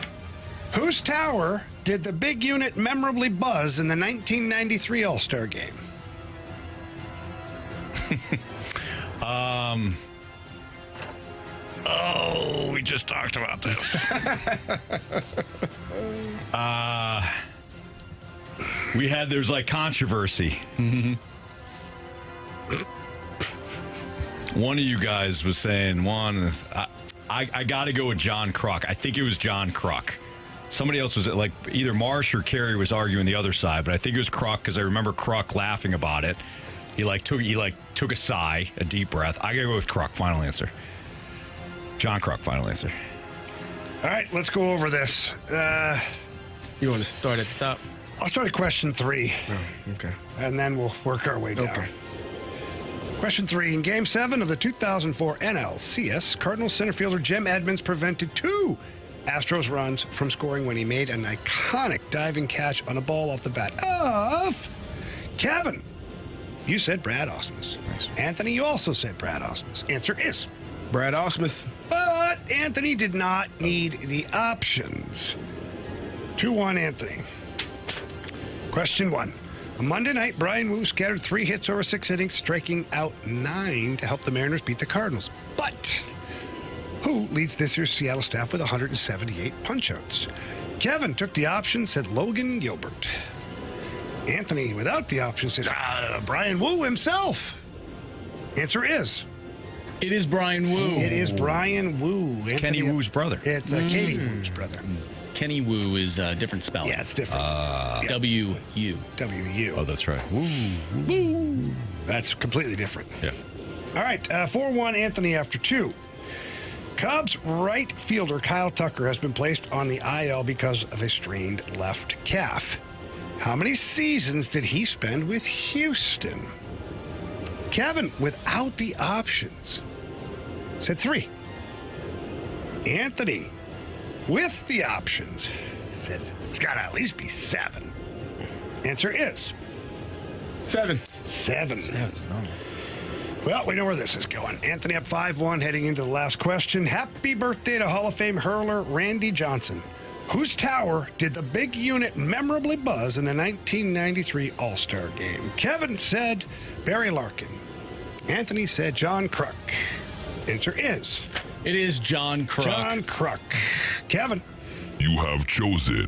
whose tower did the big unit memorably buzz in the 1993 All-Star Game? Oh, we just talked about this. There's like controversy. One of you guys was saying I got to go with John Kruk. I think it was John Kruk. Somebody else was like either Marsh or Carey was arguing the other side, but I think it was Kruk because I remember Kruk laughing about it. He took a sigh, a deep breath. I got to go with Kruk. Final answer. John Kruk. Final answer. All right, let's go over this. You want to start at the top? I'll start at question 3. Oh, okay. And then we'll work our way down. Okay. Question 3. In Game 7 of the 2004 NLCS, Cardinals center fielder Jim Edmonds prevented 2 Astros runs from scoring when he made an iconic diving catch on a ball off the bat of Kevin. You said Brad Ausmus. Nice. Anthony, you also said Brad Ausmus. Answer is Brad Ausmus. But Anthony did not need the options. 2-1, Anthony. Question 1. On Monday night, Brian Wu scattered 3 hits over 6 innings, striking out 9 to help the Mariners beat the Cardinals. But who leads this year's Seattle staff with 178 punch-outs? Kevin took the option, said Logan Gilbert. Anthony, without the option, said Brian Wu himself. Answer is It is Brian Wu. It is Brian Wu. Kenny Wu's brother. It's Katie Wu's brother. Kenny Wu is a different spelling. Yeah, it's different. W-U. W-U. Oh, that's right. Woo. That's completely different. Yeah. All right, 4-1 Anthony after 2. Cubs right fielder Kyle Tucker has been placed on the IL because of a strained left calf. How many seasons did he spend with Houston? Kevin, without the options, said 3. Anthony, with the options, said it's got to at least be 7. Answer is 7. 7. Well, we know where this is going. Anthony up 5-1 heading into the last question. Happy birthday to Hall of Fame hurler Randy Johnson, whose tower did the big unit memorably buzz in the 1993 All-Star Game. Kevin said Barry Larkin. Anthony said John Kruk. Answer is... It is John Kruk. John Kruk. Kevin. You have chosen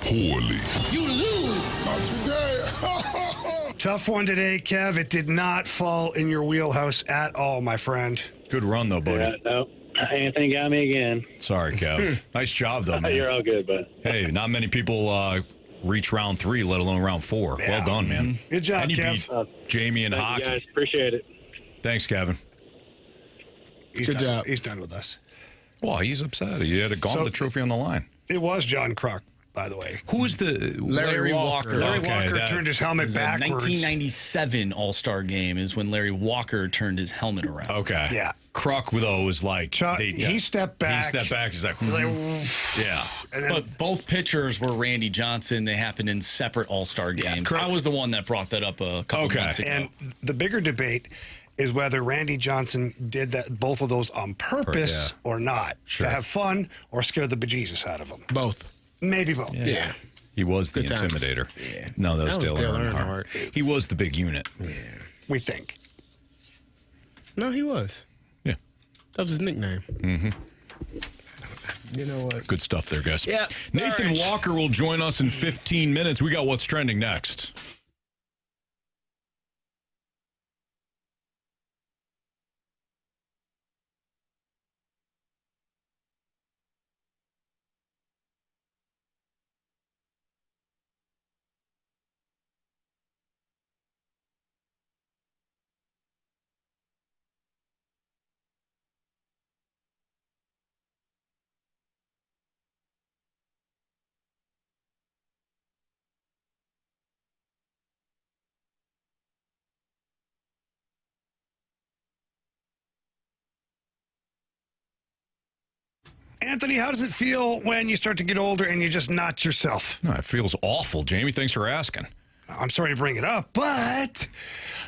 poorly. You lose. Not today. Tough one today, Kev. It did not fall in your wheelhouse at all, my friend. Good run, though, buddy. Yeah, no. Anthony got me again. Sorry, Kev. Nice job, though, man. You're all good, bud. Hey, not many people reach round 3, let alone round 4. Yeah. Well done, man. Good job, and you Kev. beat Jamie in Thank hockey. you guys. Appreciate it. Thanks, Kevin. Good job. He's done with us. Well, he's upset. He had a Gauntlet trophy on the line. It was John Kruk, by the way. Who was the Larry Walker? Larry Walker turned his helmet backwards. 1997 All-Star Game is when Larry Walker turned his helmet around. Okay. Yeah. Kruk, though, was like... he stepped back. He stepped back. He's like... yeah. And then, But both pitchers were Randy Johnson. They happened in separate All-Star games. I was the one that brought that up a couple months ago. And the bigger debate is whether Randy Johnson did both of those on purpose or not. Sure. To have fun or scare the bejesus out of them. Both. Maybe both. Yeah. He was the Good times. intimidator. Yeah. No, that was Dale Earnhardt. Earnhardt. He was the big unit. Yeah. We think. No, he was. Yeah. That was his nickname. Mm-hmm. You know what? Good stuff there, guys. Yeah. Nathan Walker will join us in 15 minutes. We got What's Trending next. Anthony, how does it feel when you start to get older and you're just not yourself? No, it feels awful, Jamie. Thanks for asking. I'm sorry to bring it up, but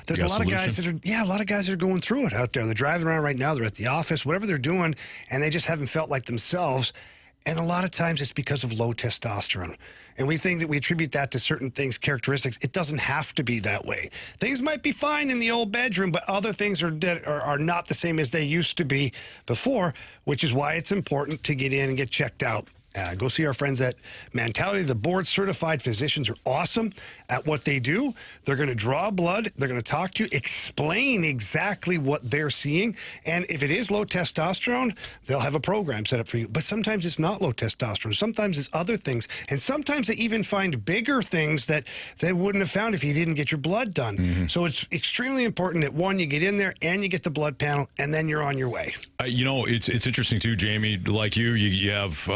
there's a lot of guys that are going through it out there. They're driving around right now. They're at the office, whatever they're doing, and they just haven't felt like themselves. And a lot of times it's because of low testosterone. And we think that we attribute that to certain things, characteristics. It doesn't have to be that way. Things might be fine in the old bedroom, but other things are not the same as they used to be before, which is why it's important to get in and get checked out. Go see our friends at Mentality. The board-certified physicians are awesome at what they do. They're going to draw blood. They're going to talk to you, explain exactly what they're seeing. And if it is low testosterone, they'll have a program set up for you. But sometimes it's not low testosterone. Sometimes it's other things. And sometimes they even find bigger things that they wouldn't have found if you didn't get your blood done. Mm-hmm. So it's extremely important that, one, you get in there and you get the blood panel, and then you're on your way. It's interesting, too, Jamie. Like you have...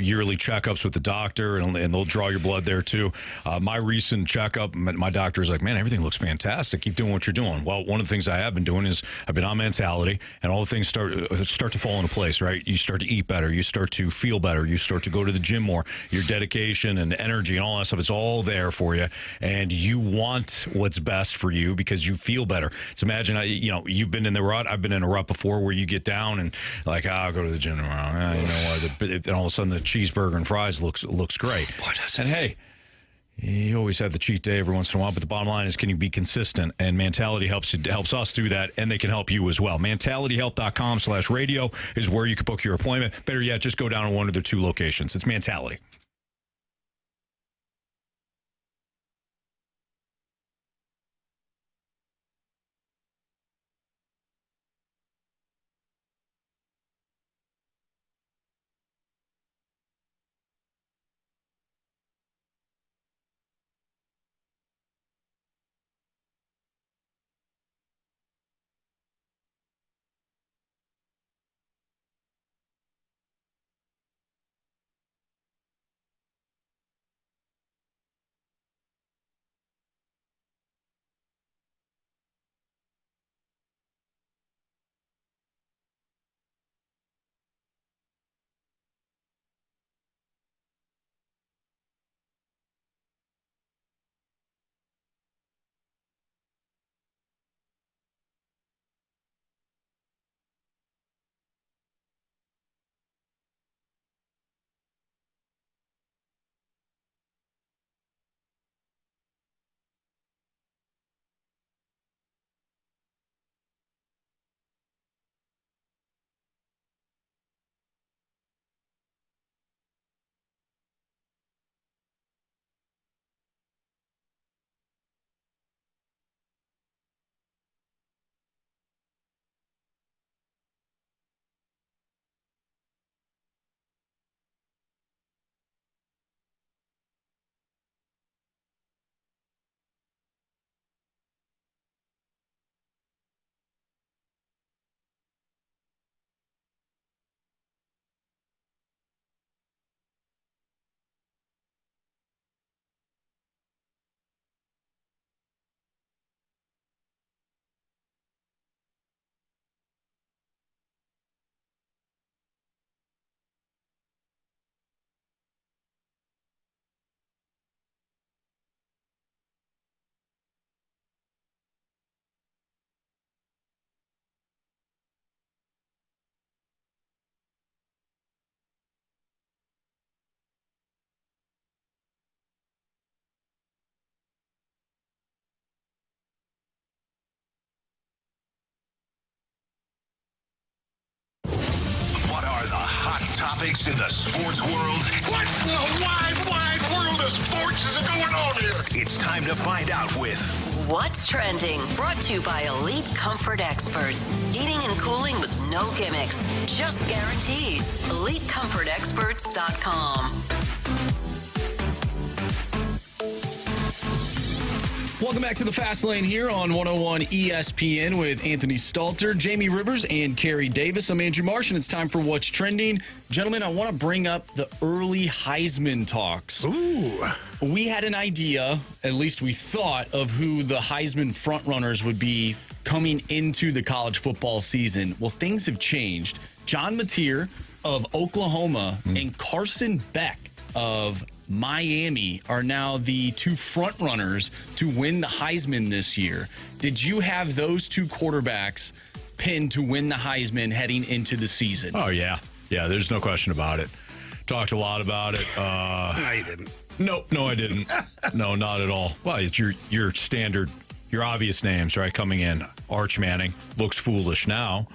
yearly checkups with the doctor, and they'll draw your blood there too. My recent checkup, my doctor is like, man, everything looks fantastic. Keep doing what you're doing. Well, one of the things I have been doing is I've been on Mentality, and all the things start to fall into place, right? You start to eat better. You start to feel better. You start to go to the gym more. Your dedication and energy and all that stuff, it's all there for you, and you want what's best for you because you feel better. So imagine, you've been in the rut. I've been in a rut before where you get down and like, I'll go to the gym tomorrow. You know what? And all of a sudden the cheeseburger and fries looks great. And hey, you always have the cheat day every once in a while, but the bottom line is, can you be consistent? And Mentality helps us do that, and they can help you as well. MentalityHealth.com/radio is where you can book your appointment. Better yet, just go down to one of their 2 locations. It's Mentality. topics in the sports world? What in the wide world of sports is going on here? It's time to find out with What's Trending? Brought to you by Elite Comfort Experts. Heating and cooling with no gimmicks, just guarantees. EliteComfortExperts.com. Welcome back to the Fast Lane here on 101 ESPN with Anthony Stalter, Jamie Rivers, and Carey Davis. I'm Andrew Marsh, and it's time for What's Trending. Gentlemen, I want to bring up the early Heisman talks. Ooh. We had an idea, at least we thought, of who the Heisman frontrunners would be coming into the college football season. Well, things have changed. John Mateer of Oklahoma and Carson Beck of Miami are now the two front runners to win the Heisman this year. Did you have those two quarterbacks pinned to win the Heisman heading into the season? Oh, yeah. Yeah, there's no question about it. Talked a lot about it. No, you didn't. No, I didn't. No, not at all. Well, it's your standard, your obvious names, right, coming in. Arch Manning looks foolish now,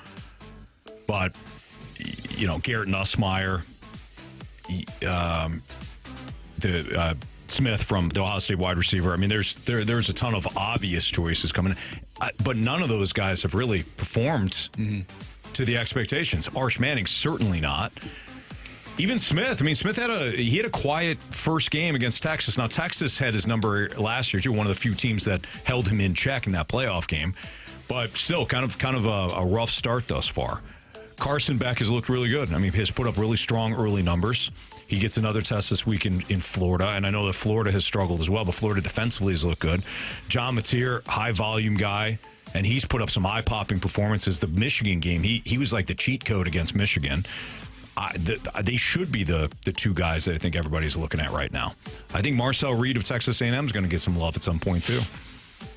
but, Garrett Nussmeier, Smith from the Ohio State wide receiver. I mean, there's a ton of obvious choices coming in, but none of those guys have really performed to the expectations. Arch Manning certainly not. Even Smith. I mean, Smith had a quiet first game against Texas. Now, Texas had his number last year too. One of the few teams that held him in check in that playoff game, but still kind of a rough start thus far. Carson Beck has looked really good. I mean, he's put up really strong early numbers. He gets another test this week in Florida, and I know that Florida has struggled as well, but Florida defensively has looked good. John Mateer, high-volume guy, and he's put up some eye-popping performances. The Michigan game, he was like the cheat code against Michigan. They should be the two guys that I think everybody's looking at right now. I think Marcel Reed of Texas A&M is going to get some love at some point, too.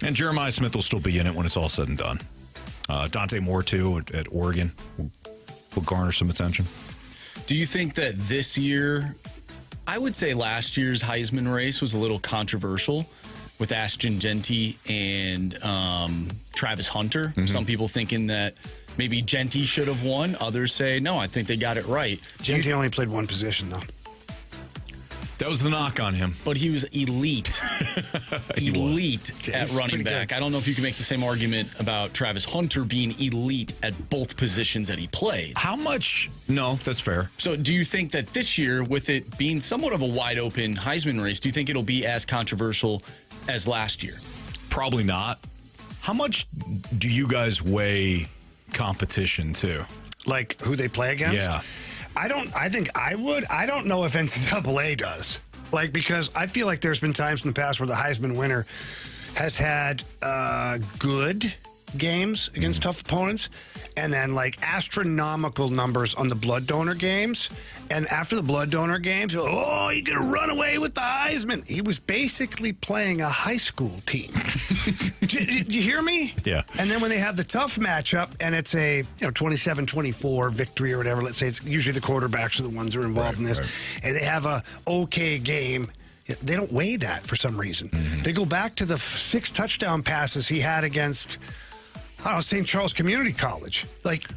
And Jeremiah Smith will still be in it when it's all said and done. Dante Moore, too, at Oregon will garner some attention. Do you think that this year, I would say last year's Heisman race was a little controversial with Ashton Genty and Travis Hunter? Some people thinking that maybe Genty should have won. Others say, no, I think they got it right. Genty only played one position, though. That was the knock on him. But he was elite. At running back. Good. I don't know if you can make the same argument about Travis Hunter being elite at both positions that he played. How much? No, that's fair. So do you think that this year, with it being somewhat of a wide open Heisman race, do you think it'll be as controversial as last year? Probably not. How much do you guys weigh competition too? Like who they play against? Yeah. I think I would. I don't know if NCAA does. Because I feel like there's been times in the past where the Heisman winner has had good games against tough opponents and then astronomical numbers on the blood donor games. And after the blood donor games, you're going to run away with the Heisman. He was basically playing a high school team. Did you hear me? Yeah. And then when they have the tough matchup and it's a 27-24 victory or whatever, let's say it's usually the quarterbacks are the ones who are involved in this, and they have a okay game, they don't weigh that for some reason. They go back to the 6 touchdown passes he had against, St. Charles Community College.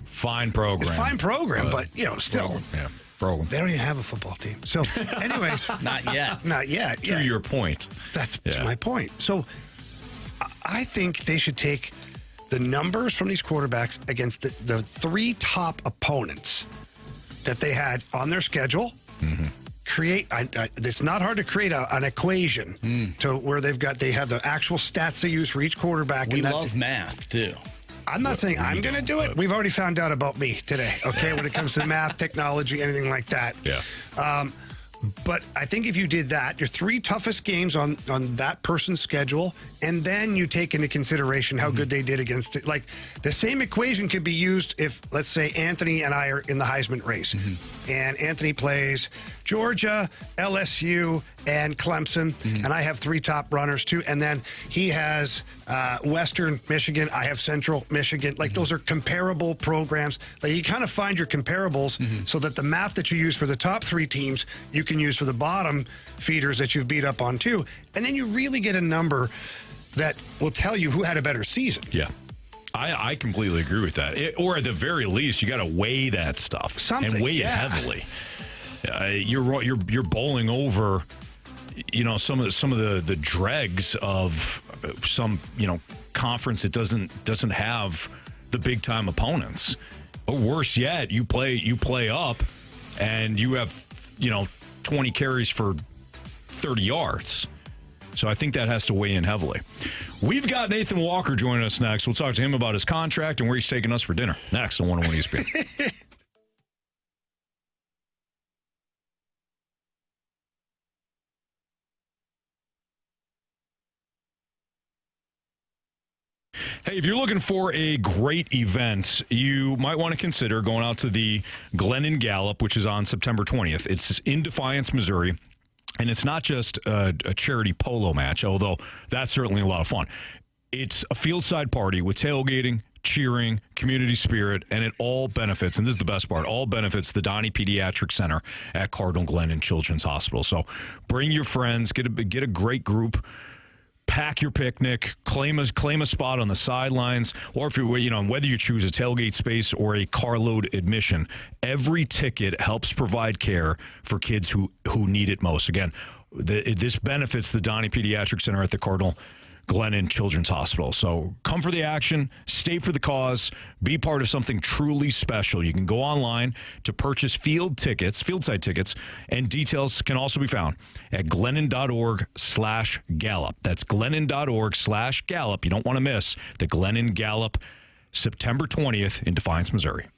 Fine program. It's fine program, but still. Program. Yeah. Program. They don't even have a football team. So, anyways. Not yet. Not yet. To your point. That's my point. So, I think they should take the numbers from these quarterbacks against the 3 top opponents that they had on their schedule. Create. It's not hard to create an equation to where they have the actual stats they use for each quarterback. We love math, too. I'm not saying I'm going to do it. We've already found out about me today, okay, when it comes to math, technology, anything like that. Yeah. But I think if you did that, your 3 toughest games on that person's schedule, and then you take into consideration how good they did against it. The same equation could be used if, let's say, Anthony and I are in the Heisman race. And Anthony plays Georgia, LSU, and Clemson. And I have 3 top runners, too. And then he has Western Michigan. I have Central Michigan. Those are comparable programs. You kind of find your comparables so that the math that you use for the top 3 teams, you can use for the bottom feeders that you've beat up on, too. And then you really get a number that will tell you who had a better season. Yeah. I completely agree with that. Or at the very least, you got to weigh that stuff and weigh it heavily. You're bowling over, some of the dregs of some conference that doesn't have the big time opponents. Or worse yet, you play up, and you have 20 carries for 30 yards. So I think that has to weigh in heavily. We've got Nathan Walker joining us next. We'll talk to him about his contract and where he's taking us for dinner next on 101 ESPN. Hey, if you're looking for a great event, you might want to consider going out to the Glennon Gallup, which is on September 20th. It's in Defiance, Missouri. And it's not just a charity polo match, although that's certainly a lot of fun. It's a fieldside party with tailgating, cheering, community spirit, and it all benefits, and this is the best part, all benefits the Donnie Pediatric Center at Cardinal Glennon Children's Hospital. So bring your friends, get a great group, pack your picnic, claim a spot on the sidelines, or if whether you choose a tailgate space or a carload admission, every ticket helps provide care for kids who need it most. Again, this benefits the Donnie Pediatric Center at the Cardinal Glennon Children's Hospital. So come for the action, stay for the cause, be part of something truly special. You can go online to purchase fieldside tickets, and details can also be found at glennon.org/Gallup. That's glennon.org/Gallup. You don't want to miss the Glennon Gallup, September 20th in Defiance, Missouri.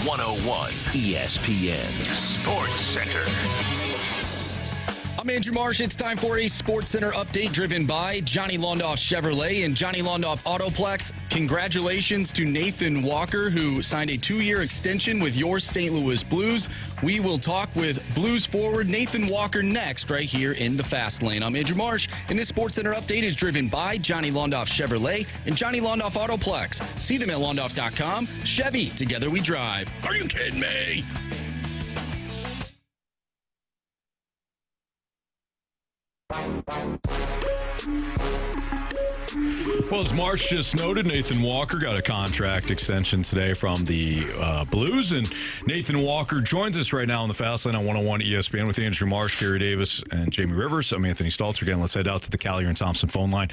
101 ESPN Sports Center. I'm Andrew Marsh. It's time for a Sports Center update driven by Johnny Londoff Chevrolet and Johnny Londoff Autoplex. Congratulations to Nathan Walker, who signed a 2-year extension with your St. Louis Blues. We will talk with Blues forward Nathan Walker next, right here in the Fast Lane. I'm Andrew Marsh, and this Sports Center update is driven by Johnny Londoff Chevrolet and Johnny Londoff Autoplex. See them at londoff.com. Chevy, together we drive. Are you kidding me? Well, as March just noted, Nathan Walker got a contract extension today from the Blues. And Nathan Walker joins us right now on the Fast Lane on 101 ESPN with Andrew Marsh, Carey Davis, and Jamie Rivers. I'm Anthony Stalter. Again, let's head out to the Carey and Thompson phone line.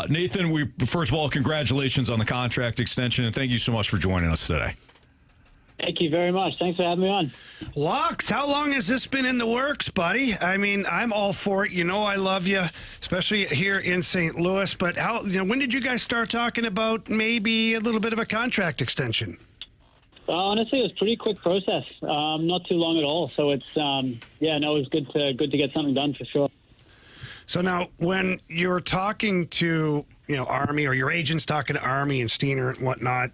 Nathan, first of all, congratulations on the contract extension, and thank you so much for joining us today. Thank you very much. Thanks for having me on. Lux, how long has this been in the works, buddy? I mean, I'm all for it. You know I love you, especially here in St. Louis. But when did you guys start talking about maybe a little bit of a contract extension? Honestly, it was a pretty quick process. Not too long at all. So it's, it was good to get something done for sure. So now, when you're talking to, Army, or your agent's talking to Army and Steiner and whatnot,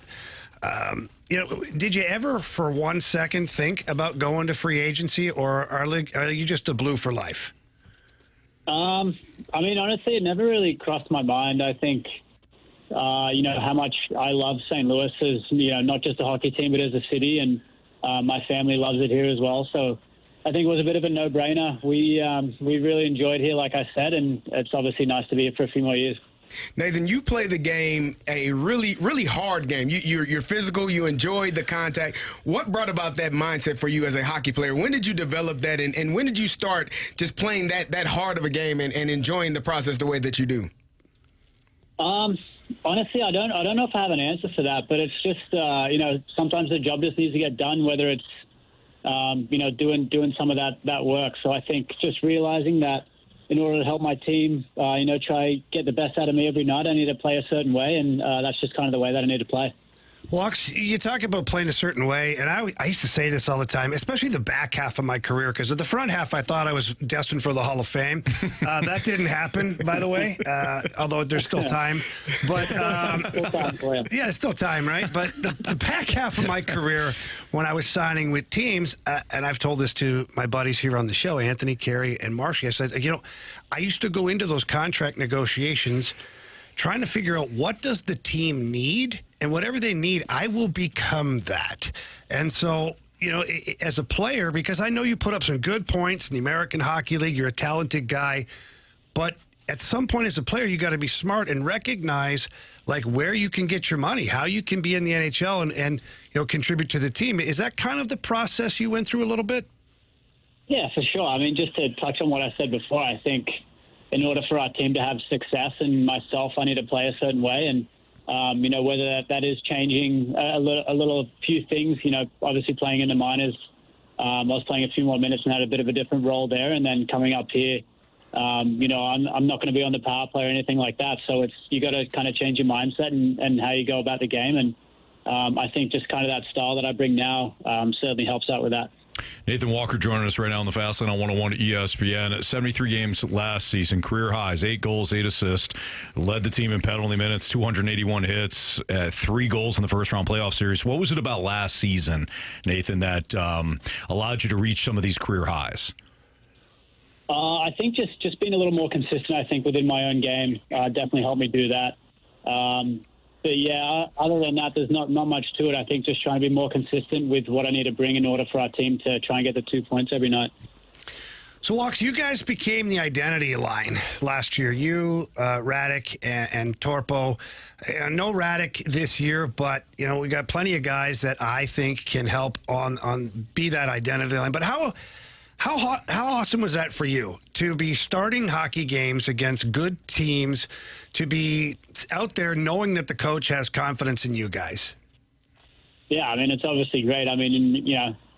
did you ever for 1 second think about going to free agency, or are you just a Blue for life? Honestly, it never really crossed my mind. I think, how much I love St. Louis as, not just a hockey team, but as a city, and my family loves it here as well. So I think it was a bit of a no-brainer. We really enjoyed here, like I said, and it's obviously nice to be here for a few more years. Nathan, you play the game a really, really hard game. You're physical. You enjoy the contact. What brought about that mindset for you as a hockey player? When did you develop that, and when did you start just playing that hard of a game and enjoying the process the way that you do? Honestly, I don't know if I have an answer for that, but it's just sometimes the job just needs to get done, whether it's doing some of that work. So I think just realizing that in order to help my team, try get the best out of me every night, I need to play a certain way, and that's just kind of the way that I need to play. Lux, you talk about playing a certain way, and I used to say this all the time, especially the back half of my career, because at the front half, I thought I was destined for the Hall of Fame. That didn't happen, by the way, although there's still time. But yeah, it's still time, right? But the back half of my career, when I was signing with teams, and I've told this to my buddies here on the show, Anthony, Carey, and Marshy, I said, I used to go into those contract negotiations trying to figure out what does the team need, and whatever they need, I will become that. And so, as a player, because I know you put up some good points in the American Hockey League, you're a talented guy, but at some point as a player, you got to be smart and recognize where you can get your money, how you can be in the NHL and contribute to the team. Is that kind of the process you went through a little bit? Yeah, for sure. I mean, just to touch on what I said before, I think in order for our team to have success and myself, I need to play a certain way. And, whether that is changing a few things, obviously playing in the minors, I was playing a few more minutes and had a bit of a different role there. And then coming up here, I'm not going to be on the power play or anything like that. So you got to kind of change your mindset and how you go about the game. And I think just kind of that style that I bring now certainly helps out with that. Nathan Walker joining us right now on the Fast Lane on 101 ESPN. 73 games last season, career highs, 8 goals, 8 assists. Led the team in penalty minutes, 281 hits, 3 goals in the first-round playoff series. What was it about last season, Nathan, that allowed you to reach some of these career highs? I think just being a little more consistent, I think, within my own game definitely helped me do that. But, yeah, other than that, there's not much to it. I think just trying to be more consistent with what I need to bring in order for our team to try and get the 2 points every night. So, Lux, you guys became the identity line last year. You, Radek, and Torpo. No Radek this year, but, we got plenty of guys that I think can help on be that identity line. But how awesome was that for you to be starting hockey games against good teams, to be out there knowing that the coach has confidence in you guys? Yeah, I mean, it's obviously great. I mean,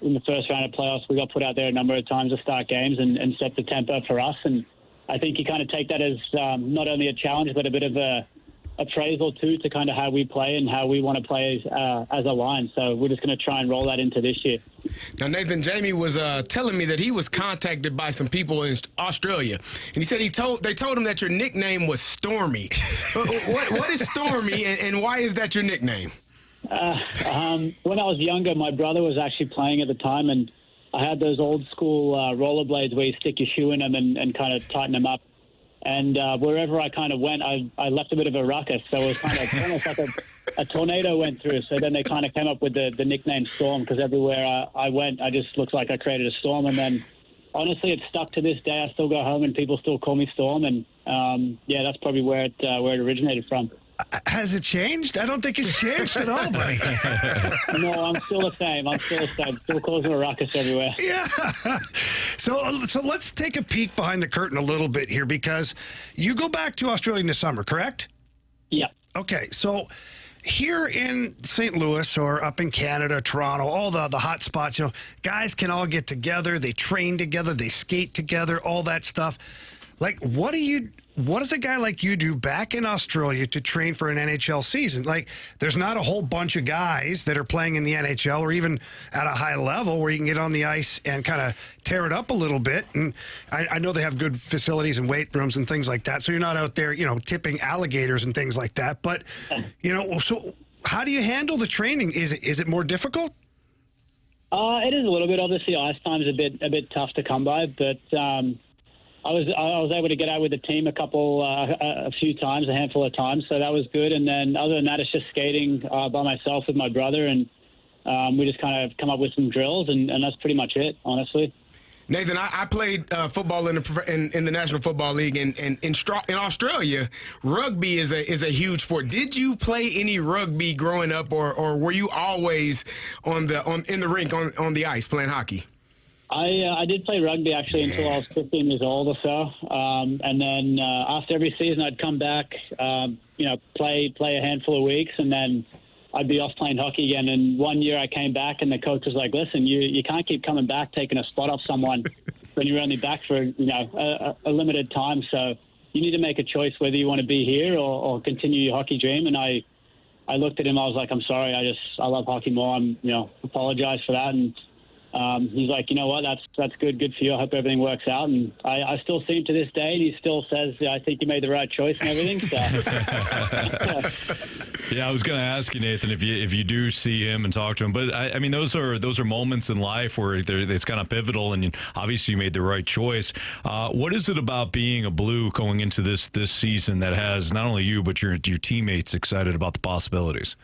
in the first round of playoffs, we got put out there a number of times to start games and set the tempo for us. And I think you kind of take that as not only a challenge, but a bit of a appraisal too to kind of how we play and how we want to play as a line. So we're just going to try and roll that into this year. Now, Nathan, Jamie was telling me that he was contacted by some people in Australia, and he said they told him that your nickname was Stormy. What is Stormy, and why is that your nickname? When I was younger, my brother was actually playing at the time, and I had those old school rollerblades where you stick your shoe in them and kind of tighten them up. And wherever I kind of went, I left a bit of a ruckus. So it was kind of almost like a tornado went through. So then they kind of came up with the nickname Storm, because everywhere I went, I just looked like I created a storm. And then, honestly, it's stuck to this day. I still go home and people still call me Storm. And, that's probably where it originated from. Has it changed? I don't think it's changed at all, buddy. No, I'm still the same. Still causing a ruckus everywhere. Yeah. So let's take a peek behind the curtain a little bit here, because you go back to Australia in the summer, correct? Yeah. Okay, so here in St. Louis or up in Canada, Toronto, all the hot spots, guys can all get together. They train together. They skate together, all that stuff. Like, what does a guy like you do back in Australia to train for an NHL season? Like, there's not a whole bunch of guys that are playing in the NHL or even at a high level where you can get on the ice and kind of tear it up a little bit. And I know they have good facilities and weight rooms and things like that. So you're not out there, tipping alligators and things like that. But, so how do you handle the training? Is it more difficult? It is a little bit. Obviously, ice time is a bit tough to come by, but I was able to get out with the team a few times, a handful of times, so that was good. And then other than that, it's just skating by myself with my brother, and we just kind of come up with some drills, and that's pretty much it, honestly. Nathan, I played football in the National Football League, and in Australia, rugby is a huge sport. Did you play any rugby growing up, or were you always in the rink on the ice playing hockey? I did play rugby, actually, until I was 15 years old or so. And then after every season, I'd come back, play a handful of weeks, and then I'd be off playing hockey again. And one year I came back, and the coach was like, listen, you can't keep coming back, taking a spot off someone when you're only back for, a limited time. So you need to make a choice whether you want to be here or continue your hockey dream. And I looked at him, I was like, I'm sorry, I love hockey more. Apologize for that. And he's like, you know what, that's good for you. I hope everything works out. And I still see him to this day, and he still says, I think you made the right choice and everything. So. Yeah, I was going to ask you, Nathan, if you do see him and talk to him. But, I mean, those are moments in life where it's kind of pivotal, and obviously you made the right choice. What is it about being a Blue going into this season that has not only you but your teammates excited about the possibilities?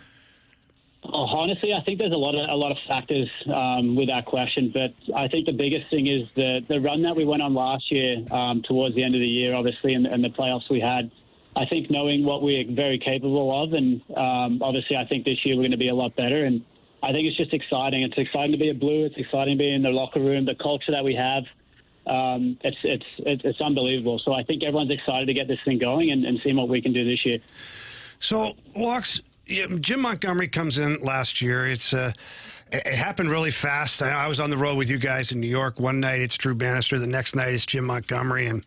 Oh, honestly, I think there's a lot of factors with that question, but I think the biggest thing is the run that we went on last year towards the end of the year, obviously, and the playoffs we had. I think knowing what we're very capable of, and obviously I think this year we're going to be a lot better, and I think it's just exciting. It's exciting to be a Blue. It's exciting to be in the locker room. The culture that we have, it's unbelievable. So I think everyone's excited to get this thing going and seeing what we can do this year. So, Walks, Jim Montgomery comes in last year. It happened really fast. I was on the road with you guys in New York. One night it's Drew Bannister. The next night it's Jim Montgomery. And,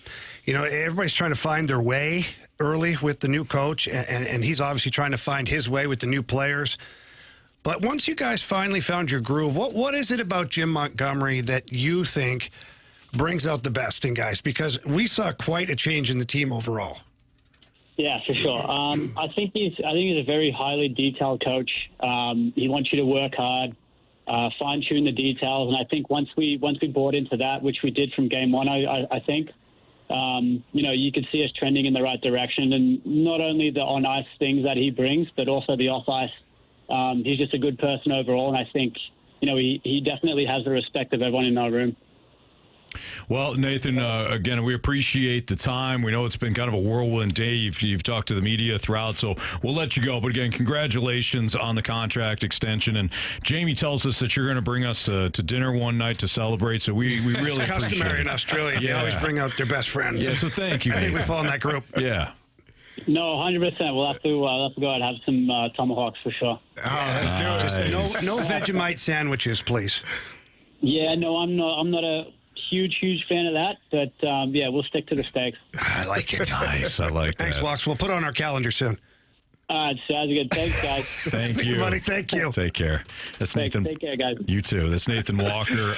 everybody's trying to find their way early with the new coach. And he's obviously trying to find his way with the new players. But once you guys finally found your groove, what is it about Jim Montgomery that you think brings out the best in guys? Because we saw quite a change in the team overall. Yeah, for sure. I think he's a very highly detailed coach. He wants you to work hard, fine tune the details, and I think once we bought into that, which we did from game one, I think you could see us trending in the right direction, and not only the on ice things that he brings, but also the off ice. He's just a good person overall, and I think he definitely has the respect of everyone in our room. Well, Nathan, again, we appreciate the time. We know it's been kind of a whirlwind day. You've talked to the media throughout, so we'll let you go. But again, congratulations on the contract extension. And Jamie tells us that you're going to bring us to dinner one night to celebrate. So we really appreciate it. It's customary in Australia. They always bring out their best friends. Yeah, so thank you, I think we fall in that group. Yeah. No, 100%. We'll have to go out and have some tomahawks for sure. Oh, let's do it. No Vegemite sandwiches, please. Yeah, no, I'm not a huge fan of that, but we'll stick to the steaks. I like it. Nice. I like that. Thanks, Walks. We'll put it on our calendar soon. All right, sounds good. Thanks, guys. Thank See you, buddy. Thank you. Take care. That's Thanks. Nathan. Take care, guys. You too. That's Nathan Walker.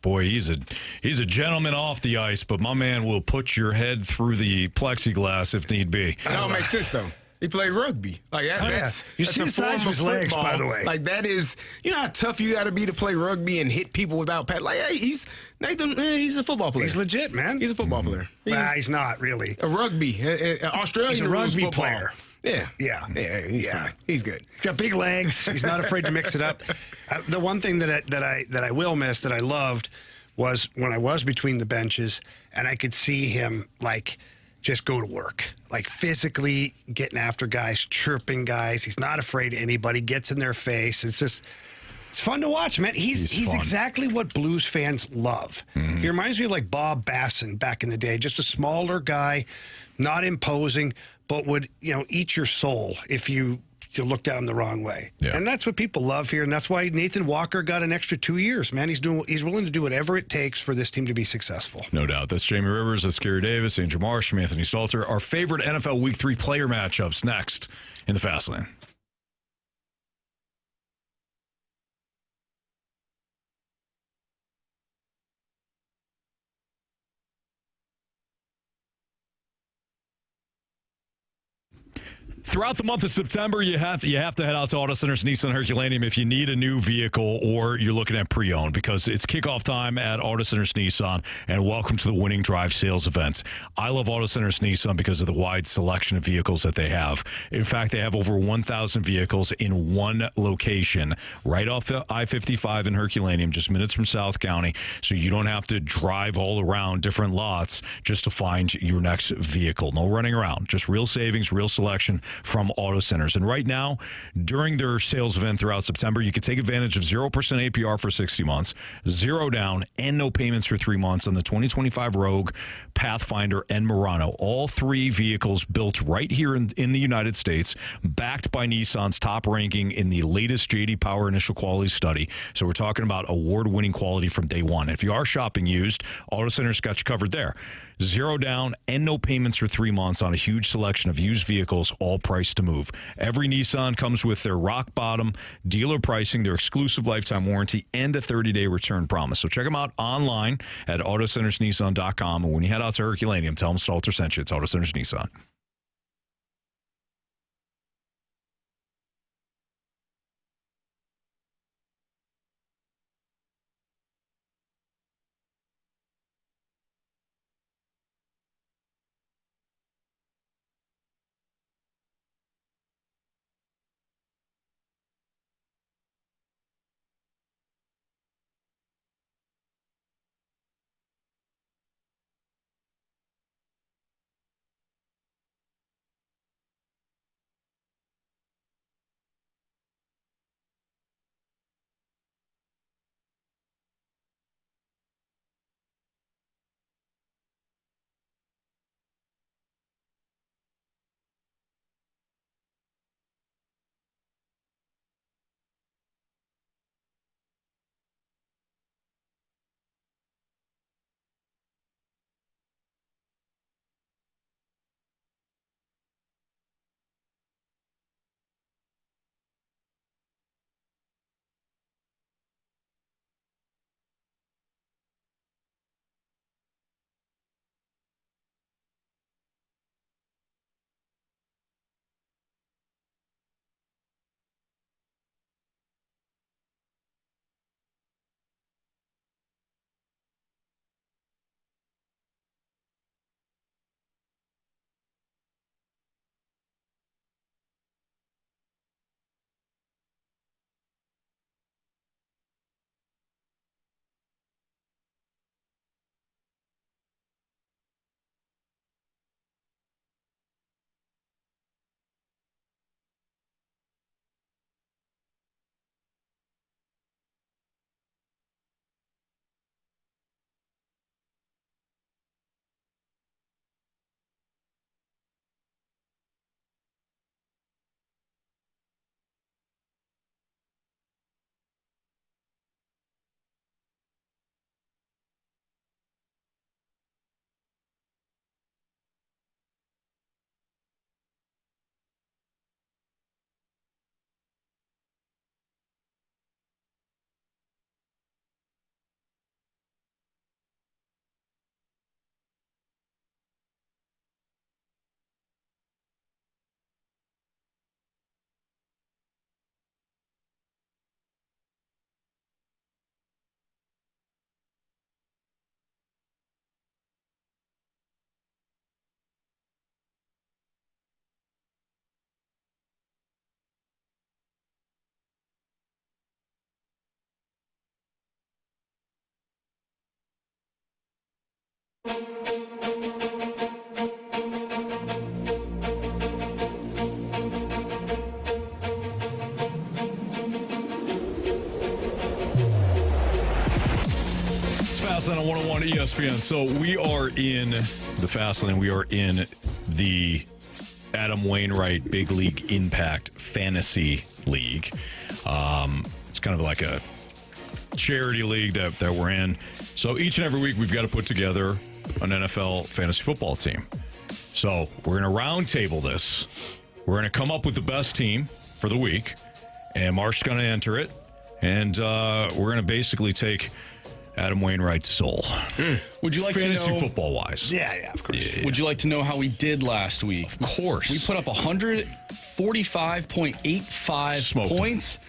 Boy, he's a gentleman off the ice, but my man will put your head through the plexiglass if need be. That makes sense though. He played rugby. Like that's You that's see a the size form of his legs, football. by the way. Like that is, you know how tough you got to be to play rugby and hit people without pad. Like, hey, Nathan. He's a football player. He's legit, man. He's a football player. Nah, he's not really. A rugby, Australian He's a rules rugby football. player. Yeah. He's fine. He's good. He's got big legs. He's not afraid to mix it up. The one thing that I will miss that I loved was when I was between the benches and I could see him like just go to work, like physically getting after guys, chirping guys. He's not afraid of anybody. Gets in their face. It's fun to watch, man. He's exactly what Blues fans love. Mm-hmm. He reminds me of like Bob Basson back in the day, just a smaller guy, not imposing, but would eat your soul if you looked at him the wrong way. Yeah. And that's what people love here, and that's why Nathan Walker got an extra 2 years. Man, he's willing to do whatever it takes for this team to be successful. No doubt. That's Jamie Rivers. That's Carey Davis, Andrew Marsh, I'm Anthony Stalter. Our favorite NFL Week 3 player matchups next in the Fast Lane. Throughout the month of September, you have to head out to Auto Center's Nissan Herculaneum if you need a new vehicle or you're looking at pre-owned, because it's kickoff time at Auto Center's Nissan, and welcome to the Winning Drive sales event. I love Auto Center's Nissan because of the wide selection of vehicles that they have. In fact, they have over 1,000 vehicles in one location, right off I-55 in Herculaneum, just minutes from South County, so you don't have to drive all around different lots just to find your next vehicle. No running around, just real savings, real selection from Auto Centers. And right now, during their sales event throughout September, you can take advantage of 0% APR for 60 months, 0 down, and no payments for 3 months on the 2025 Rogue, Pathfinder, and Murano. All three vehicles built right here in the United States, backed by Nissan's top ranking in the latest J.D. Power Initial Quality Study. So we're talking about award-winning quality from day one. If you are shopping used, Auto Center's got you covered there. 0 down and no payments for 3 months on a huge selection of used vehicles, all priced to move. Every Nissan comes with their rock bottom dealer pricing, their exclusive lifetime warranty, and a 30-day return promise. So check them out online at autocentersnissan.com. And when you head out to Herculaneum, tell them Stalter sent you. It's Auto Centers Nissan. Fast Lane on 101 ESPN. So we are in the Fast Lane. We are in the Adam Wainwright Big League Impact Fantasy League. It's kind of like a charity league that we're in. So each and every week we've got to put together an NFL fantasy football team. So we're going to round table this. We're going to come up with the best team for the week. And Marsh's going to enter it. And we're going to basically take Adam Wainwright's soul. Would you like fantasy to know, football wise? Yeah, of course. Yeah. Would you like to know how we did last week? Of course. We put up 145.85 Smoked points.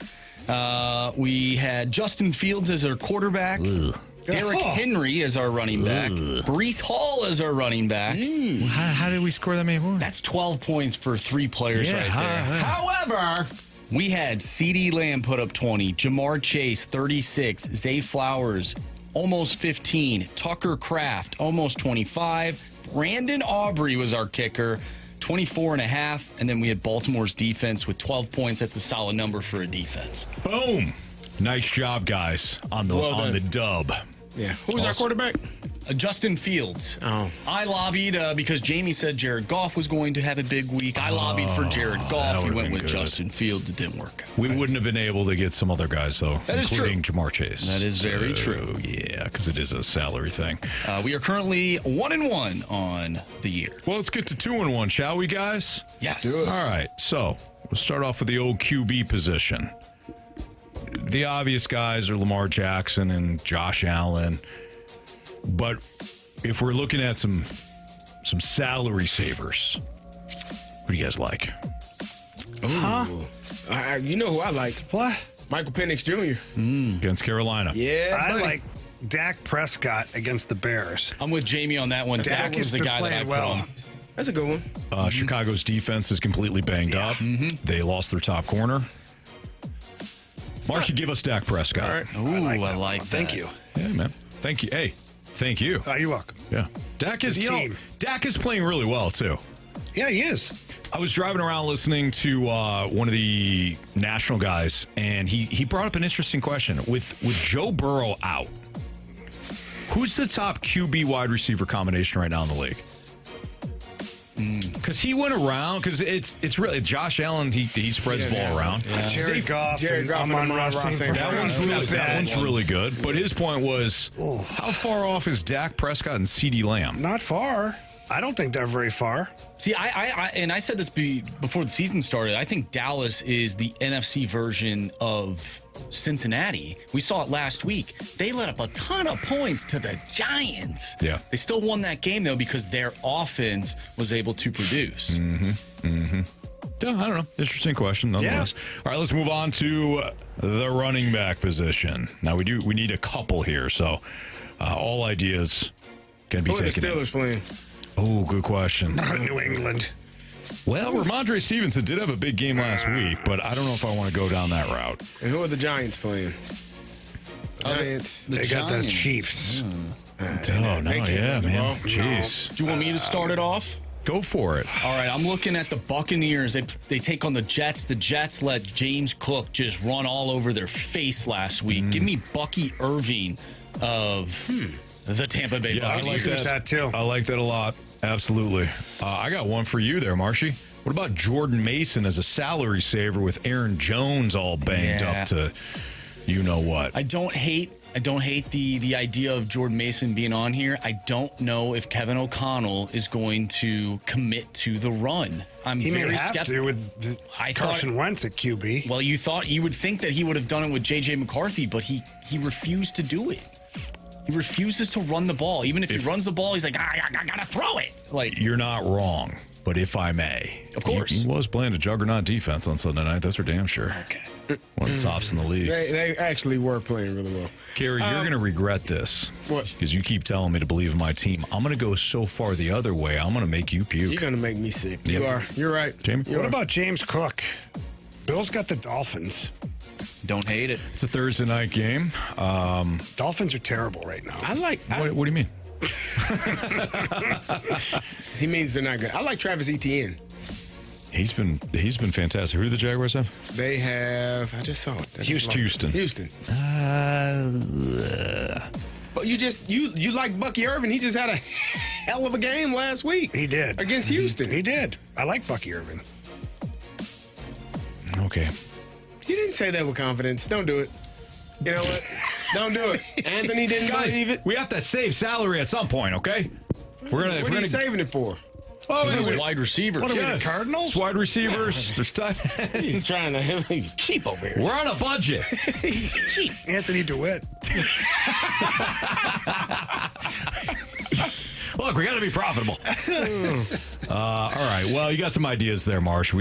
We had Justin Fields as our quarterback. Ugh. Derrick Henry as our running back. Breece Hall as our running back. How did we score that many points? That's 12 points for 3 players right there. However, we had CeeDee Lamb put up 20, Jamar Chase 36, Zay Flowers almost 15, Tucker Kraft almost 25, Brandon Aubrey was our kicker, 24.5, and then we had Baltimore's defense with 12 points. That's a solid number for a defense. Boom. Nice job, guys, on the dub. Yeah. Who was our quarterback? Justin Fields. Oh. I lobbied because Jamie said Jared Goff was going to have a big week. I lobbied for Jared Goff. He went with Justin Fields. It didn't work out. We wouldn't have been able to get some other guys, though, that is including true. Jamar Chase. That is very true. Yeah, because it is a salary thing. We are currently 1-1 on the year. Well, let's get to 2-1, shall we, guys? Yes. Do it. All right, so we'll start off with the old QB position. The obvious guys are Lamar Jackson and Josh Allen. But if we're looking at some salary savers, who do you guys like? You know who I like? What? Michael Penix Jr. Against Carolina. Yeah, I buddy. like Dak Prescott against the Bears. I'm with Jamie on that one. Dak was has the been guy that I playing put well. on. That's a good one. Chicago's defense is completely banged up. They lost their top corner. Marshy, give us Dak Prescott. All right. Ooh, I that like one. that. Thank you. Yeah, man. Thank you. Hey, thank you. You're welcome. Yeah. Dak is, Dak is playing really well, too. Yeah, he is. I was driving around listening to one of the national guys, and he brought up an interesting question. With Joe Burrow out, who's the top QB wide receiver combination right now in the league? Because he went around, because it's really Josh Allen. He spreads the ball around. Yeah. Jared Goff and Amon-Ra St. That one's really good. But his point was, how far off is Dak Prescott and CeeDee Lamb? Not far. I don't think they're very far. See, I said this before the season started. I think Dallas is the NFC version of Cincinnati. We saw it last week. They let up a ton of points to the Giants. Yeah. They still won that game, though, because their offense was able to produce. Yeah, I don't know. Interesting question, nonetheless. All right, let's move on to the running back position. Now, we need a couple here, so all ideas can be Who are the taken in. Steelers playing? Oh, good question. New England. Well, Ramondre Stevenson did have a big game last week, but I don't know if I want to go down that route. And who are the Giants playing? Giants. They got the Chiefs. Man. Jeez. Do you want me to start it off? Go for it. All right, I'm looking at the Buccaneers. They take on the Jets. The Jets let James Cook just run all over their face last week. Give me Bucky Irving of the Tampa Bay I Buccaneers. like that too. I like that a lot. Absolutely. I got one for you there, Marshy. What about Jordan Mason as a salary saver with Aaron Jones all banged up to you know what? I don't hate the idea of Jordan Mason being on here. I don't know if Kevin O'Connell is going to commit to the run. He may have to with Carson Wentz at QB. Well, you would think that he would have done it with J.J. McCarthy, but he refused to do it. He refuses to run the ball. Even if he runs the ball, he's like, I gotta throw it. Like, you're not wrong, but if I may, of course, he was playing a juggernaut defense on Sunday night. That's for damn sure. Okay, one of the tops in the league. They actually were playing really well. Carey, you're going to regret this. What? Because you keep telling me to believe in my team. I'm going to go so far the other way. I'm going to make you puke. You're going to make me sick. Yep. You are. You're right. Jamie? What about James Cook? Bill's got the Dolphins. Don't hate it. It's a Thursday night game. Dolphins are terrible right now. What do you mean? He means they're not good. I like Travis Etienne. He's been fantastic. Who do the Jaguars have? They have. I just saw it. Houston. But you like Bucky Irvin. He just had a hell of a game last week. He did. Against Houston. He did. I like Bucky Irvin. Okay. You didn't say that with confidence. Don't do it. You know what? Don't do it. Anthony didn't believe it. We have to save salary at some point, okay? What are you saving it for? Oh, it's wide receivers. What are we, the Cardinals? It's wide receivers. There's He's trying to. He's cheap over here. We're on a budget. He's cheap. Anthony DeWitt. Look, we got to be profitable. All right. Well, you got some ideas there, Marsh.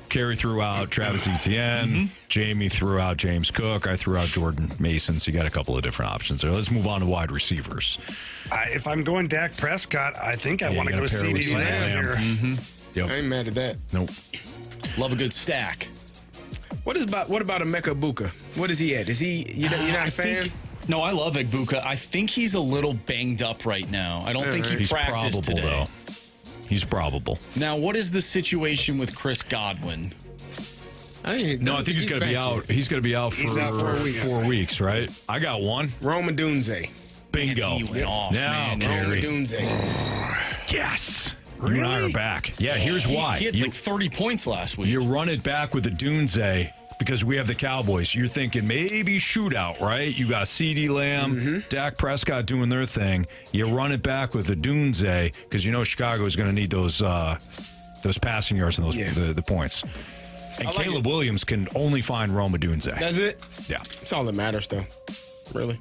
Carey threw out Travis Etienne. Jamie threw out James Cook. I threw out Jordan Mason. So you got a couple of different options there. Let's move on to wide receivers. If I'm going Dak Prescott, I think I want to go CeeDee Lamb here. Yep. I ain't mad at that. Nope. Love a good stack. What about Emeka Buka? What is he at? Is he? You're not a fan? No, I love Egbuka. I think he's a little banged up right now. I don't think he He's practiced probable, today. though. He's probable. Now, what is the situation with Chris Godwin? I think he's going to be out. He's going to be out for 4 weeks, right? I got one. Rome Odunze. Bingo. Man, he went off, man. Rome Odunze. Yes. Really? You and I are back. Yeah, here's why. He had like 30 points last week. You run it back with the Dunze because we have the Cowboys. You're thinking maybe shootout, right? You got CeeDee Lamb, Dak Prescott doing their thing. You run it back with the Dunze because you know Chicago is going to need those passing yards and the points. And Caleb Williams can only find Rome Odunze. That's it? Yeah. That's all that matters, though. Really.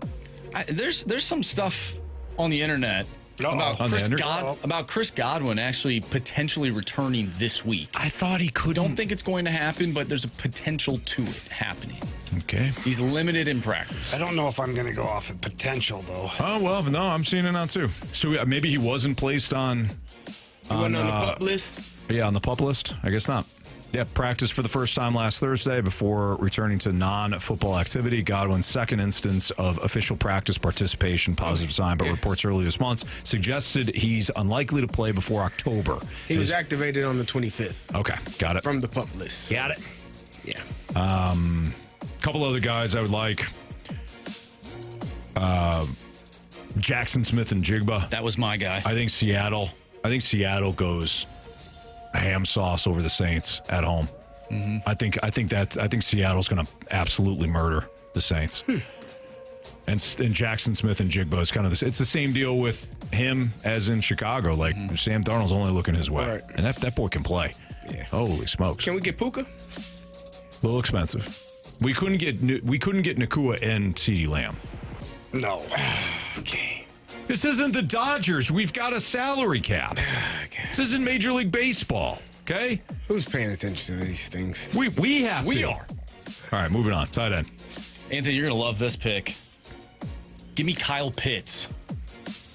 There's some stuff on the internet about Chris Godwin actually potentially returning this week. I thought he could. Don't think it's going to happen, but there's a potential to it happening. Okay. He's limited in practice. I don't know if I'm going to go off of potential, though. Oh, well, no, I'm seeing it now, too. So maybe he wasn't placed on... He wasn't on the PUP list? Yeah, on the PUP list? I guess not. Yeah, practiced for the first time last Thursday before returning to non-football activity. Godwin's second instance of official practice participation, positive sign, but reports earlier this month suggested he's unlikely to play before October. He was activated on the 25th. Okay, got it. From the PUP list. Got it. Yeah. Couple other guys I would like. Jackson Smith and Jigba. That was my guy. I think Seattle goes ham sauce over the Saints at home. I think Seattle's going to absolutely murder the Saints. And Jackson Smith and Jigba is kind of it's the same deal with him as in Chicago. Like Sam Darnold's only looking his way, and that boy can play. Yeah. Holy smokes! Can we get Puka? A little expensive. We couldn't get Nakua and CeeDee Lamb. No. Okay. This isn't the Dodgers. We've got a salary cap. This isn't Major League Baseball. Okay. Who's paying attention to these things? We have. We to. are. All right, moving on. Tight end. Anthony, you're gonna love this pick. Give me Kyle Pitts.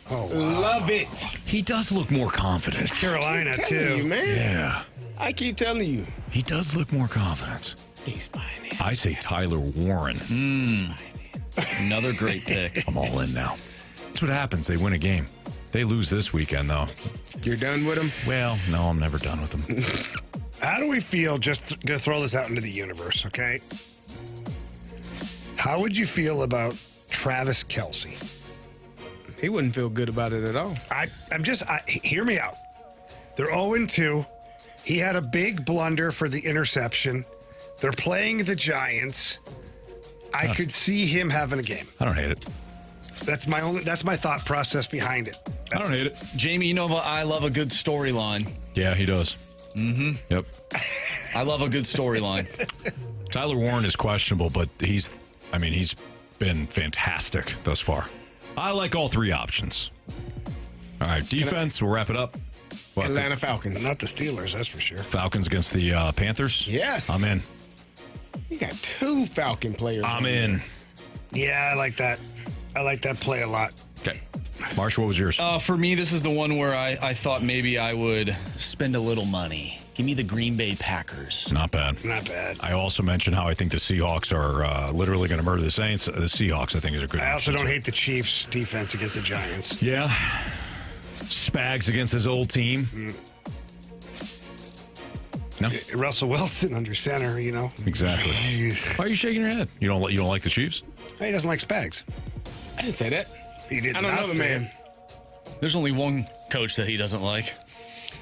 Oh, wow. Love it. He does look more confident. It's Carolina, too. You, man. Yeah. I keep telling you. He does look more confident. He's fine. I say Tyler Warren. Another great pick. I'm all in now. That's what happens. They win a game. They lose this weekend, though. You're done with them? Well, no, I'm never done with them. How do we feel, just going to throw this out into the universe, okay? How would you feel about Travis Kelce? He wouldn't feel good about it at all. Hear me out. They're 0-2. He had a big blunder for the interception. They're playing the Giants. I could see him having a game. I don't hate it. That's my thought process behind it. I don't hate it. Jamie, you know what? I love a good storyline. Yeah, he does. Yep. I love a good storyline. Tyler Warren is questionable, but he's been fantastic thus far. I like all three options. All right, defense, we'll wrap it up. Atlanta Falcons. Not the Steelers, that's for sure. Falcons against the Panthers? Yes. I'm in. You got two Falcon players. I'm in. Yeah, I like that. I like that play a lot. Okay. Marsh, what was yours? For me, this is the one where I thought maybe I would spend a little money. Give me the Green Bay Packers. Not bad. Not bad. I also mentioned how I think the Seahawks are literally going to murder the Saints. The Seahawks, I think, is a good I also option, don't too. hate the Chiefs' defense against the Giants. Yeah. Spags against his old team. No. Russell Wilson under center, you know. Exactly. Why are you shaking your head? You don't like the Chiefs? He doesn't like Spags. I didn't say that. He did I don't not know the say man. it. There's only one coach that he doesn't like.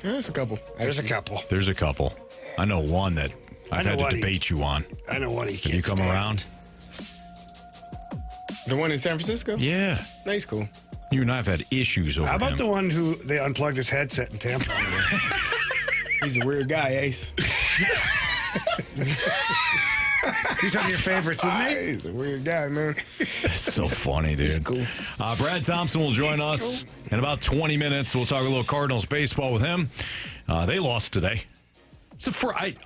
There's a couple. There's a couple. There's a couple. I know one that I've had to debate you on. I know one he Have you come around? The one in San Francisco? Yeah. Nice, cool. You and I have had issues over How about him. the one who they unplugged his headset in Tampa? He's a weird guy, Ace. He's one of your favorites, isn't he? He's a weird guy, man. It's so funny, dude. He's cool. Brad Thompson will join us in about 20 minutes. We'll talk a little Cardinals baseball with him. They lost today.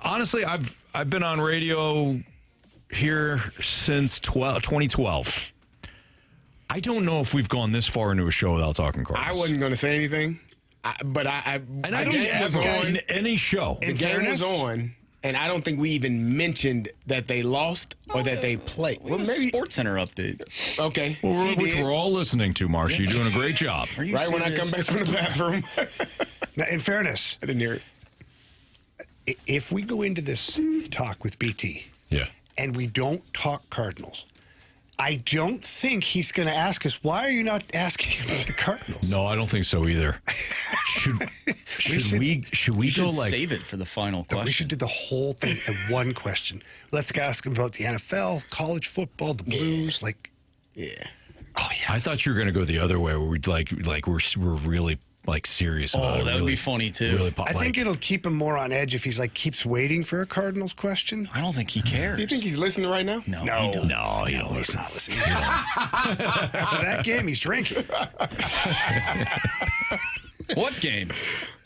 Honestly, I've been on radio here since 2012. I don't know if we've gone this far into a show without talking Cardinals. I wasn't going to say anything, but I don't ever in any show. The game was on, and I don't think we even mentioned that they lost or that they played. Well, maybe Sports Center update. Okay. Which we're all listening to, Marsh. You're doing a great job. Right when I come back from the bathroom. Now, in fairness, I didn't hear it. If we go into this talk with BT and we don't talk Cardinals, I don't think he's going to ask us, why are you not asking him the Cardinals? No, I don't think so either. Should we go like save it for the final question? We should do the whole thing in one question. Let's ask him about the NFL, college football, the Blues, Oh yeah. I thought you were going to go the other way, where we'd we're really serious about it. Oh, that would be funny too. Really I think it'll keep him more on edge if he's keeps waiting for a Cardinals question. I don't think he cares. Do you think he's listening right now? No, he don't listen. Not listening. After that game, he's drinking. What game?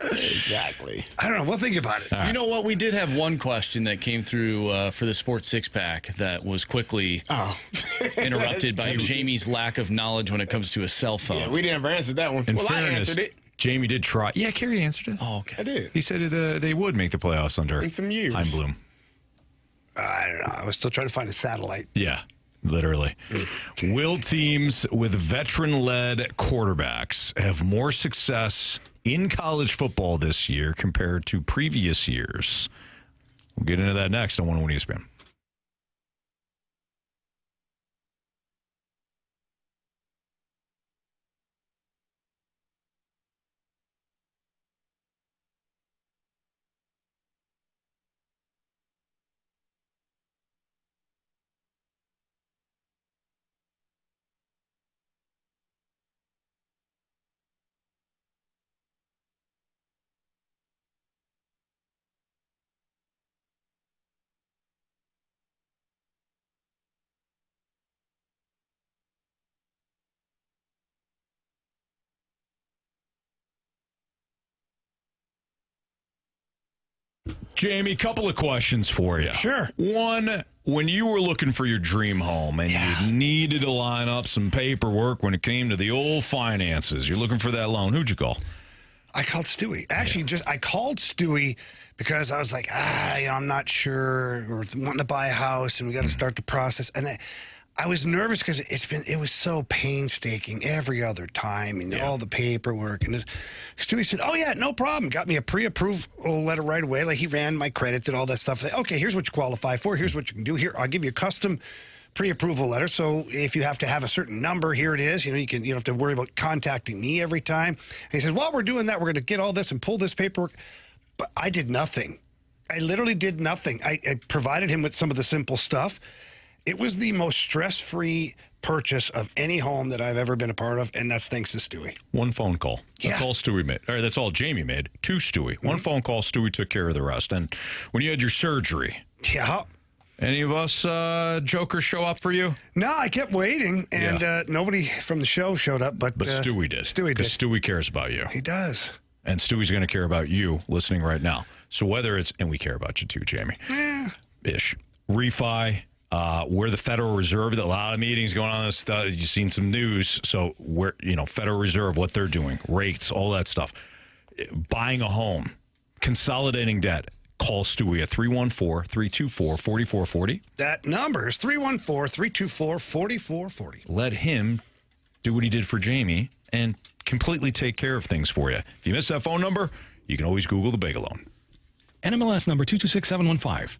Exactly. I don't know. We'll think about it. You know what? We did have one question that came through for the Sports Six Pack that was quickly interrupted by Jamie's lack of knowledge when it comes to a cell phone. Yeah, we didn't ever answer that one. In I fairness, answered it. Jamie did try. Yeah, Carey answered it. Oh, okay. I did. He said they would make the playoffs under in some years. Heimblum. I don't know. I was still trying to find a satellite. Yeah, literally. Will teams with veteran-led quarterbacks have more success in college football this year compared to previous years? We'll get into that next on 101 ESPN. Jamie, couple of questions for you. Sure. One, when you were looking for your dream home and you needed to line up some paperwork when it came to the old finances, you're looking for that loan, who'd you call? I called Stewie. Actually, I called Stewie because I was like, I'm not sure. We're wanting to buy a house and we got to start the process. And I was nervous because it was so painstaking every other time and all the paperwork. And Stewie said, oh, yeah, no problem. Got me a pre-approval letter right away. Like, he ran my credits and all that stuff. Okay, here's what you qualify for. Here's what you can do. Here, I'll give you a custom pre-approval letter. So if you have to have a certain number, here it is. You don't have to worry about contacting me every time. And he said, while we're doing that, we're going to get all this and pull this paperwork. But I did nothing. I literally did nothing. I provided him with some of the simple stuff. It was the most stress-free purchase of any home that I've ever been a part of, and that's thanks to Stewie. One phone call. That's all Stewie made. Or that's all Jamie made to Stewie. One phone call, Stewie took care of the rest. And when you had your surgery, any of us jokers show up for you? No, I kept waiting, and nobody from the show showed up. But Stewie did. Stewie did. Because Stewie cares about you. He does. And Stewie's going to care about you listening right now. So whether it's, and we care about you too, Jamie. Yeah. Ish. Refi, We're the Federal Reserve. A lot of meetings going on. This stuff. You've seen some news. So we're, Federal Reserve, what they're doing, rates, all that stuff. Buying a home, consolidating debt. Call Stewie at 314-324-4440. That number is 314-324-4440. Let him do what he did for Jamie and completely take care of things for you. If you miss that phone number, you can always Google the Bagel Loan. NMLS number 226715.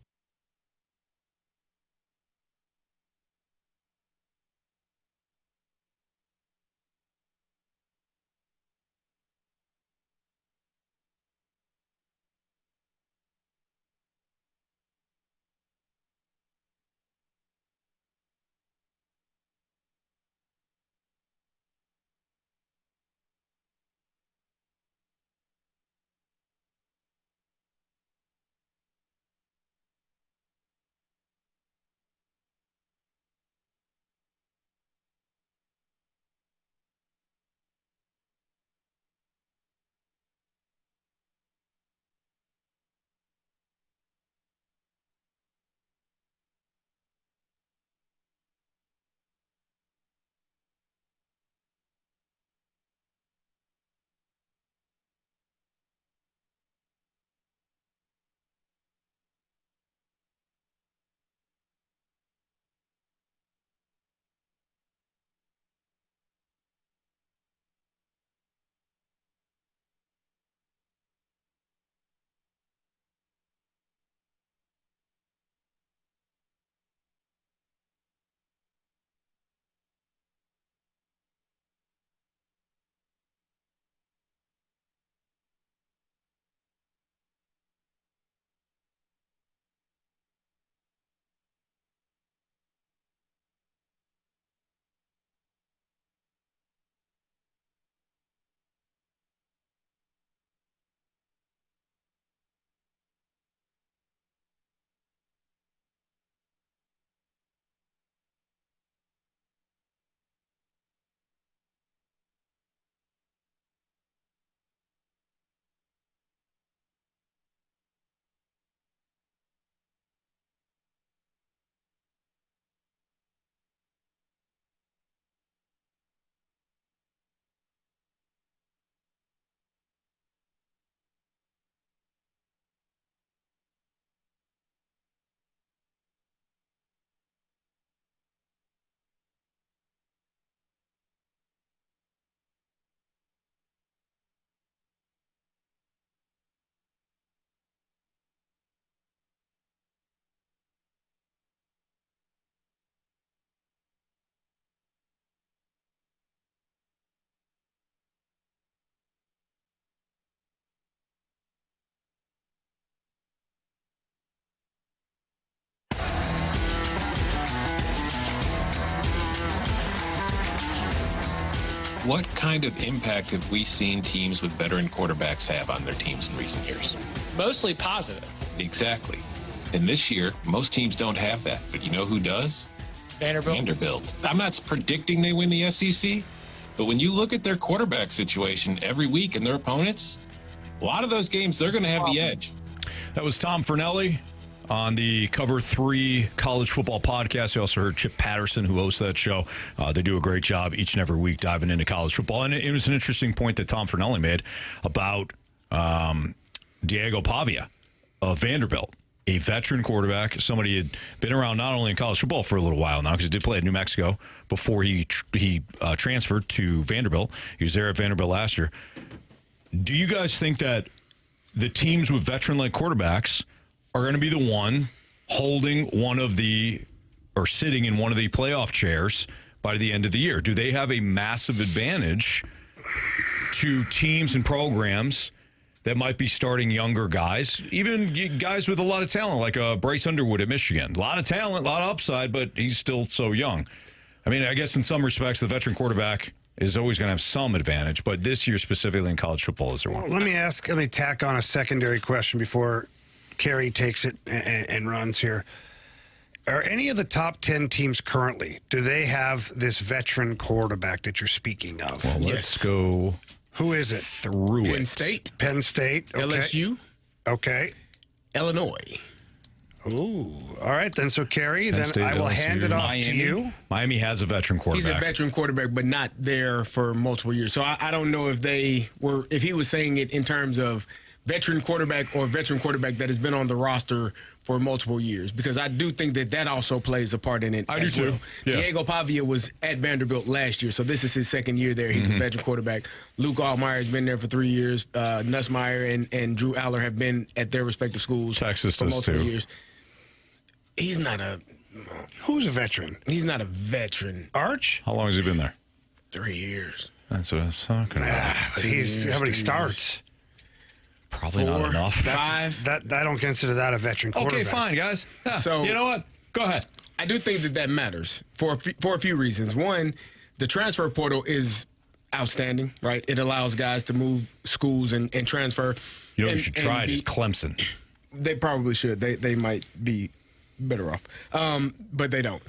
What kind of impact have we seen teams with veteran quarterbacks have on their teams in recent years? Mostly positive. Exactly. And this year, most teams don't have that. But you know who does? Vanderbilt. I'm not predicting they win the SEC, but when you look at their quarterback situation every week and their opponents, a lot of those games, they're going to have the edge. That was Tom Fornelli on the Cover 3 college football podcast. You also heard Chip Patterson, who hosts that show. They do a great job each and every week diving into college football. And it was an interesting point that Tom Fornelli made about Diego Pavia of Vanderbilt, a veteran quarterback, somebody had been around not only in college football for a little while now, because he did play at New Mexico before he transferred to Vanderbilt. He was there at Vanderbilt last year. Do you guys think that the teams with veteran-like quarterbacks are going to be the one holding one of the, or sitting in one of the playoff chairs by the end of the year? Do they have a massive advantage to teams and programs that might be starting younger guys, even guys with a lot of talent, like Bryce Underwood at Michigan? A lot of talent, a lot of upside, but he's still so young. I mean, I guess in some respects, the veteran quarterback is always going to have some advantage, but this year specifically in college football, is there one? Let me tack on a secondary question before Carey takes it and runs here. Are any of the top 10 teams currently, do they have this veteran quarterback that you're speaking of? Well, let's go. Who is it? Through Penn it. State. Penn State. Okay. LSU. Okay. Illinois. Ooh. All right, then. So, Carey, then State, I will LSU, hand it off to you. Miami has a veteran quarterback. He's a veteran quarterback, but not there for multiple years. So I don't know if he was saying it in terms of veteran quarterback or veteran quarterback that has been on the roster for multiple years, because I do think that also plays a part in it. I do too. Yeah. Diego Pavia was at Vanderbilt last year, so this is his second year there. He's a veteran quarterback. Luke Altmaier has been there for 3 years. Nussmeier and Drew Aller have been at their respective schools Texas for does multiple too. years. He's not a... Who's a veteran? He's not a veteran. Arch? How long has he been there? 3 years. That's what I was talking about. How many starts? Probably not enough. 5. I don't consider that a veteran quarterback. Okay, fine, guys. Yeah. So you know what? Go ahead. I do think that matters for a few reasons. One, the transfer portal is outstanding, right? It allows guys to move schools and transfer. You know, you should try it is Clemson. They probably should. They might be better off, but they don't.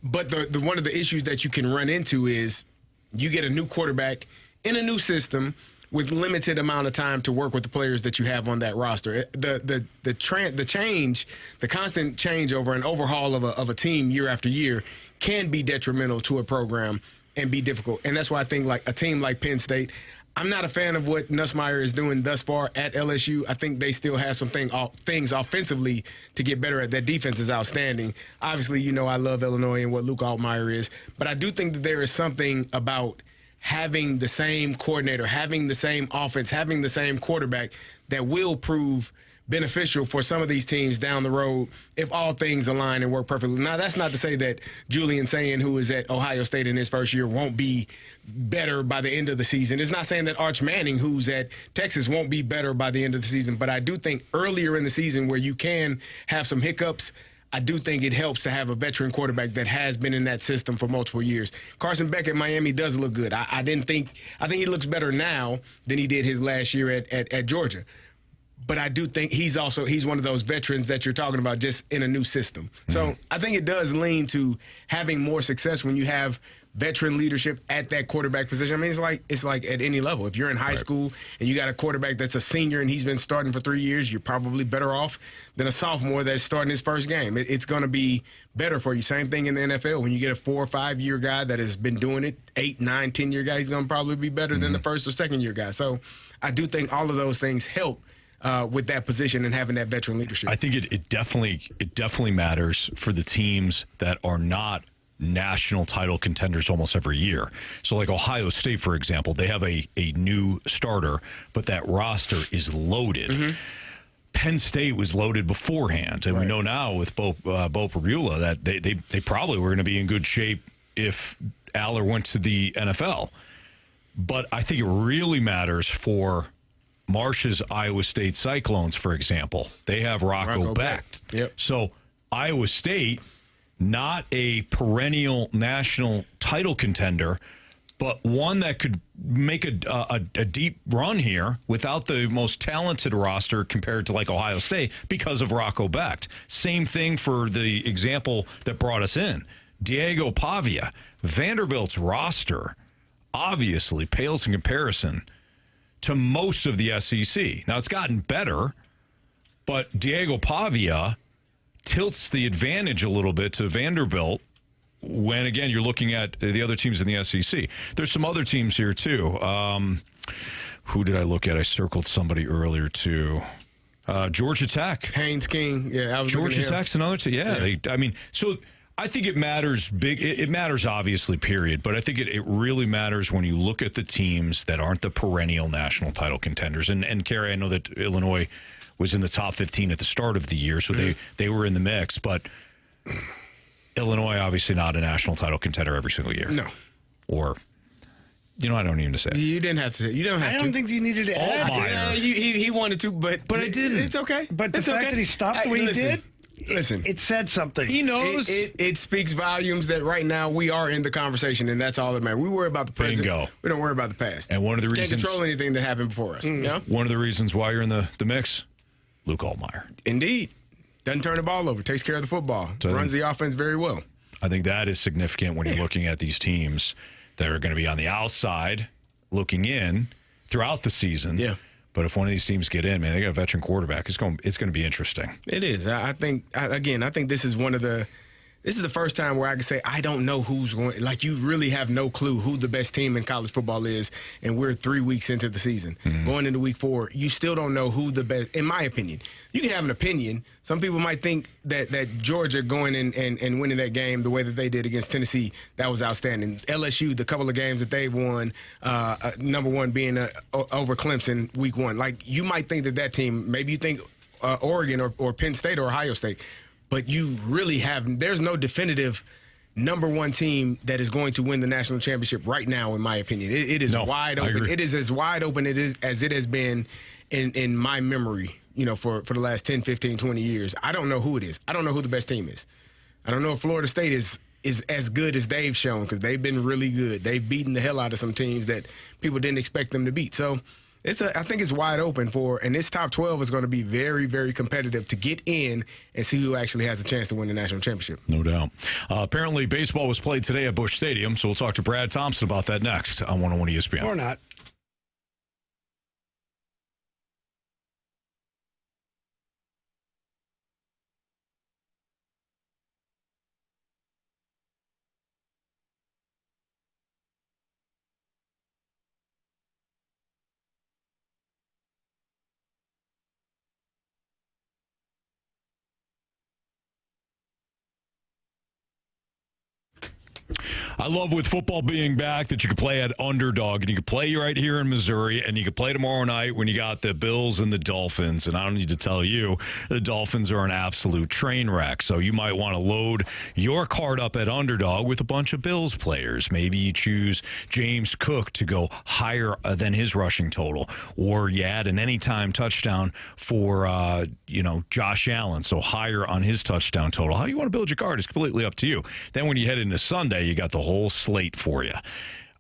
But the one of the issues that you can run into is you get a new quarterback in a new system with limited amount of time to work with the players that you have on that roster. The constant changeover and overhaul of a team year after year can be detrimental to a program and be difficult. And that's why I think like a team like Penn State, I'm not a fan of what Nussmeier is doing thus far at LSU. I think they still have some things offensively to get better at. That defense is outstanding. Obviously, you know I love Illinois and what Luke Altmaier is, but I do think that there is something about having the same coordinator, having the same offense, having the same quarterback that will prove beneficial for some of these teams down the road if all things align and work perfectly. Now, that's not to say that Julian Sayin, who is at Ohio State in his first year, won't be better by the end of the season. It's not saying that Arch Manning, who's at Texas, won't be better by the end of the season. But I do think earlier in the season where you can have some hiccups, I do think it helps to have a veteran quarterback that has been in that system for multiple years. Carson Beck at Miami does look good. I think he looks better now than he did his last year at Georgia. But I do think he's one of those veterans that you're talking about just in a new system. So I think it does lean to having more success when you have veteran leadership at that quarterback position. I mean, it's like at any level. If you're in high school and you got a quarterback that's a senior and he's been starting for 3 years, you're probably better off than a sophomore that's starting his first game. It's going to be better for you. Same thing in the NFL. When you get a 4 or 5 year guy that has been doing it, 8, 9, 10 year guy, he's going to probably be better than the first or second year guy. So I do think all of those things help with that position and having that veteran leadership. I think it definitely matters for the teams that are not national title contenders almost every year. So like Ohio State, for example, they have a new starter, but that roster is loaded. Penn State was loaded beforehand, and we know now with Bo Prabula that they probably were going to be in good shape if Aller went to the NFL. But I think it really matters for Marsh's Iowa State Cyclones, for example. They have Rocco Becht. Yep. So Iowa State, not a perennial national title contender, but one that could make a deep run here without the most talented roster compared to like Ohio State because of Rocco Becht. Same thing for the example that brought us in. Diego Pavia. Vanderbilt's roster obviously pales in comparison to most of the SEC. Now, it's gotten better, but Diego Pavia tilts the advantage a little bit to Vanderbilt when, again, you're looking at the other teams in the SEC. There's some other teams here, too. Who did I look at? I circled somebody earlier, too. Georgia Tech. Haynes King. Yeah, I was Georgia Tech's another team. Yeah. So I think it matters big. It matters, obviously, period. But I think it really matters when you look at the teams that aren't the perennial national title contenders. And Carey, I know that Illinois was in the top 15 at the start of the year, so they were in the mix. But Illinois, obviously not a national title contender every single year. No. Or, I don't even say it. You didn't have to say it. You don't have to. I don't think you needed to add. He wanted to, but I didn't. It's okay. But the fact that he stopped the way he did, listen, it said something. He knows. It speaks volumes that right now we are in the conversation, and that's all that matters. We worry about the present. Bingo. We don't worry about the past. And one of the reasons can't control anything that happened before us. Yeah? One of the reasons why you're in the mix, Luke Altmaier. Indeed. Doesn't turn the ball over. Takes care of the football. So runs the offense very well. I think that is significant when you're looking at these teams that are going to be on the outside looking in throughout the season. Yeah. But if one of these teams get in, man, they got a veteran quarterback. It's going to be interesting. It is. I think this is this is the first time where I can say I don't know who's going. Like, you really have no clue who the best team in college football is, and we're 3 weeks into the season. Going into week 4, you still don't know who the best, in my opinion. You can have an opinion. Some people might think that Georgia going in and winning that game the way that they did against Tennessee, that was outstanding. LSU, the couple of games that they've won, number one being over Clemson week 1. Like, you might think that team, maybe you think Oregon or Penn State or Ohio State, but you really there's no definitive number 1 team that is going to win the national championship right now, in my opinion. It is wide open. It is as wide open as it has been in my memory, for the last 10, 15, 20 years. I don't know who it is. I don't know who the best team is. I don't know if Florida State is as good as they've shown, because they've been really good. They've beaten the hell out of some teams that people didn't expect them to beat. So I think it's wide open and this top 12 is going to be very, very competitive to get in and see who actually has a chance to win the national championship. No doubt. Apparently, baseball was played today at Busch Stadium, so we'll talk to Brad Thompson about that next on 101 ESPN. Or not. I love with football being back that you can play at Underdog, and you can play right here in Missouri, and you can play tomorrow night when you got the Bills and the Dolphins. And I don't need to tell you, the Dolphins are an absolute train wreck. So you might want to load your card up at Underdog with a bunch of Bills players. Maybe you choose James Cook to go higher than his rushing total, or you add an anytime touchdown for Josh Allen, so higher on his touchdown total. How you want to build your card is completely up to you. Then when you head into Sunday, you got the whole slate for you.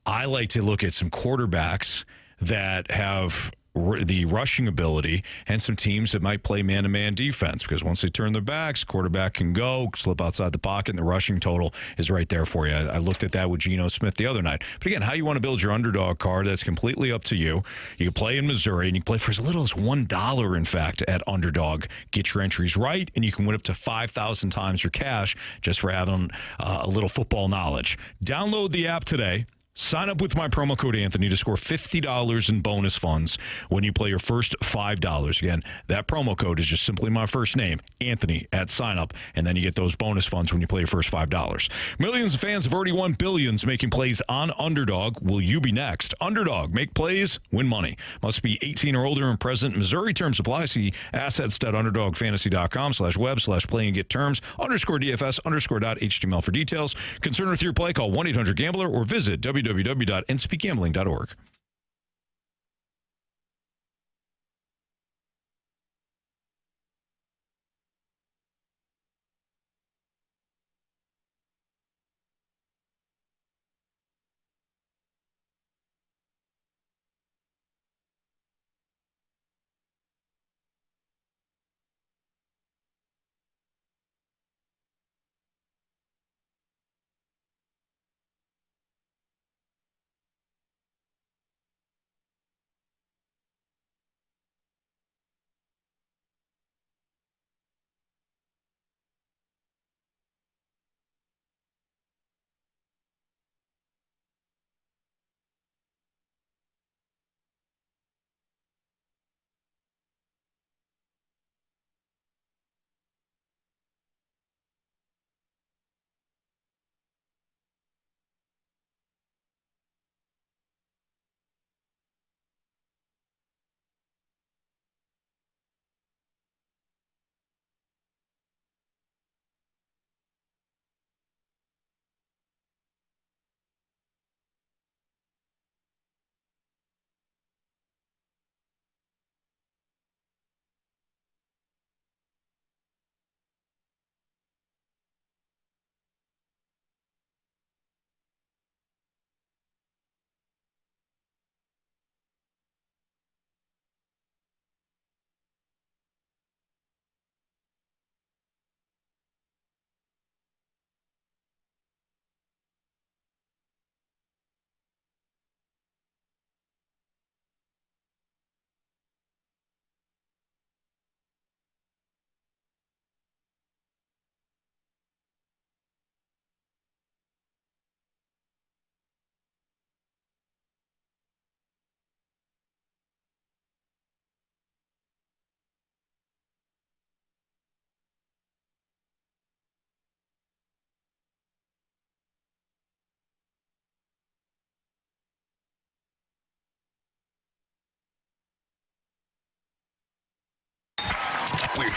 I like to look at some quarterbacks that have the rushing ability and some teams that might play man-to-man defense, because once they turn their backs, quarterback can go, slip outside the pocket, and the rushing total is right there for you. I looked at that with Geno Smith the other night. But again, how you want to build your Underdog card, that's completely up to you. You can play in Missouri, and you can play for as little as $1, in fact, at Underdog. Get your entries right, and you can win up to 5,000 times your cash just for having a little football knowledge. Download the app today. Sign up with my promo code Anthony to score $50 in bonus funds when you play your first $5. Again, that promo code is just simply my first name, Anthony, at sign up, and then you get those bonus funds when you play your first $5. Millions of fans have already won billions making plays on Underdog. Will you be next? Underdog, make plays, win money. Must be 18 or older and present. Missouri terms apply. See assets.underdogfantasy.com/web/play and get terms. _DFS_.html for details. Concerned with your play? Call 1-800-GAMBLER or visit www.nspeakgambling.org.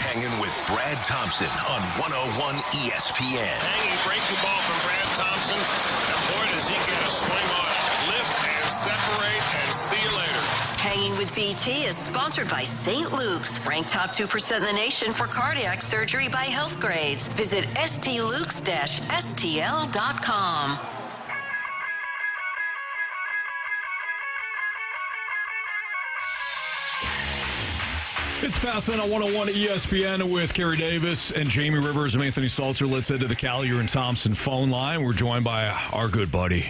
Hanging with Brad Thompson on 101 ESPN. Hanging breaking ball from Brad Thompson. And boy, does he get a swing on it. Lift and separate and see you later. Hanging with BT is sponsored by St. Luke's, ranked top 2% in the nation for cardiac surgery by Health Grades. Visit stlukes-stl.com. It's Fastlane on 101 ESPN with Carey Davis and Jamie Rivers. I'm Anthony Stalter. Let's head to the Collier and Thompson phone line. We're joined by our good buddy,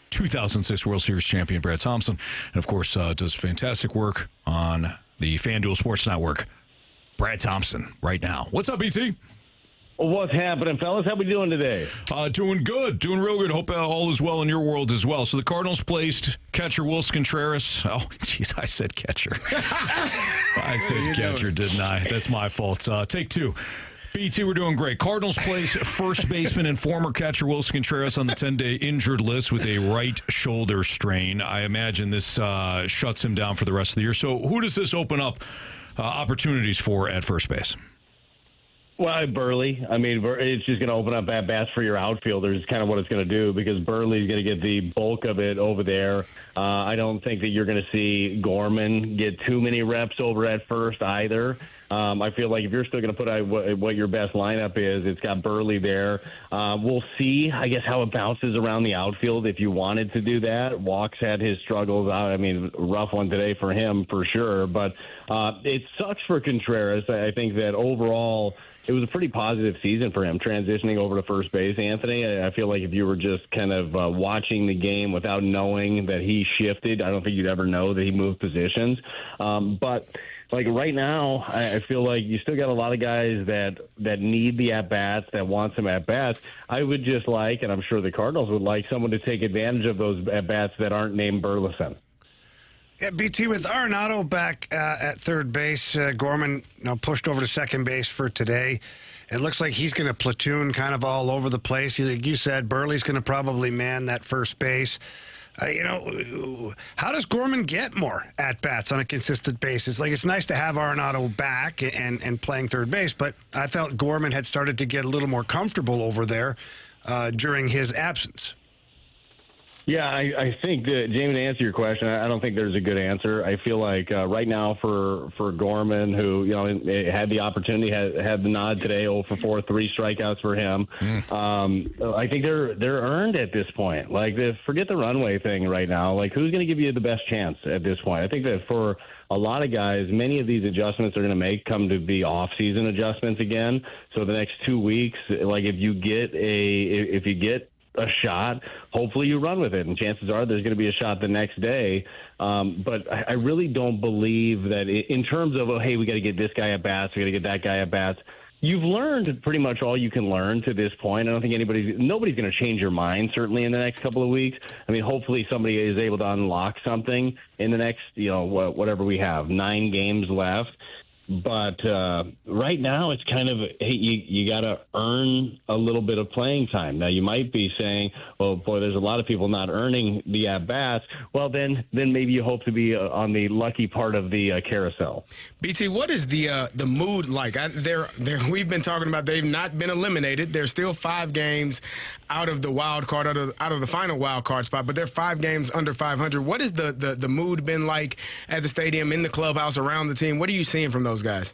2006 World Series champion Brad Thompson, and of course does fantastic work on the FanDuel Sports Network. Brad Thompson right now. What's up, BT? What's happening, fellas? How we doing today? Doing good. Doing real good. Hope all is well in your world as well. So the Cardinals placed catcher Wilson Contreras. Oh, jeez, I said catcher. I said catcher, didn't I? That's my fault. Take two. BT, we're doing great. Cardinals place first baseman and former catcher Wilson Contreras on the 10-day injured list with a right shoulder strain. I imagine this shuts him down for the rest of the year. So who does this open up opportunities for at first base? Well, Burley. I mean, it's just going to open up at-bats for your outfielders, kind of what it's going to do, because Burley's going to get the bulk of it over there. I don't think that you're going to see Gorman get too many reps over at first either. I feel like if you're still going to put out what your best lineup is, it's got Burley there. We'll see, I guess, how it bounces around the outfield if you wanted to do that. Walks had his struggles out. I mean, rough one today for him for sure. But it sucks for Contreras. I think that overall it was a pretty positive season for him, transitioning over to first base, Anthony. I feel like if you were just kind of watching the game without knowing that he shifted, I don't think you'd ever know that he moved positions. But like right now, I feel like you still got a lot of guys that need the at-bats, that want some at-bats. I would just like, and I'm sure the Cardinals would like, someone to take advantage of those at-bats that aren't named Burleson. Yeah, BT, with Arenado back at third base, Gorman pushed over to second base for today. It looks like he's going to platoon kind of all over the place. Like you said, Burley's going to probably man that first base. How does Gorman get more at-bats on a consistent basis? Like, it's nice to have Arenado back and playing third base, but I felt Gorman had started to get a little more comfortable over there during his absence. Yeah, I think that, Jamie, to answer your question, I don't think there's a good answer. I feel like right now for Gorman, who had the opportunity, had the nod today, 0 for 4, 3 strikeouts for him. I think they're earned at this point. Like, forget the runway thing right now. Like, who's going to give you the best chance at this point? I think that for a lot of guys, many of these adjustments are going to come to be off-season adjustments again. So the next 2 weeks, like if you get a shot, hopefully you run with it, and chances are there's going to be a shot the next day. But I really don't believe that in terms of, hey, we got to get this guy at bats, we got to get that guy at bats. You've learned pretty much all you can learn to this point. I don't think nobody's going to change your mind, certainly in the next couple of weeks. I mean, hopefully somebody is able to unlock something in the next, whatever we have, 9 games left. But right now, it's kind of, hey, you got to earn a little bit of playing time. Now, you might be saying, well, boy, there's a lot of people not earning the at-bats. Well, then maybe you hope to be on the lucky part of the carousel. BT, what is the mood like? We've been talking about they've not been eliminated. They're still 5 games out of the wild card, out of the final wild card spot, but they're 5 games under 500. What has the mood been like at the stadium, in the clubhouse, around the team? What are you seeing from those guys?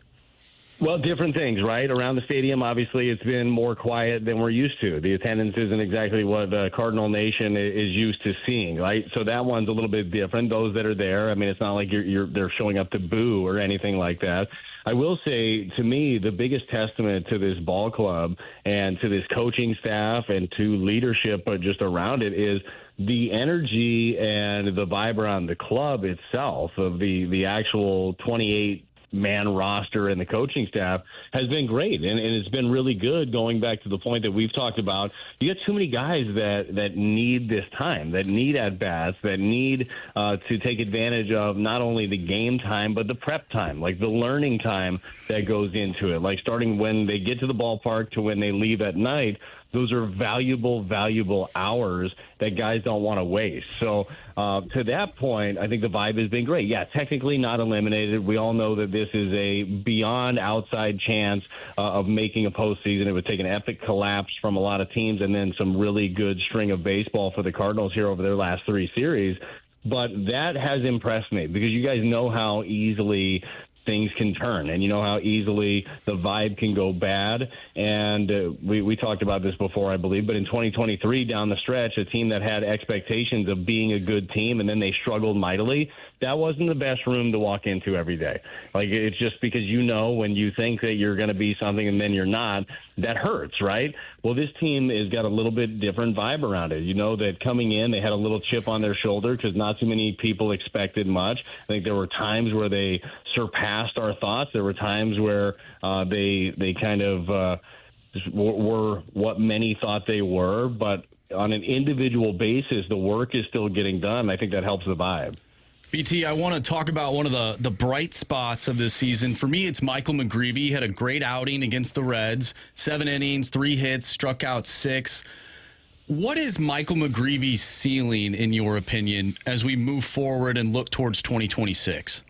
Well, different things, right? Around the stadium, obviously, it's been more quiet than we're used to. The attendance isn't exactly what Cardinal Nation is used to seeing, right? So that one's a little bit different. Those that are there, I mean, it's not like they're showing up to boo or anything like that. I will say, to me, the biggest testament to this ball club and to this coaching staff and to leadership just around it is the energy and the vibe around the club itself, of the actual 28-man roster and the coaching staff has been great, and it's been really good, going back to the point that we've talked about. You got too many guys that need this time, that need at-bats, that need to take advantage of not only the game time but the prep time, like the learning time that goes into it, like starting when they get to the ballpark to when they leave at night. those are valuable hours that guys don't want to waste. So to that point, I think the vibe has been great. Yeah, technically not eliminated. We all know that this is a beyond outside chance of making a postseason. It would take an epic collapse from a lot of teams and then some really good string of baseball for the Cardinals here over their last 3 series. But that has impressed me because you guys know how easily things can turn, and you know how easily the vibe can go bad. And we talked about this before, I believe, but in 2023 down the stretch, a team that had expectations of being a good team and then they struggled mightily, that wasn't the best room to walk into every day. Like, it's just because when you think that you're going to be something and then you're not, that hurts, right? Well, this team has got a little bit different vibe around it. You know that coming in, they had a little chip on their shoulder because not too many people expected much. I think there were times where they surpassed our thoughts. There were times where they kind of were what many thought they were. But on an individual basis, the work is still getting done. I think that helps the vibe. BT, I want to talk about one of the bright spots of this season. For me, it's Michael McGreevy. He had a great outing against the Reds. 7 innings, 3 hits, struck out 6. What is Michael McGreevy's ceiling, in your opinion, as we move forward and look towards 2026?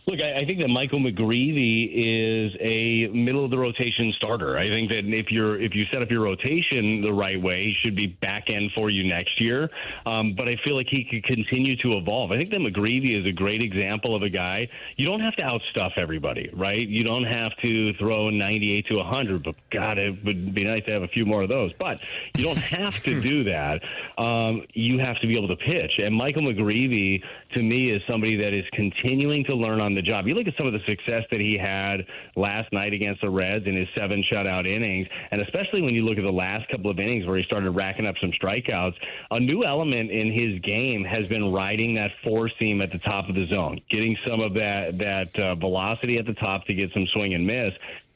Look, I think that Michael McGreevy is a middle-of-the-rotation starter. I think that if you set up your rotation the right way, he should be back-end for you next year. But I feel like he could continue to evolve. I think that McGreevy is a great example of a guy. You don't have to outstuff everybody, right? You don't have to throw 98 to 100, but, God, it would be nice to have a few more of those. But you don't have to do that. You have to be able to pitch. And Michael McGreevy, to me, is somebody that is continuing to learn on the job. You look at some of the success that he had last night against the Reds in his 7 shutout innings, and especially when you look at the last couple of innings where he started racking up some strikeouts, a new element in his game has been riding that 4-seam at the top of the zone, getting some of that velocity at the top to get some swing and miss.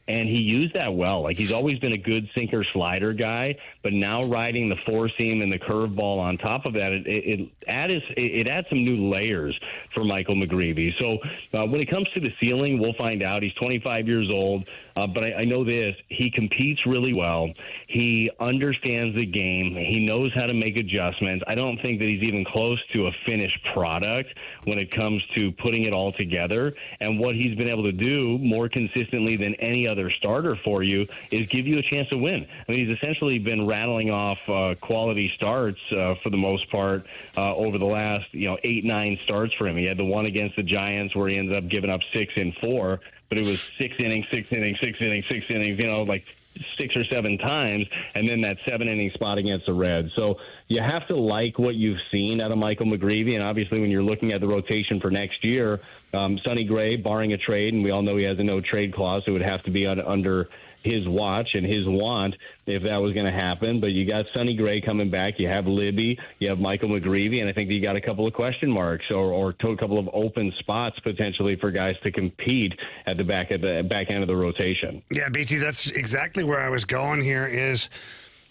And he used that well. Like, he's always been a good sinker slider guy, but now riding the 4-seam and the curveball on top of that, it adds some new layers for Michael McGreevy. So when it comes to the ceiling, we'll find out. He's 25 years old, but I know this. He competes really well. He understands the game. He knows how to make adjustments. I don't think that he's even close to a finished product when it comes to putting it all together. And what he's been able to do more consistently than any other starter for you is give you a chance to win. I mean, he's essentially been rattling off quality starts for the most part over the last 8-9 starts for him. He had the one against the Giants where he ended up giving up 6 in 4, but it was 6 innings, 6 innings, 6 innings, 6 innings, like 6 or 7 times, and then that 7-inning spot against the Reds. So you have to like what you've seen out of Michael McGreevy, and obviously when you're looking at the rotation for next year, Sonny Gray, barring a trade, and we all know he has a no-trade clause, so it would have to be under his watch and his want if that was going to happen. But you got Sonny Gray coming back. You have Libby. You have Michael McGreevy. And I think you got a couple of question marks or a couple of open spots potentially for guys to compete at the back end of the rotation. Yeah, BT, that's exactly where I was going here is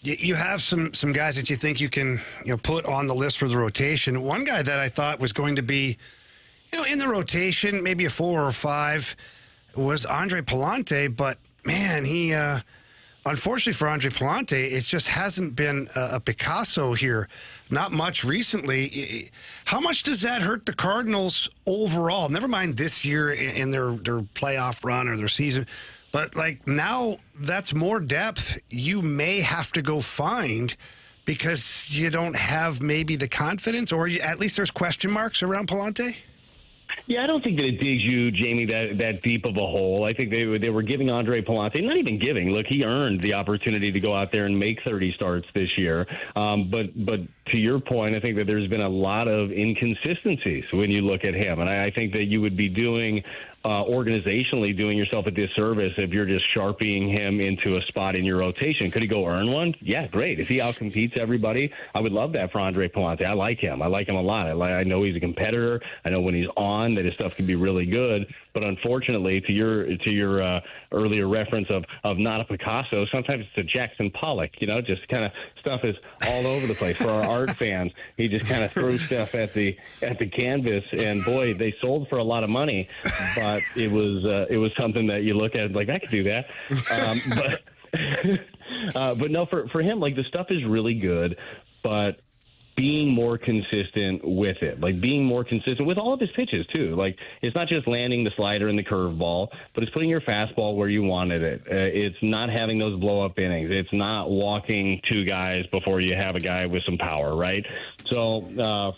you have some guys that you think you can put on the list for the rotation. One guy that I thought was going to be in the rotation, maybe a 4 or 5, was Andre Palante, but man, he unfortunately for Andre Palante, it just hasn't been a Picasso here. Not much recently. How much does that hurt the Cardinals overall? Never mind this year in their playoff run or their season, but like now that's more depth you may have to go find because you don't have maybe the confidence, or at least there's question marks around Palante. Yeah, I don't think that it digs you, Jamie, that deep of a hole. I think they were giving Andre Palante, not even giving. Look, he earned the opportunity to go out there and make 30 starts this year. But to your point, I think that there's been a lot of inconsistencies when you look at him. And I think that you would be doing organizationally doing yourself a disservice if you're just sharpieing him into a spot in your rotation. Could he go earn one? Yeah, great. If he outcompetes everybody, I would love that for Andre Palante. I like him. I like him a lot. I know he's a competitor. I know when he's on that his stuff can be really good. But unfortunately, to your earlier reference of not a Picasso, sometimes it's a Jackson Pollock. Just kind of stuff is all over the place. For our art fans, he just kind of threw stuff at the canvas, and boy, they sold for a lot of money. But it was something that you look at like I could do that. But no, for him, like, the stuff is really good, but being more consistent with it, like being more consistent with all of his pitches too. Like, it's not just landing the slider and the curveball, but it's putting your fastball where you wanted it. It's not having those blow up innings. It's not walking two guys before you have a guy with some power, right? So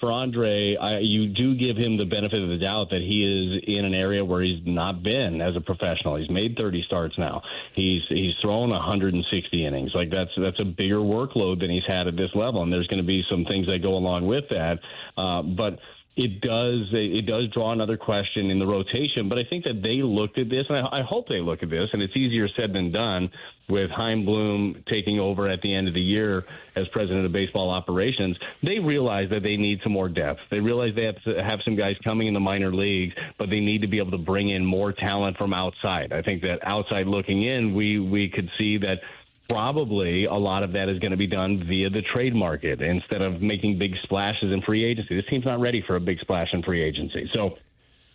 for Andre, you do give him the benefit of the doubt that he is in an area where he's not been as a professional. He's made 30 starts now. He's thrown 160 innings. Like, that's a bigger workload than he's had at this level, and there's going to be some things that go along with that. But it does draw another question in the rotation. But I think that they looked at this, and I hope they look at this, and it's easier said than done with Chaim Bloom taking over at the end of the year as president of baseball operations. They realize that they need some more depth. They realize they have to have some guys coming in the minor leagues, but they need to be able to bring in more talent from outside. I think that outside looking in, we could see that probably a lot of that is going to be done via the trade market instead of making big splashes in free agency. This team's not ready for a big splash in free agency. So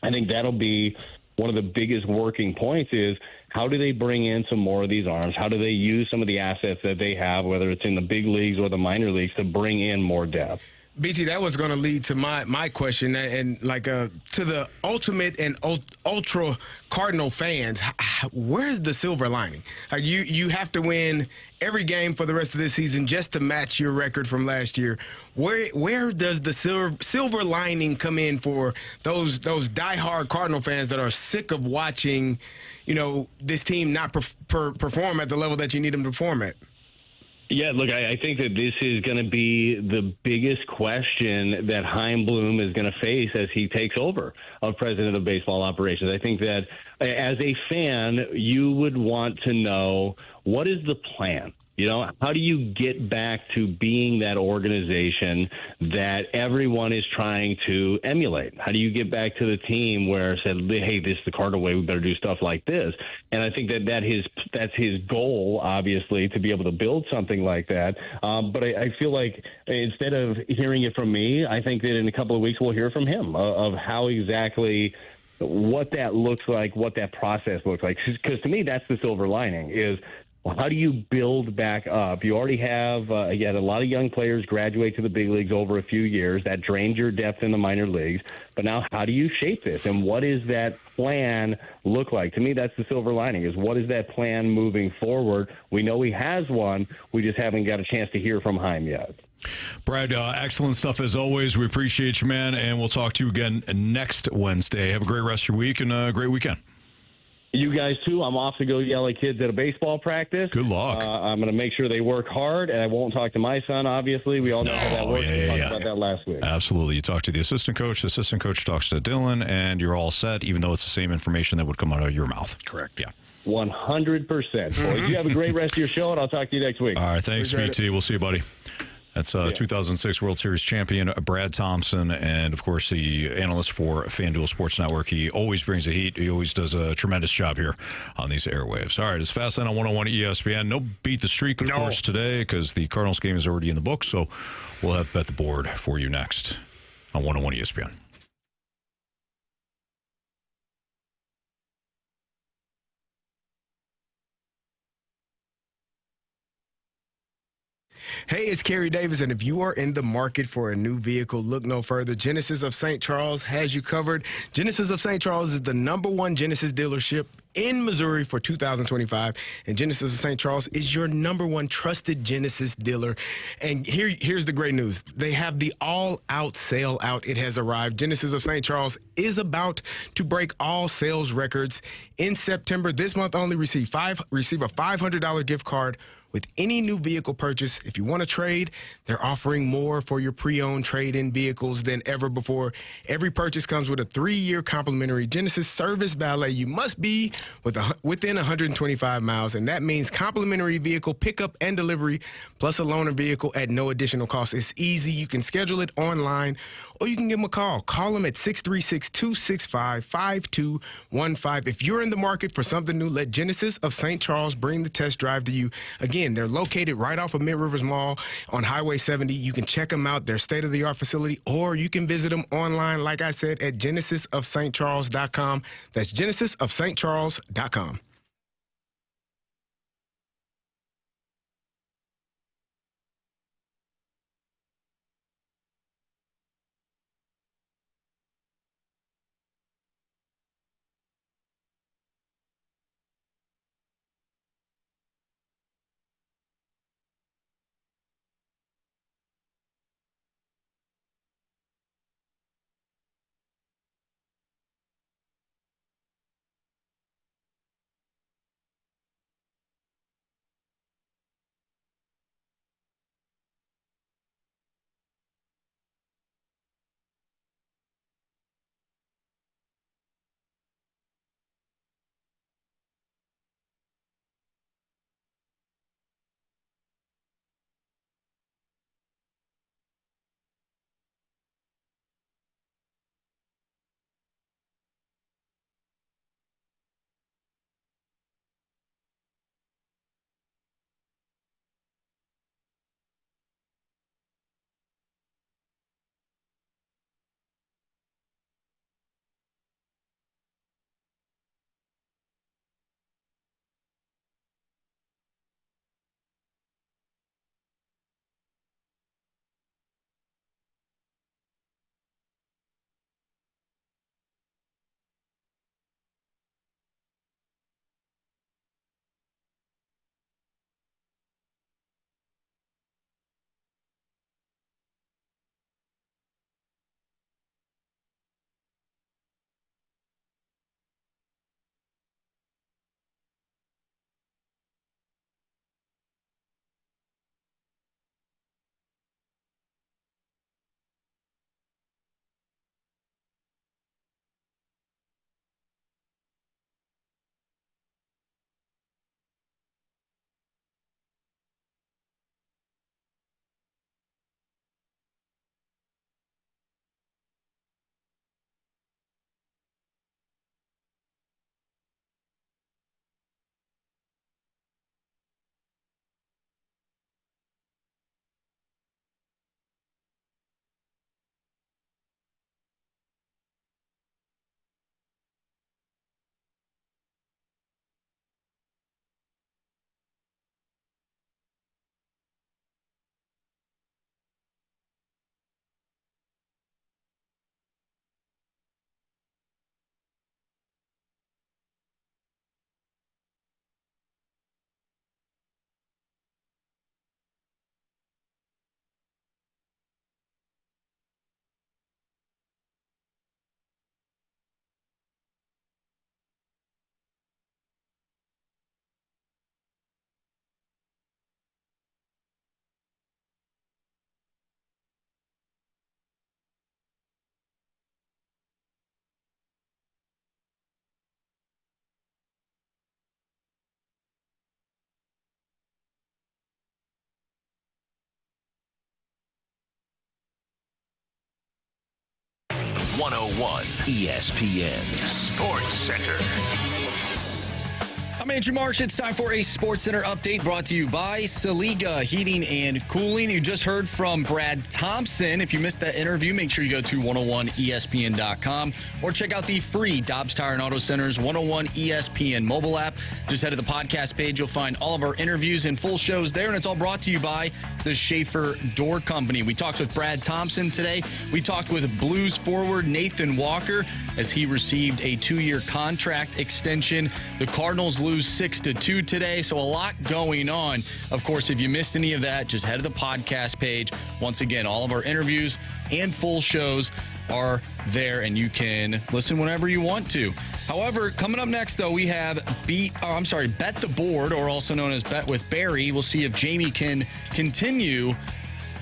I think that'll be one of the biggest working points is how do they bring in some more of these arms? How do they use some of the assets that they have, whether it's in the big leagues or the minor leagues, to bring in more depth? BT, that was going to lead to my question, and like to the ultimate and ultra Cardinal fans, where's the silver lining? Like, you have to win every game for the rest of this season just to match your record from last year. Where does the silver lining come in for those diehard Cardinal fans that are sick of watching, this team not perform at the level that you need them to perform at? Yeah, look, I think that this is going to be the biggest question that Chaim Bloom is going to face as he takes over of president of baseball operations. I think that as a fan, you would want to know, what is the plan? How do you get back to being that organization that everyone is trying to emulate? How do you get back to the team where it said, hey, this is the Cardinal way, we better do stuff like this? And I think that's his goal, obviously, to be able to build something like that. But I feel like instead of hearing it from me, I think that in a couple of weeks we'll hear from him of how exactly what that looks like, what that process looks like. Because to me, that's the silver lining is, well, how do you build back up? You already have you had a lot of young players graduate to the big leagues over a few years. That drained your depth in the minor leagues. But now how do you shape this? And what does that plan look like? To me, that's the silver lining, is what is that plan moving forward? We know he has one. We just haven't got a chance to hear from Chaim yet. Brad, excellent stuff as always. We appreciate you, man, and we'll talk to you again next Wednesday. Have a great rest of your week and a great weekend. You guys, too. I'm off to go yell at kids at a baseball practice. Good luck. I'm going to make sure they work hard, and I won't talk to my son, obviously. We all know how that works. We talked about that last week. Absolutely. You talk to the assistant coach talks to Dylan, and you're all set, even though it's the same information that would come out of your mouth. Correct. Yeah. 100%. Boys, you have a great rest of your show, and I'll talk to you next week. All right. Thanks, BT. We'll see you, buddy. That's 2006 World Series champion Brad Thompson, and, of course, the analyst for FanDuel Sports Network. He always brings the heat. He always does a tremendous job here on these airwaves. All right, it's Fastlane on 101 ESPN. No Beat the Streak, of course, today, because the Cardinals game is already in the books, so we'll have Bet the Board for you next on 101 ESPN. Hey, it's Carey Davis, and if you are in the market for a new vehicle, look no further. Genesis of St. Charles has you covered. Genesis of St. Charles is the #1 Genesis dealership in Missouri for 2025, and Genesis of St. Charles is your #1 trusted Genesis dealer. And here's the great news. They have the all-out sale out. It has arrived. Genesis of St. Charles is about to break all sales records in September. This month only, receive a $500 gift card with any new vehicle purchase. If you want to trade, they're offering more for your pre-owned trade-in vehicles than ever before. Every purchase comes with a 3-year complimentary Genesis service valet. You must be within 125 miles, and that means complimentary vehicle pickup and delivery, plus a loaner vehicle at no additional cost. It's easy. You can schedule it online, or you can give them a call. Call them at 636-265-5215. If you're in the market for something new, let Genesis of St. Charles bring the test drive to you. Again, they're located right off of Mid-Rivers Mall on Highway 70. You can check them out, their state-of-the-art facility, or you can visit them online, like I said, at genesisofstcharles.com. That's genesisofstcharles.com. 101 ESPN Sports Center. I'm Andrew Marsh. It's time for a Sports Center update brought to you by Saliga Heating and Cooling. You just heard from Brad Thompson. If you missed that interview, make sure you go to 101ESPN.com or check out the free Dobbs Tire and Auto Center's 101 ESPN mobile app. Just head to the podcast page. You'll find all of our interviews and full shows there, and it's all brought to you by the Schaefer Door Company. We talked with Brad Thompson today. We talked with Blues forward Nathan Walker as he received a 2-year contract extension. The Cardinals lose 6-2 today, so a lot going on. Of course, if you missed any of that, just head to the podcast page. Once again, all of our interviews and full shows are there, and you can listen whenever you want to. However, coming up next, though, we have Bet the Board, or also known as Bet with Barry. We'll see if Jamie can continue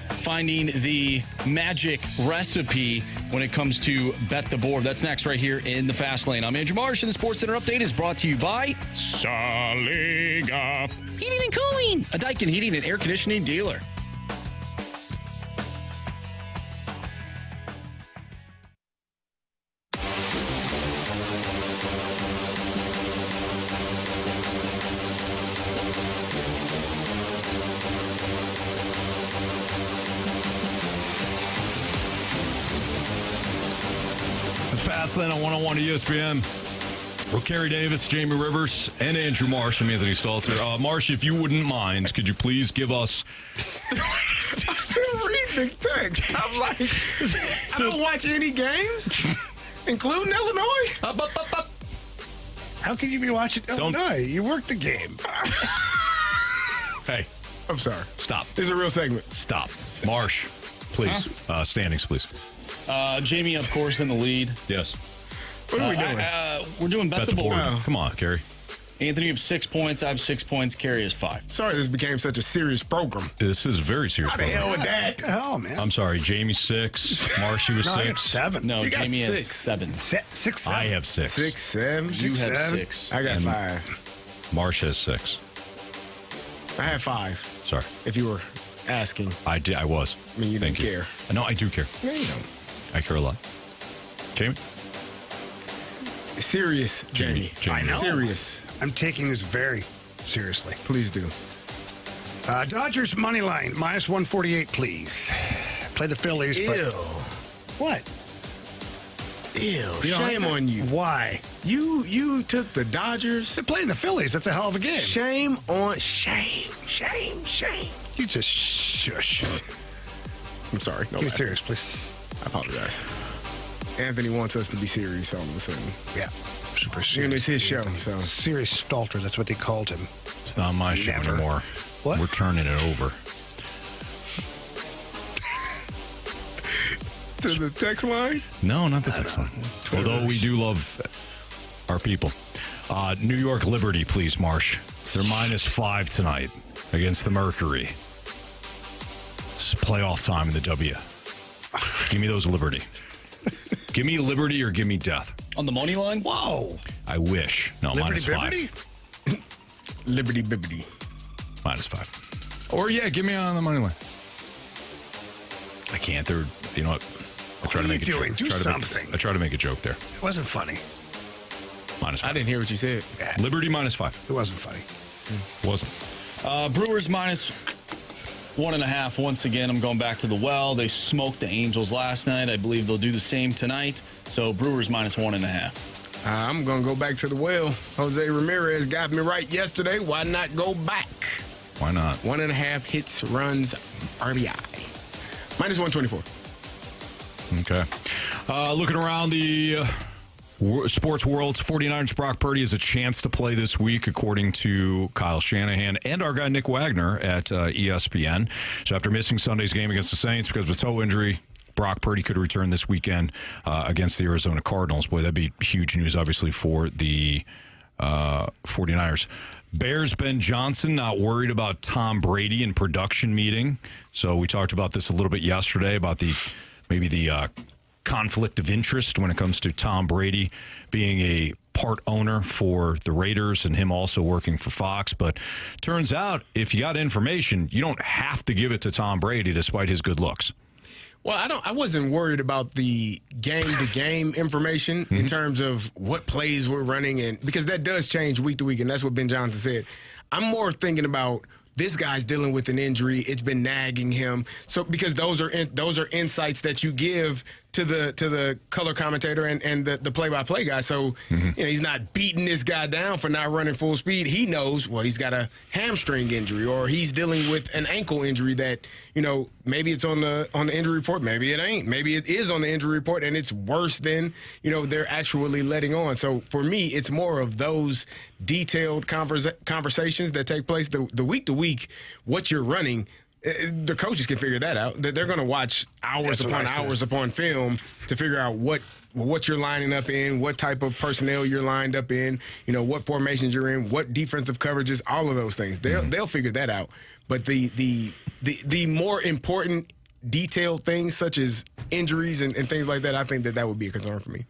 finding the magic recipe when it comes to Bet the Board. That's next right here in the Fast Lane. I'm Andrew Marsh, and the Sports Center Update is brought to you by Saliga Heating and Cooling, a Daikin heating and air conditioning dealer. Fast Lane on 101 ESPN. Well, Carey Davis, Jamie Rivers, and Andrew Marsh. I'm Anthony Stalter. Marsh, if you wouldn't mind, could you please give us... I'm still reading the text. I'm like, I don't watch any games, including Illinois. How can you be watching Illinois? You worked the game. Hey. I'm sorry. Stop. This is a real segment. Stop. Marsh, please. Standings, please. Jamie, of course, in the lead. Yes. What are we doing? We're doing Bet the Board. Oh. Come on, Carey. Anthony, you have 6 points. I have 6 points. Carey has 5. Sorry this became such a serious program. This is a very serious How the program. hell with that? What the hell, man? I'm sorry. Jamie 6. Marshy was 6. I got 7. No, You got Jamie has 6. 7. 6, 7. I have 6. 6, 7. You have 7. 6. I got And 5. Marsh has 6. I had 5. Sorry. If you were asking. I did. I was. I mean, you Thank didn't you. care. No, I do care. No, you don't. I care a lot. Jamie? Serious, Jamie. I know. Serious. I'm taking this very seriously. Please do. Dodgers money line, minus 148, please. Play the Phillies. Ew. But what? Ew. You don't Shame like that? on you. Why? You took the Dodgers. They're playing the Phillies. That's a hell of a game. Shame. You just shush. I'm sorry. No Be matter. serious, please. I apologize. Anthony wants us to be serious all of a sudden. Yeah. Super And serious. it's his show, so. Serious Stalter. That's what they called him. It's not my show Never. anymore. What? We're turning it over. To the text line? No, not the text line. Although we do love our people. New York Liberty, please, Marsh. They're minus 5 tonight against the Mercury. It's playoff time in the W. Give me those Liberty. Give me Liberty or give me death. On the money line? Whoa. I wish. No, minus 5. Liberty bibbity. Minus 5. Or, yeah, give me on the money line. I can't. They're, you know what? I try to make a joke. Do something. I try to make a joke there. It wasn't funny. Minus 5. I didn't hear what you said. Yeah. Liberty minus 5. It wasn't funny. It wasn't. Brewers minus 1.5. Once again, I'm going back to the well. They smoked the Angels last night. I believe they'll do the same tonight. So Brewers minus 1.5. I'm going to go back to the well. Jose Ramirez got me right yesterday. Why not go back? Why not? 1.5 hits, runs, RBI. Minus 124. Okay. Looking around the sports world, 49ers Brock Purdy has a chance to play this week, according to Kyle Shanahan and our guy Nick Wagner at ESPN. So after missing Sunday's game against the Saints because of a toe injury, Brock Purdy could return this weekend against the Arizona Cardinals. Boy, that'd be huge news, obviously, for the 49ers. Bears Ben Johnson not worried about Tom Brady in production meeting. So we talked about this a little bit yesterday about the conflict of interest when it comes to Tom Brady being a part owner for the Raiders and him also working for Fox. But turns out if you got information, you don't have to give it to Tom Brady despite his good looks. Well, I wasn't worried about the game-to-game information in terms of what plays we're running, and because that does change week to week, and that's what Ben Johnson said. I'm more thinking about this guy's dealing with an injury. It's been nagging him. So because those are insights that you give to the color commentator and the play-by-play guy. So he's not beating this guy down for not running full speed. He knows, well, he's got a hamstring injury, or he's dealing with an ankle injury that, maybe it's on the injury report, maybe it ain't. Maybe it is on the injury report and it's worse than, they're actually letting on. So for me, it's more of those detailed conversations that take place the week to week, what you're running. The coaches can figure that out. They're going to watch hours upon hours upon film to figure out what you're lining up in, what type of personnel you're lined up in, what formations you're in, what defensive coverages, all of those things. They'll figure that out. But the more important detailed things such as injuries and things like that, I think that would be a concern for me.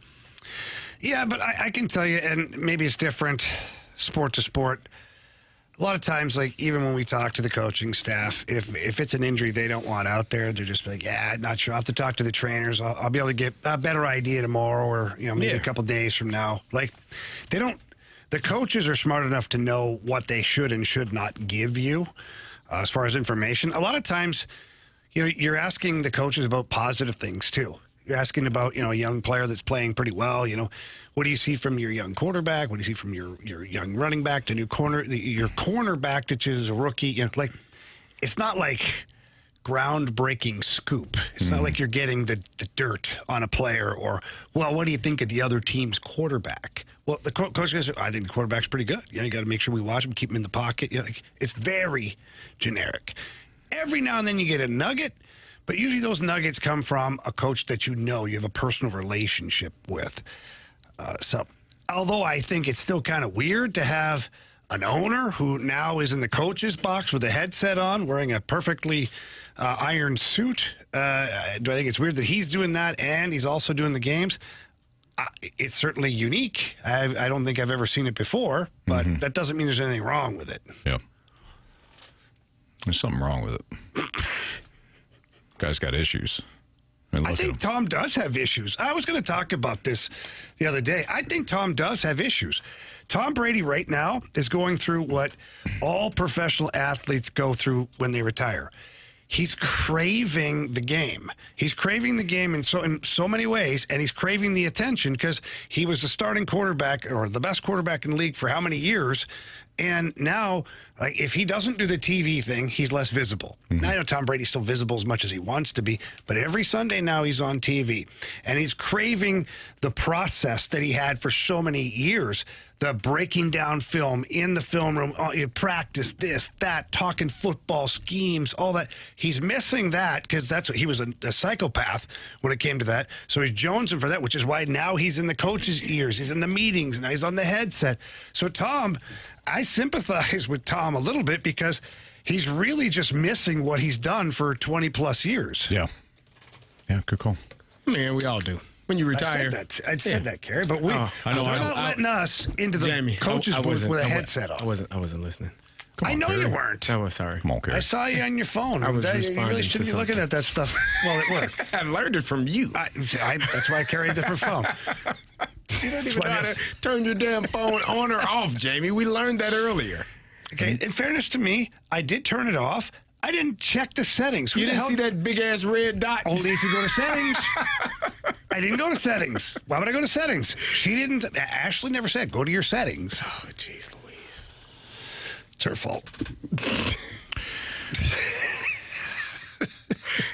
Yeah, but I can tell you, and maybe it's different sport to sport. A lot of times, like even when we talk to the coaching staff, if it's an injury they don't want out there, they're just like, yeah, I'm not sure. I'll have to talk to the trainers. I'll be able to get a better idea tomorrow or maybe a couple days from now. Like the coaches are smart enough to know what they should and should not give you as far as information. A lot of times, you're asking the coaches about positive things too. You're asking about, a young player that's playing pretty well. What do you see from your young quarterback? What do you see from your young running back, the new your cornerback that is a rookie? It's not like groundbreaking scoop. It's not like you're getting the dirt on a player or, well, what do you think of the other team's quarterback? Well, the coach is going to say, I think the quarterback's pretty good. You got to make sure we watch him, keep him in the pocket. It's very generic. Every now and then you get a nugget. But usually those nuggets come from a coach that you have a personal relationship with. So although I think it's still kind of weird to have an owner who now is in the coach's box with a headset on, wearing a perfectly ironed suit, do I think it's weird that he's doing that and he's also doing the games? It's certainly unique. I don't think I've ever seen it before, but that doesn't mean there's anything wrong with it. Yeah. There's something wrong with it. Guy's got issues. I think Tom does have issues. I was going to talk about this the other day. I think Tom does have issues. Tom Brady right now is going through what all professional athletes go through when they retire. He's craving the game. He's craving the game in so many ways, and he's craving the attention because he was the starting quarterback or the best quarterback in the league for how many years, and now, if he doesn't do the TV thing, he's less visible. I know Tom Brady's still visible as much as he wants to be, but every Sunday now he's on TV, and he's craving the process that he had for so many years. The breaking down film in the film room, you practice this, that, talking football schemes, all that. He's missing that because he was a psychopath when it came to that. So he's jonesing for that, which is why now he's in the coach's ears. He's in the meetings. Now he's on the headset. So Tom, I sympathize with Tom a little bit because he's really just missing what he's done for 20-plus years. Yeah. Yeah, good call. Man, we all do. When you retire. I said that, Carey, but they're not letting us into the coach's booth with a headset on. I wasn't listening. I know you weren't. I was sorry. Come on, Carey. I saw you on your phone. I was You really shouldn't be looking at that stuff while at work. I learned it from you. That's why I carry a different phone. You don't even know how to turn your damn phone on or off, Jamie. We learned that earlier. Okay, in fairness to me, I did turn it off. I didn't check the settings. You didn't see that big-ass red dot? Only if you go to settings. I didn't go to settings. Why would I go to settings? She didn't. Ashley never said, go to your settings. Oh, jeez Louise. It's her fault.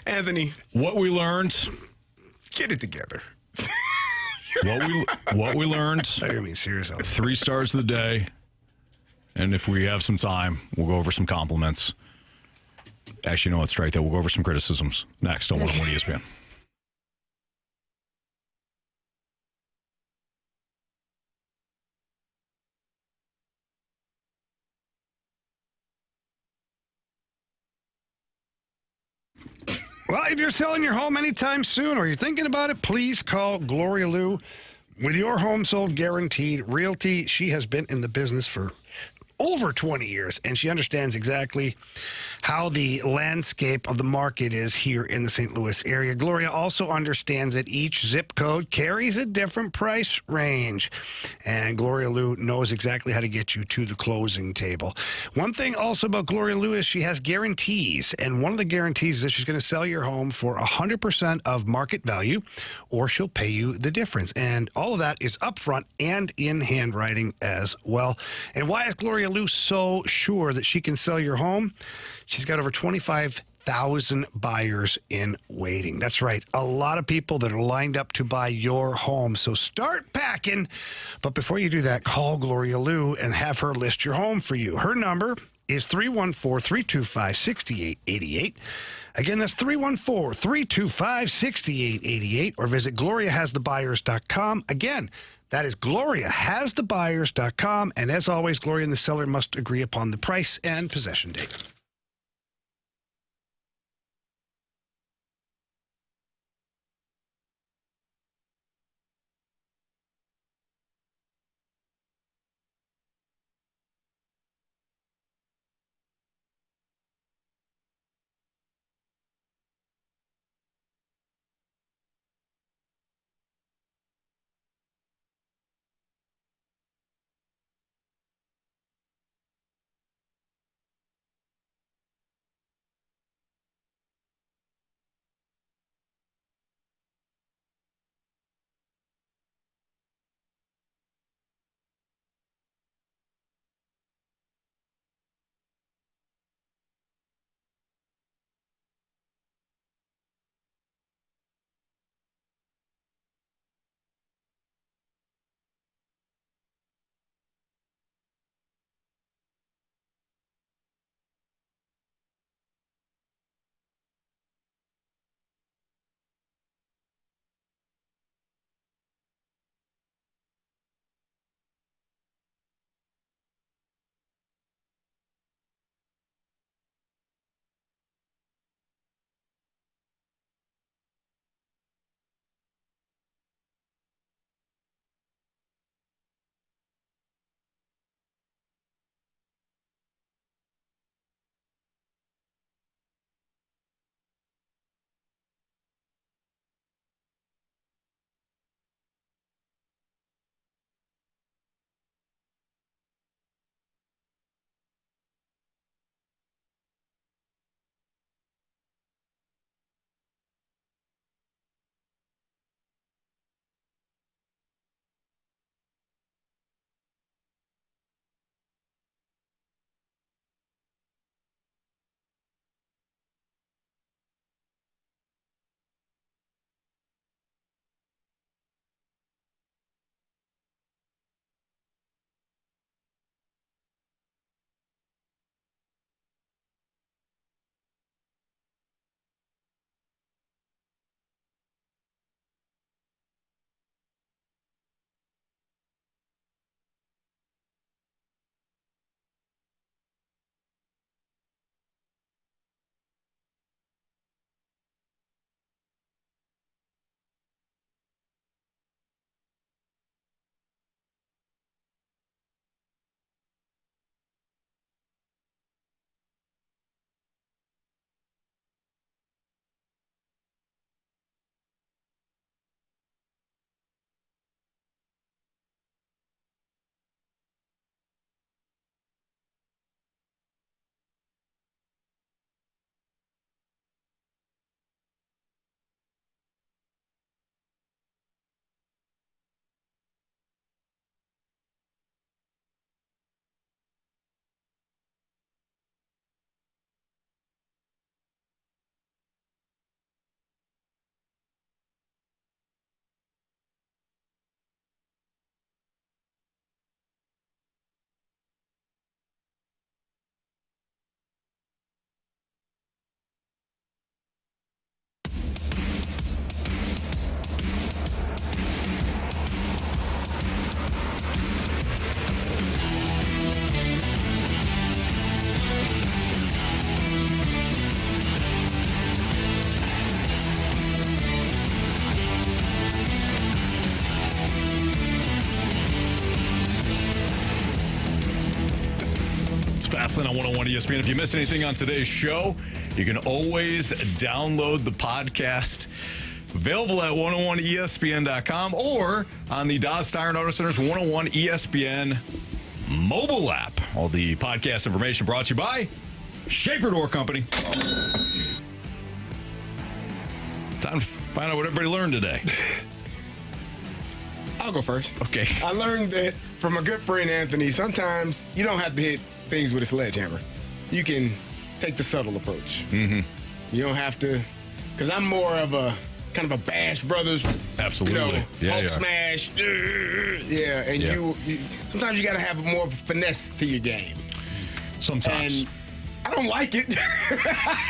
Anthony. What we learned. Get it together. What we learned. I mean, seriously. 3 stars of the day. And if we have some time, we'll go over some compliments. Actually, no, it's straight, though. We'll go over some criticisms next on 101 ESPN. Well, if you're selling your home anytime soon or you're thinking about it, please call Gloria Liu. With your home sold guaranteed realty, she has been in the business for over 20 years, and she understands exactly how the landscape of the market is here in the St. Louis area. Gloria also understands that each zip code carries a different price range. And Gloria Lou knows exactly how to get you to the closing table. One thing also about Gloria Lou is she has guarantees. And one of the guarantees is that she's going to sell your home for 100% of market value, or she'll pay you the difference. And all of that is upfront and in handwriting as well. And why is Gloria Lou so sure that she can sell your home? She's got over 25,000 buyers in waiting. That's right. A lot of people that are lined up to buy your home. So start packing. But before you do that, call Gloria Lou and have her list your home for you. Her number is 314-325-6888. Again, that's 314-325-6888. Or visit GloriaHasTheBuyers.com. Again, that is GloriaHasTheBuyers.com. And as always, Gloria and the seller must agree upon the price and possession date. Fastlane on 101 ESPN. If you missed anything on today's show, you can always download the podcast. Available at 101ESPN.com or on the Dobbs Tire Auto Center's 101 ESPN mobile app. All the podcast information brought to you by Schaefer Door Company. Time to find out what everybody learned today. I'll go first. Okay. I learned that from a good friend, Anthony, sometimes you don't have to hit things with a sledgehammer. You can take the subtle approach. Mm-hmm. You don't have to, because I'm more of a kind of a Bash Brothers. Absolutely. Hulk smash. Yeah, and you sometimes you got to have more of a finesse to your game. Sometimes. And I don't like it.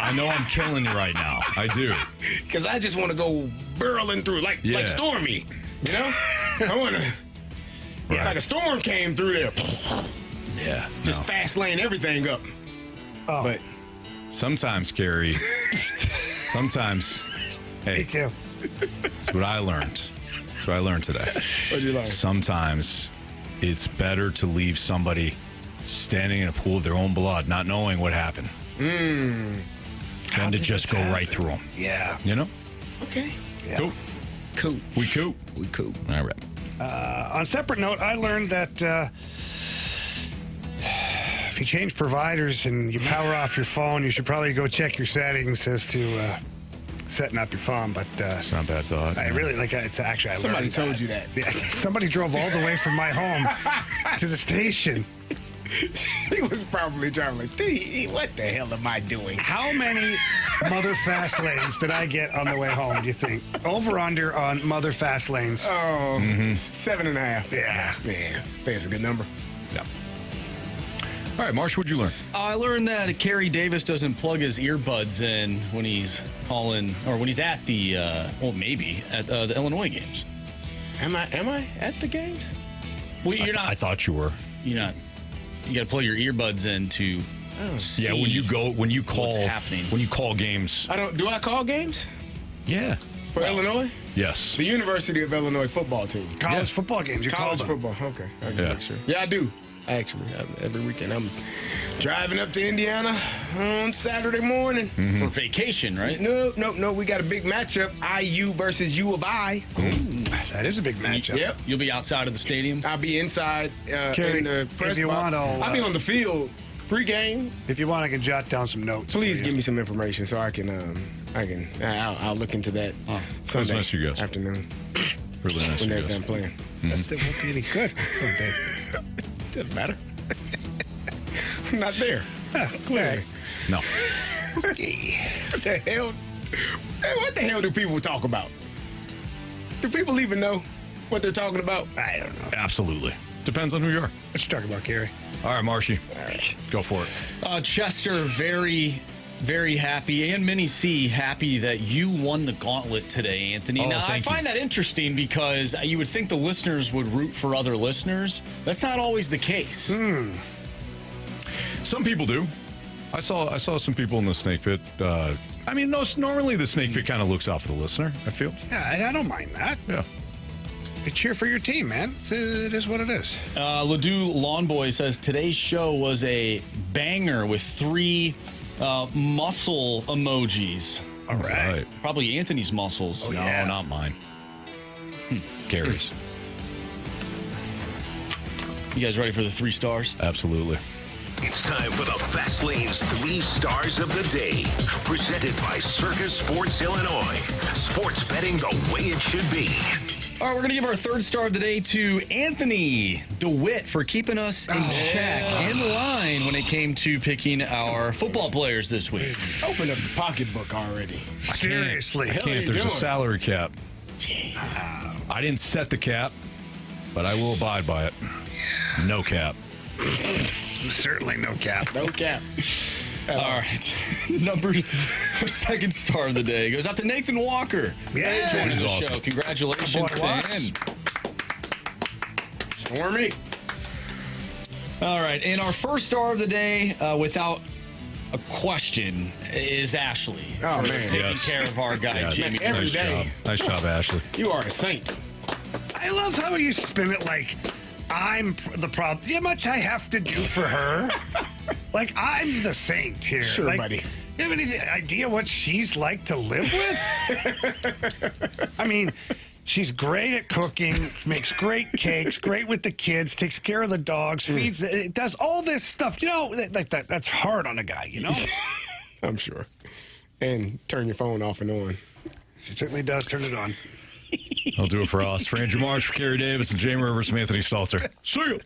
I know I'm killing you right now. I do. Because I just want to go barreling through like Stormy. You know? I want to, like a storm came through there. Yeah. Just fast lane everything up. Oh. But sometimes, Carey, hey. Me too. That's what I learned. That's what I learned today. What'd you learn? Sometimes it's better to leave somebody standing in a pool of their own blood, not knowing what happened, than to just go right through them. Yeah. You know? Okay. Yeah. Cool. Cool. We cool. We cool. All right. On a separate note, I learned that if you change providers and you power off your phone, you should probably go check your settings as to setting up your phone. But it's not a bad thought. I really like it's actually. Somebody told you that. Yeah, somebody drove all the way from my home to the station. He was probably driving like, what the hell am I doing? How many mother fast lanes did I get on the way home, do you think? Over under on mother fast lanes. Oh, 7.5. Yeah. Man, I think it's a good number. Yeah. All right, Marsh, what'd you learn? I learned that Carey Davis doesn't plug his earbuds in when he's calling, or when he's at the, maybe at the Illinois games. Am I at the games? Well, you're not. I thought you were. You're not. You got to plug your earbuds in to see when you call, what's happening. When you call games. Do I call games? Yeah. For Illinois? Yes. The University of Illinois football team. College football games. You College call them. football. Okay. I just make sure. Yeah, I do. Actually, every weekend I'm driving up to Indiana on Saturday morning for vacation, right? No. We got a big matchup: IU versus U of I. Ooh, that is a big matchup. Yep. You'll be outside of the stadium. I'll be inside Carey, in the press if you box. want, I'll be on the field pregame. If you want, I can jot down some notes. Please give me some information so I can. I'll look into that Sunday nice you guys. afternoon. Really nice. When you they're guys. done playing. That won't be any good Sunday. Doesn't matter. I'm not there. Clearly. No. What the hell? Hey, what the hell do people talk about? Do people even know what they're talking about? I don't know. Absolutely. Depends on who you are. Let's talk about Carey. All right, Marshy. Go for it. Chester, very, very happy, and Minnie C, happy that you won the Gauntlet today, Anthony. Oh, now, I find that interesting because you would think the listeners would root for other listeners. That's not always the case. Some people do. I saw some people in the snake pit. Normally the snake pit kind of looks out for the listener, I feel. Yeah, I don't mind that. Yeah. You cheer for your team, man. It is what it is. Ledoux Lawn Boy says today's show was a banger with 3 muscle emojis. All right. Probably Anthony's muscles. No, not mine. Carey's. You guys ready for the 3 stars? Absolutely. It's time for the Fast Lane's 3 Stars of the Day. Presented by Circus Sports Illinois. Sports betting the way it should be. All right, we're going to give our 3rd star of the day to Anthony DeWitt for keeping us in check and line when it came to picking our football players this week. Open up the pocketbook already. Seriously. I can't. There's a salary cap. I didn't set the cap, but I will abide by it. No cap. Certainly no cap. No cap. All right. Our 2nd star of the day goes out to Nathan Walker. Yeah. Joining the Awesome. show. Congratulations to him. Stormy. All right. And our 1st star of the day, without a question, is Ashley. Oh, for man. taking Yes. care of our guy, Jamie. every Nice day. job. Nice job, Ashley. You are a saint. I love how you spin it like I'm the problem. How much I have to do for her? Like, I'm the saint here. Sure, like, buddy. You have any idea what she's like to live with? I mean, she's great at cooking, makes great cakes, great with the kids, takes care of the dogs, feeds, does all this stuff. You know, that's hard on a guy, you know? I'm sure. And turn your phone off and on. She certainly does turn it on. I'll do it for us. For Andrew Marsh, for Carey Davis, and Jamie Rivers, I'm Anthony Stalter. See you.